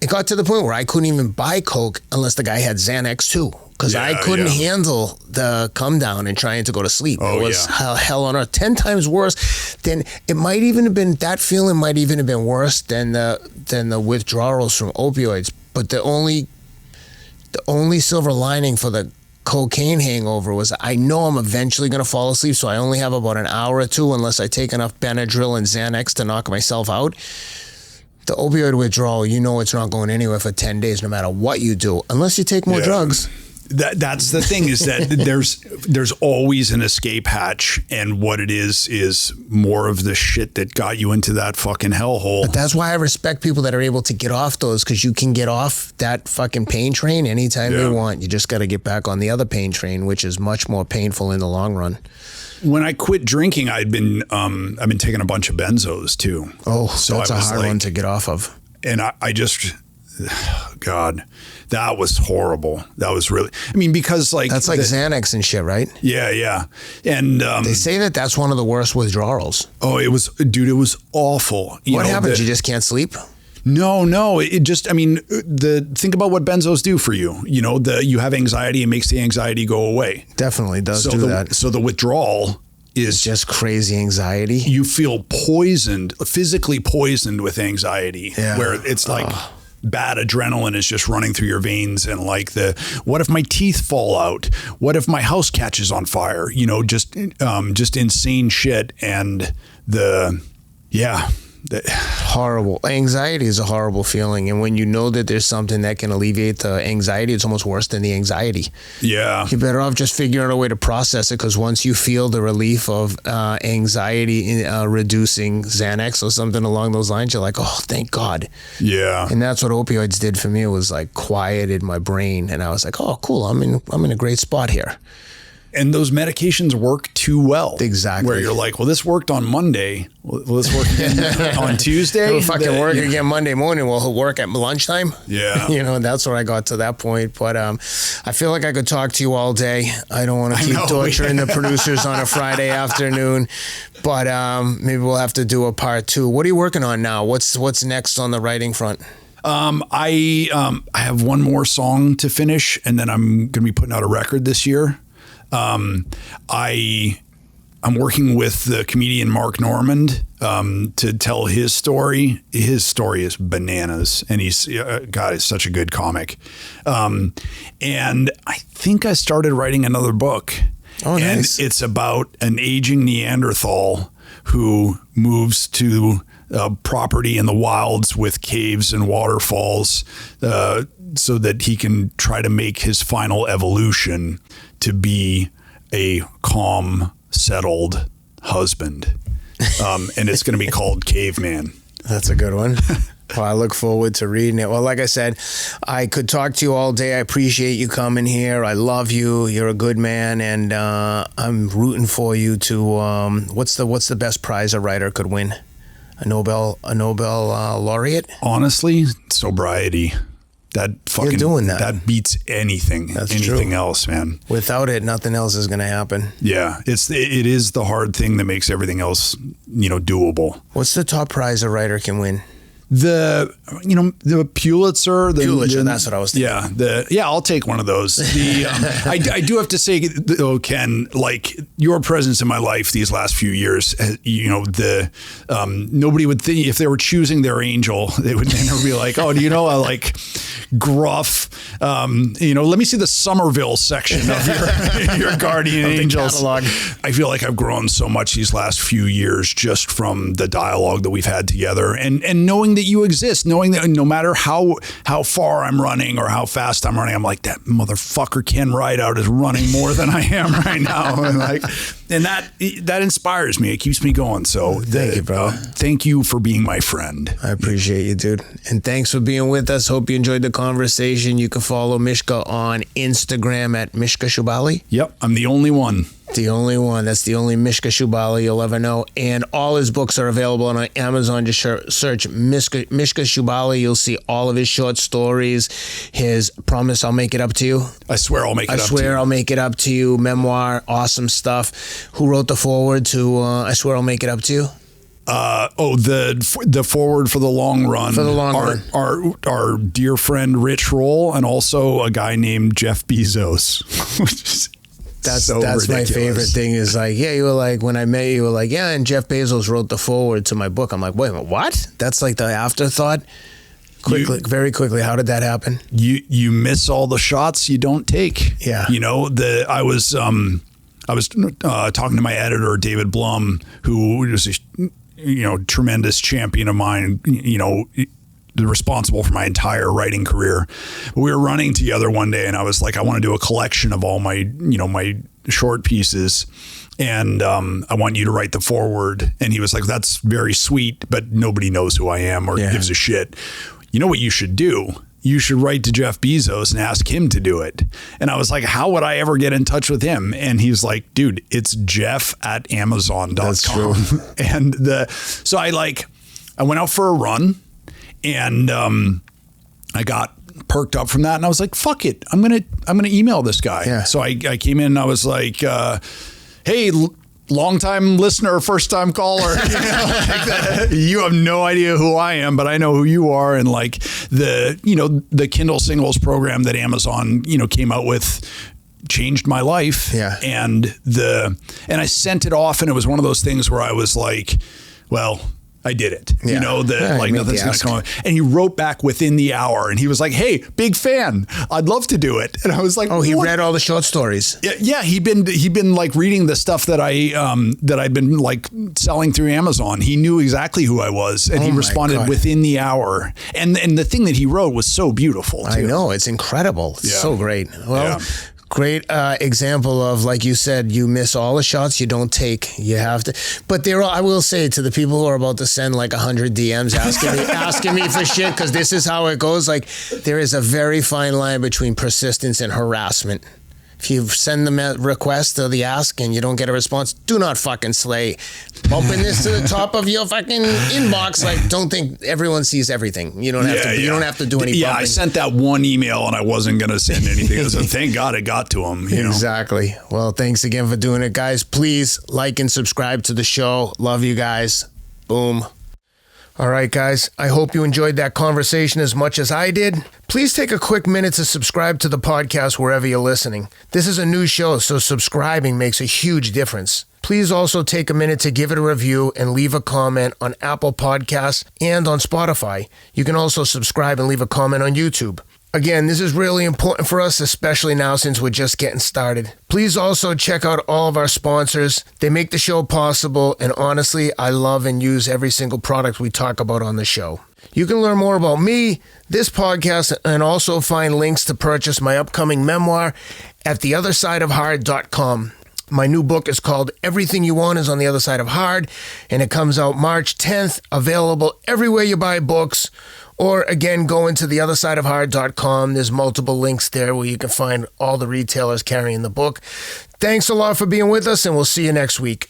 it got to the point where I couldn't even buy Coke unless the guy had Xanax too. Because I couldn't handle the come down and trying to go to sleep. It was hell on earth. 10 times worse than it might even have been. That feeling might even have been worse than the withdrawals from opioids. But the only silver lining for the cocaine hangover was I know I'm eventually going to fall asleep, so I only have about an hour or two unless I take enough Benadryl and Xanax to knock myself out. The opioid withdrawal, you know it's not going anywhere for 10 days no matter what you do, unless you take more drugs. That's the thing, is that there's always an escape hatch, and what it is more of the shit that got you into that fucking hellhole. But that's why I respect people that are able to get off those, because you can get off that fucking pain train anytime you want. You just got to get back on the other pain train, which is much more painful in the long run. When I quit drinking, I've been taking a bunch of benzos too. Oh, so that's a hard one to get off of. And I just, God, that was horrible. That was really, I mean, because like that's like Xanax and shit, right? Yeah. And they say that that's one of the worst withdrawals. Oh, it was awful. What happens? You just can't sleep? No. It just, I mean, think about what benzos do for you. You know, you have anxiety, it makes the anxiety go away. Definitely does that. So the withdrawal is just crazy anxiety. You feel poisoned, physically poisoned with anxiety, where it's like bad adrenaline is just running through your veins, and like what if my teeth fall out? What if my house catches on fire? You know, just insane shit. And horrible. Anxiety is a horrible feeling, and when you know that there's something that can alleviate the anxiety, it's almost worse than the anxiety. Yeah, you're better off just figuring out a way to process it, because once you feel the relief of anxiety reducing Xanax or something along those lines, you're like, oh, thank God. Yeah. And that's what opioids did for me. It was like quieted my brain, and I was like, oh, cool, I'm in a great spot here. And those medications work too well. Exactly. Where you're like, well, this worked on Monday. Will this work again on Tuesday? It'll fucking work again Monday morning. Will it work at lunchtime? Yeah. You know, that's where I got to that point. But I feel like I could talk to you all day. I don't want to keep torturing the producers on a Friday afternoon. But maybe we'll have to do a part 2. What are you working on now? What's next on the writing front? I have one more song to finish, and then I'm going to be putting out a record this year. I'm working with the comedian Mark Normand to tell his story. His story is bananas, and he's such a good comic. And I think I started writing another book. Oh, nice. And it's about an aging Neanderthal who moves to property in the wilds with caves and waterfalls so that he can try to make his final evolution to be a calm, settled husband. And it's going to be called Caveman. That's a good one. Well, I look forward to reading it. Well, like I said, I could talk to you all day. I appreciate you coming here. I love you. You're a good man, and I'm rooting for you to. What's the best prize a writer could win? A Nobel laureate? Honestly, sobriety. That fucking You're doing that. That beats anything. That's anything true. else, man. Without it, nothing else is going to happen. Yeah, it is the hard thing that makes everything else, doable. What's the top prize a writer can win? The Pulitzer. Pulitzer, that's what I was thinking. Yeah, I'll take one of those. I do have to say, though, Ken, like your presence in my life these last few years, nobody would think if they were choosing their angel, they would never be like, oh, I like gruff, let me see the Somerville section of your guardian angels. Catalog. I feel like I've grown so much these last few years just from the dialogue that we've had together and knowing that you exist, knowing that no matter how far I'm running or how fast I'm running, I'm like, that motherfucker Ken Rideout is running more than I am right now. And that inspires me. It keeps me going. So thank you, bro. Thank you for being my friend. I appreciate you, dude. And thanks for being with us. Hope you enjoyed the conversation. You can follow Mishka on Instagram at Mishka Shubaly. Yep. I'm the only one. The only one. That's the only Mishka Shubaly you'll ever know. And all his books are available on Amazon. Just search Mishka Shubaly. You'll see all of his short stories, his Promise I'll Make It Up to You. I swear I'll make it up to you. I swear I'll make it up to you. Memoir. Awesome stuff. Who wrote the foreword to I Swear I'll Make It Up to You? The foreword for the long run. For the long run. Our dear friend Rich Roll, and also a guy named Jeff Bezos. That's ridiculous. My favorite thing is like, yeah, you were like, when I met you, you were like, yeah, and Jeff Bezos wrote the foreword to my book. I'm like, wait a minute, what? That's like the afterthought? Very quickly, how did that happen? You miss all the shots you don't take. Yeah. I was talking to my editor, David Blum, who was a tremendous champion of mine, responsible for my entire writing career. We were running together one day, and I was like, I want to do a collection of all my, my short pieces, and I want you to write the foreword. And he was like, that's very sweet, but nobody knows who I am or gives a shit. You know what you should do? You should write to Jeff Bezos and ask him to do it. And I was like, how would I ever get in touch with him? And he's like, dude, it's Jeff@Amazon.com. That's true. And so I went out for a run, and I got perked up from that, and I was like, fuck it, I'm gonna email this guy. Yeah. So I came in and I was like, hey, long-time listener, first-time caller, you have no idea who I am, but I know who you are. And like the Kindle Singles program that Amazon came out with changed my life. Yeah. And I sent it off, and it was one of those things where I was like, well, I did it. Yeah. Nothing's going to come up. And he wrote back within the hour, and he was like, hey, big fan. I'd love to do it. And I was like, oh, he read all the short stories. Yeah. He'd been like reading the stuff that I'd been like selling through Amazon. He knew exactly who I was, and he responded within the hour. And the thing that he wrote was so beautiful too. I know. It's incredible. It's so great. Well, great example of, like you said, you miss all the shots you don't take. You have to. But I will say to the people who are about to send like 100 DMs asking me for shit, because this is how it goes. Like, there is a very fine line between persistence and harassment. If you send them a request or the ask and you don't get a response, do not fucking slay. Bumping this to the top of your fucking inbox. Like, don't think everyone sees everything. You don't have to. You don't have to do any. Yeah, bumping. I sent that one email and I wasn't going to send anything. So thank God it got to him. Exactly. Well, thanks again for doing it, guys. Please like and subscribe to the show. Love you guys. Boom. All right, guys, I hope you enjoyed that conversation as much as I did. Please take a quick minute to subscribe to the podcast wherever you're listening. This is a new show, so subscribing makes a huge difference. Please also take a minute to give it a review and leave a comment on Apple Podcasts and on Spotify. You can also subscribe and leave a comment on YouTube. Again, this is really important for us, especially now since we're just getting started. Please also check out all of our sponsors. They make the show possible, and honestly, I love and use every single product we talk about on the show. You can learn more about me, this podcast, and also find links to purchase my upcoming memoir at theothersideofhard.com. My new book is called Everything You Want Is on the Other Side of Hard, and it comes out March 10th, available everywhere you buy books. Or again, go into theothersideofhard.com. There's multiple links there where you can find all the retailers carrying the book. Thanks a lot for being with us, and we'll see you next week.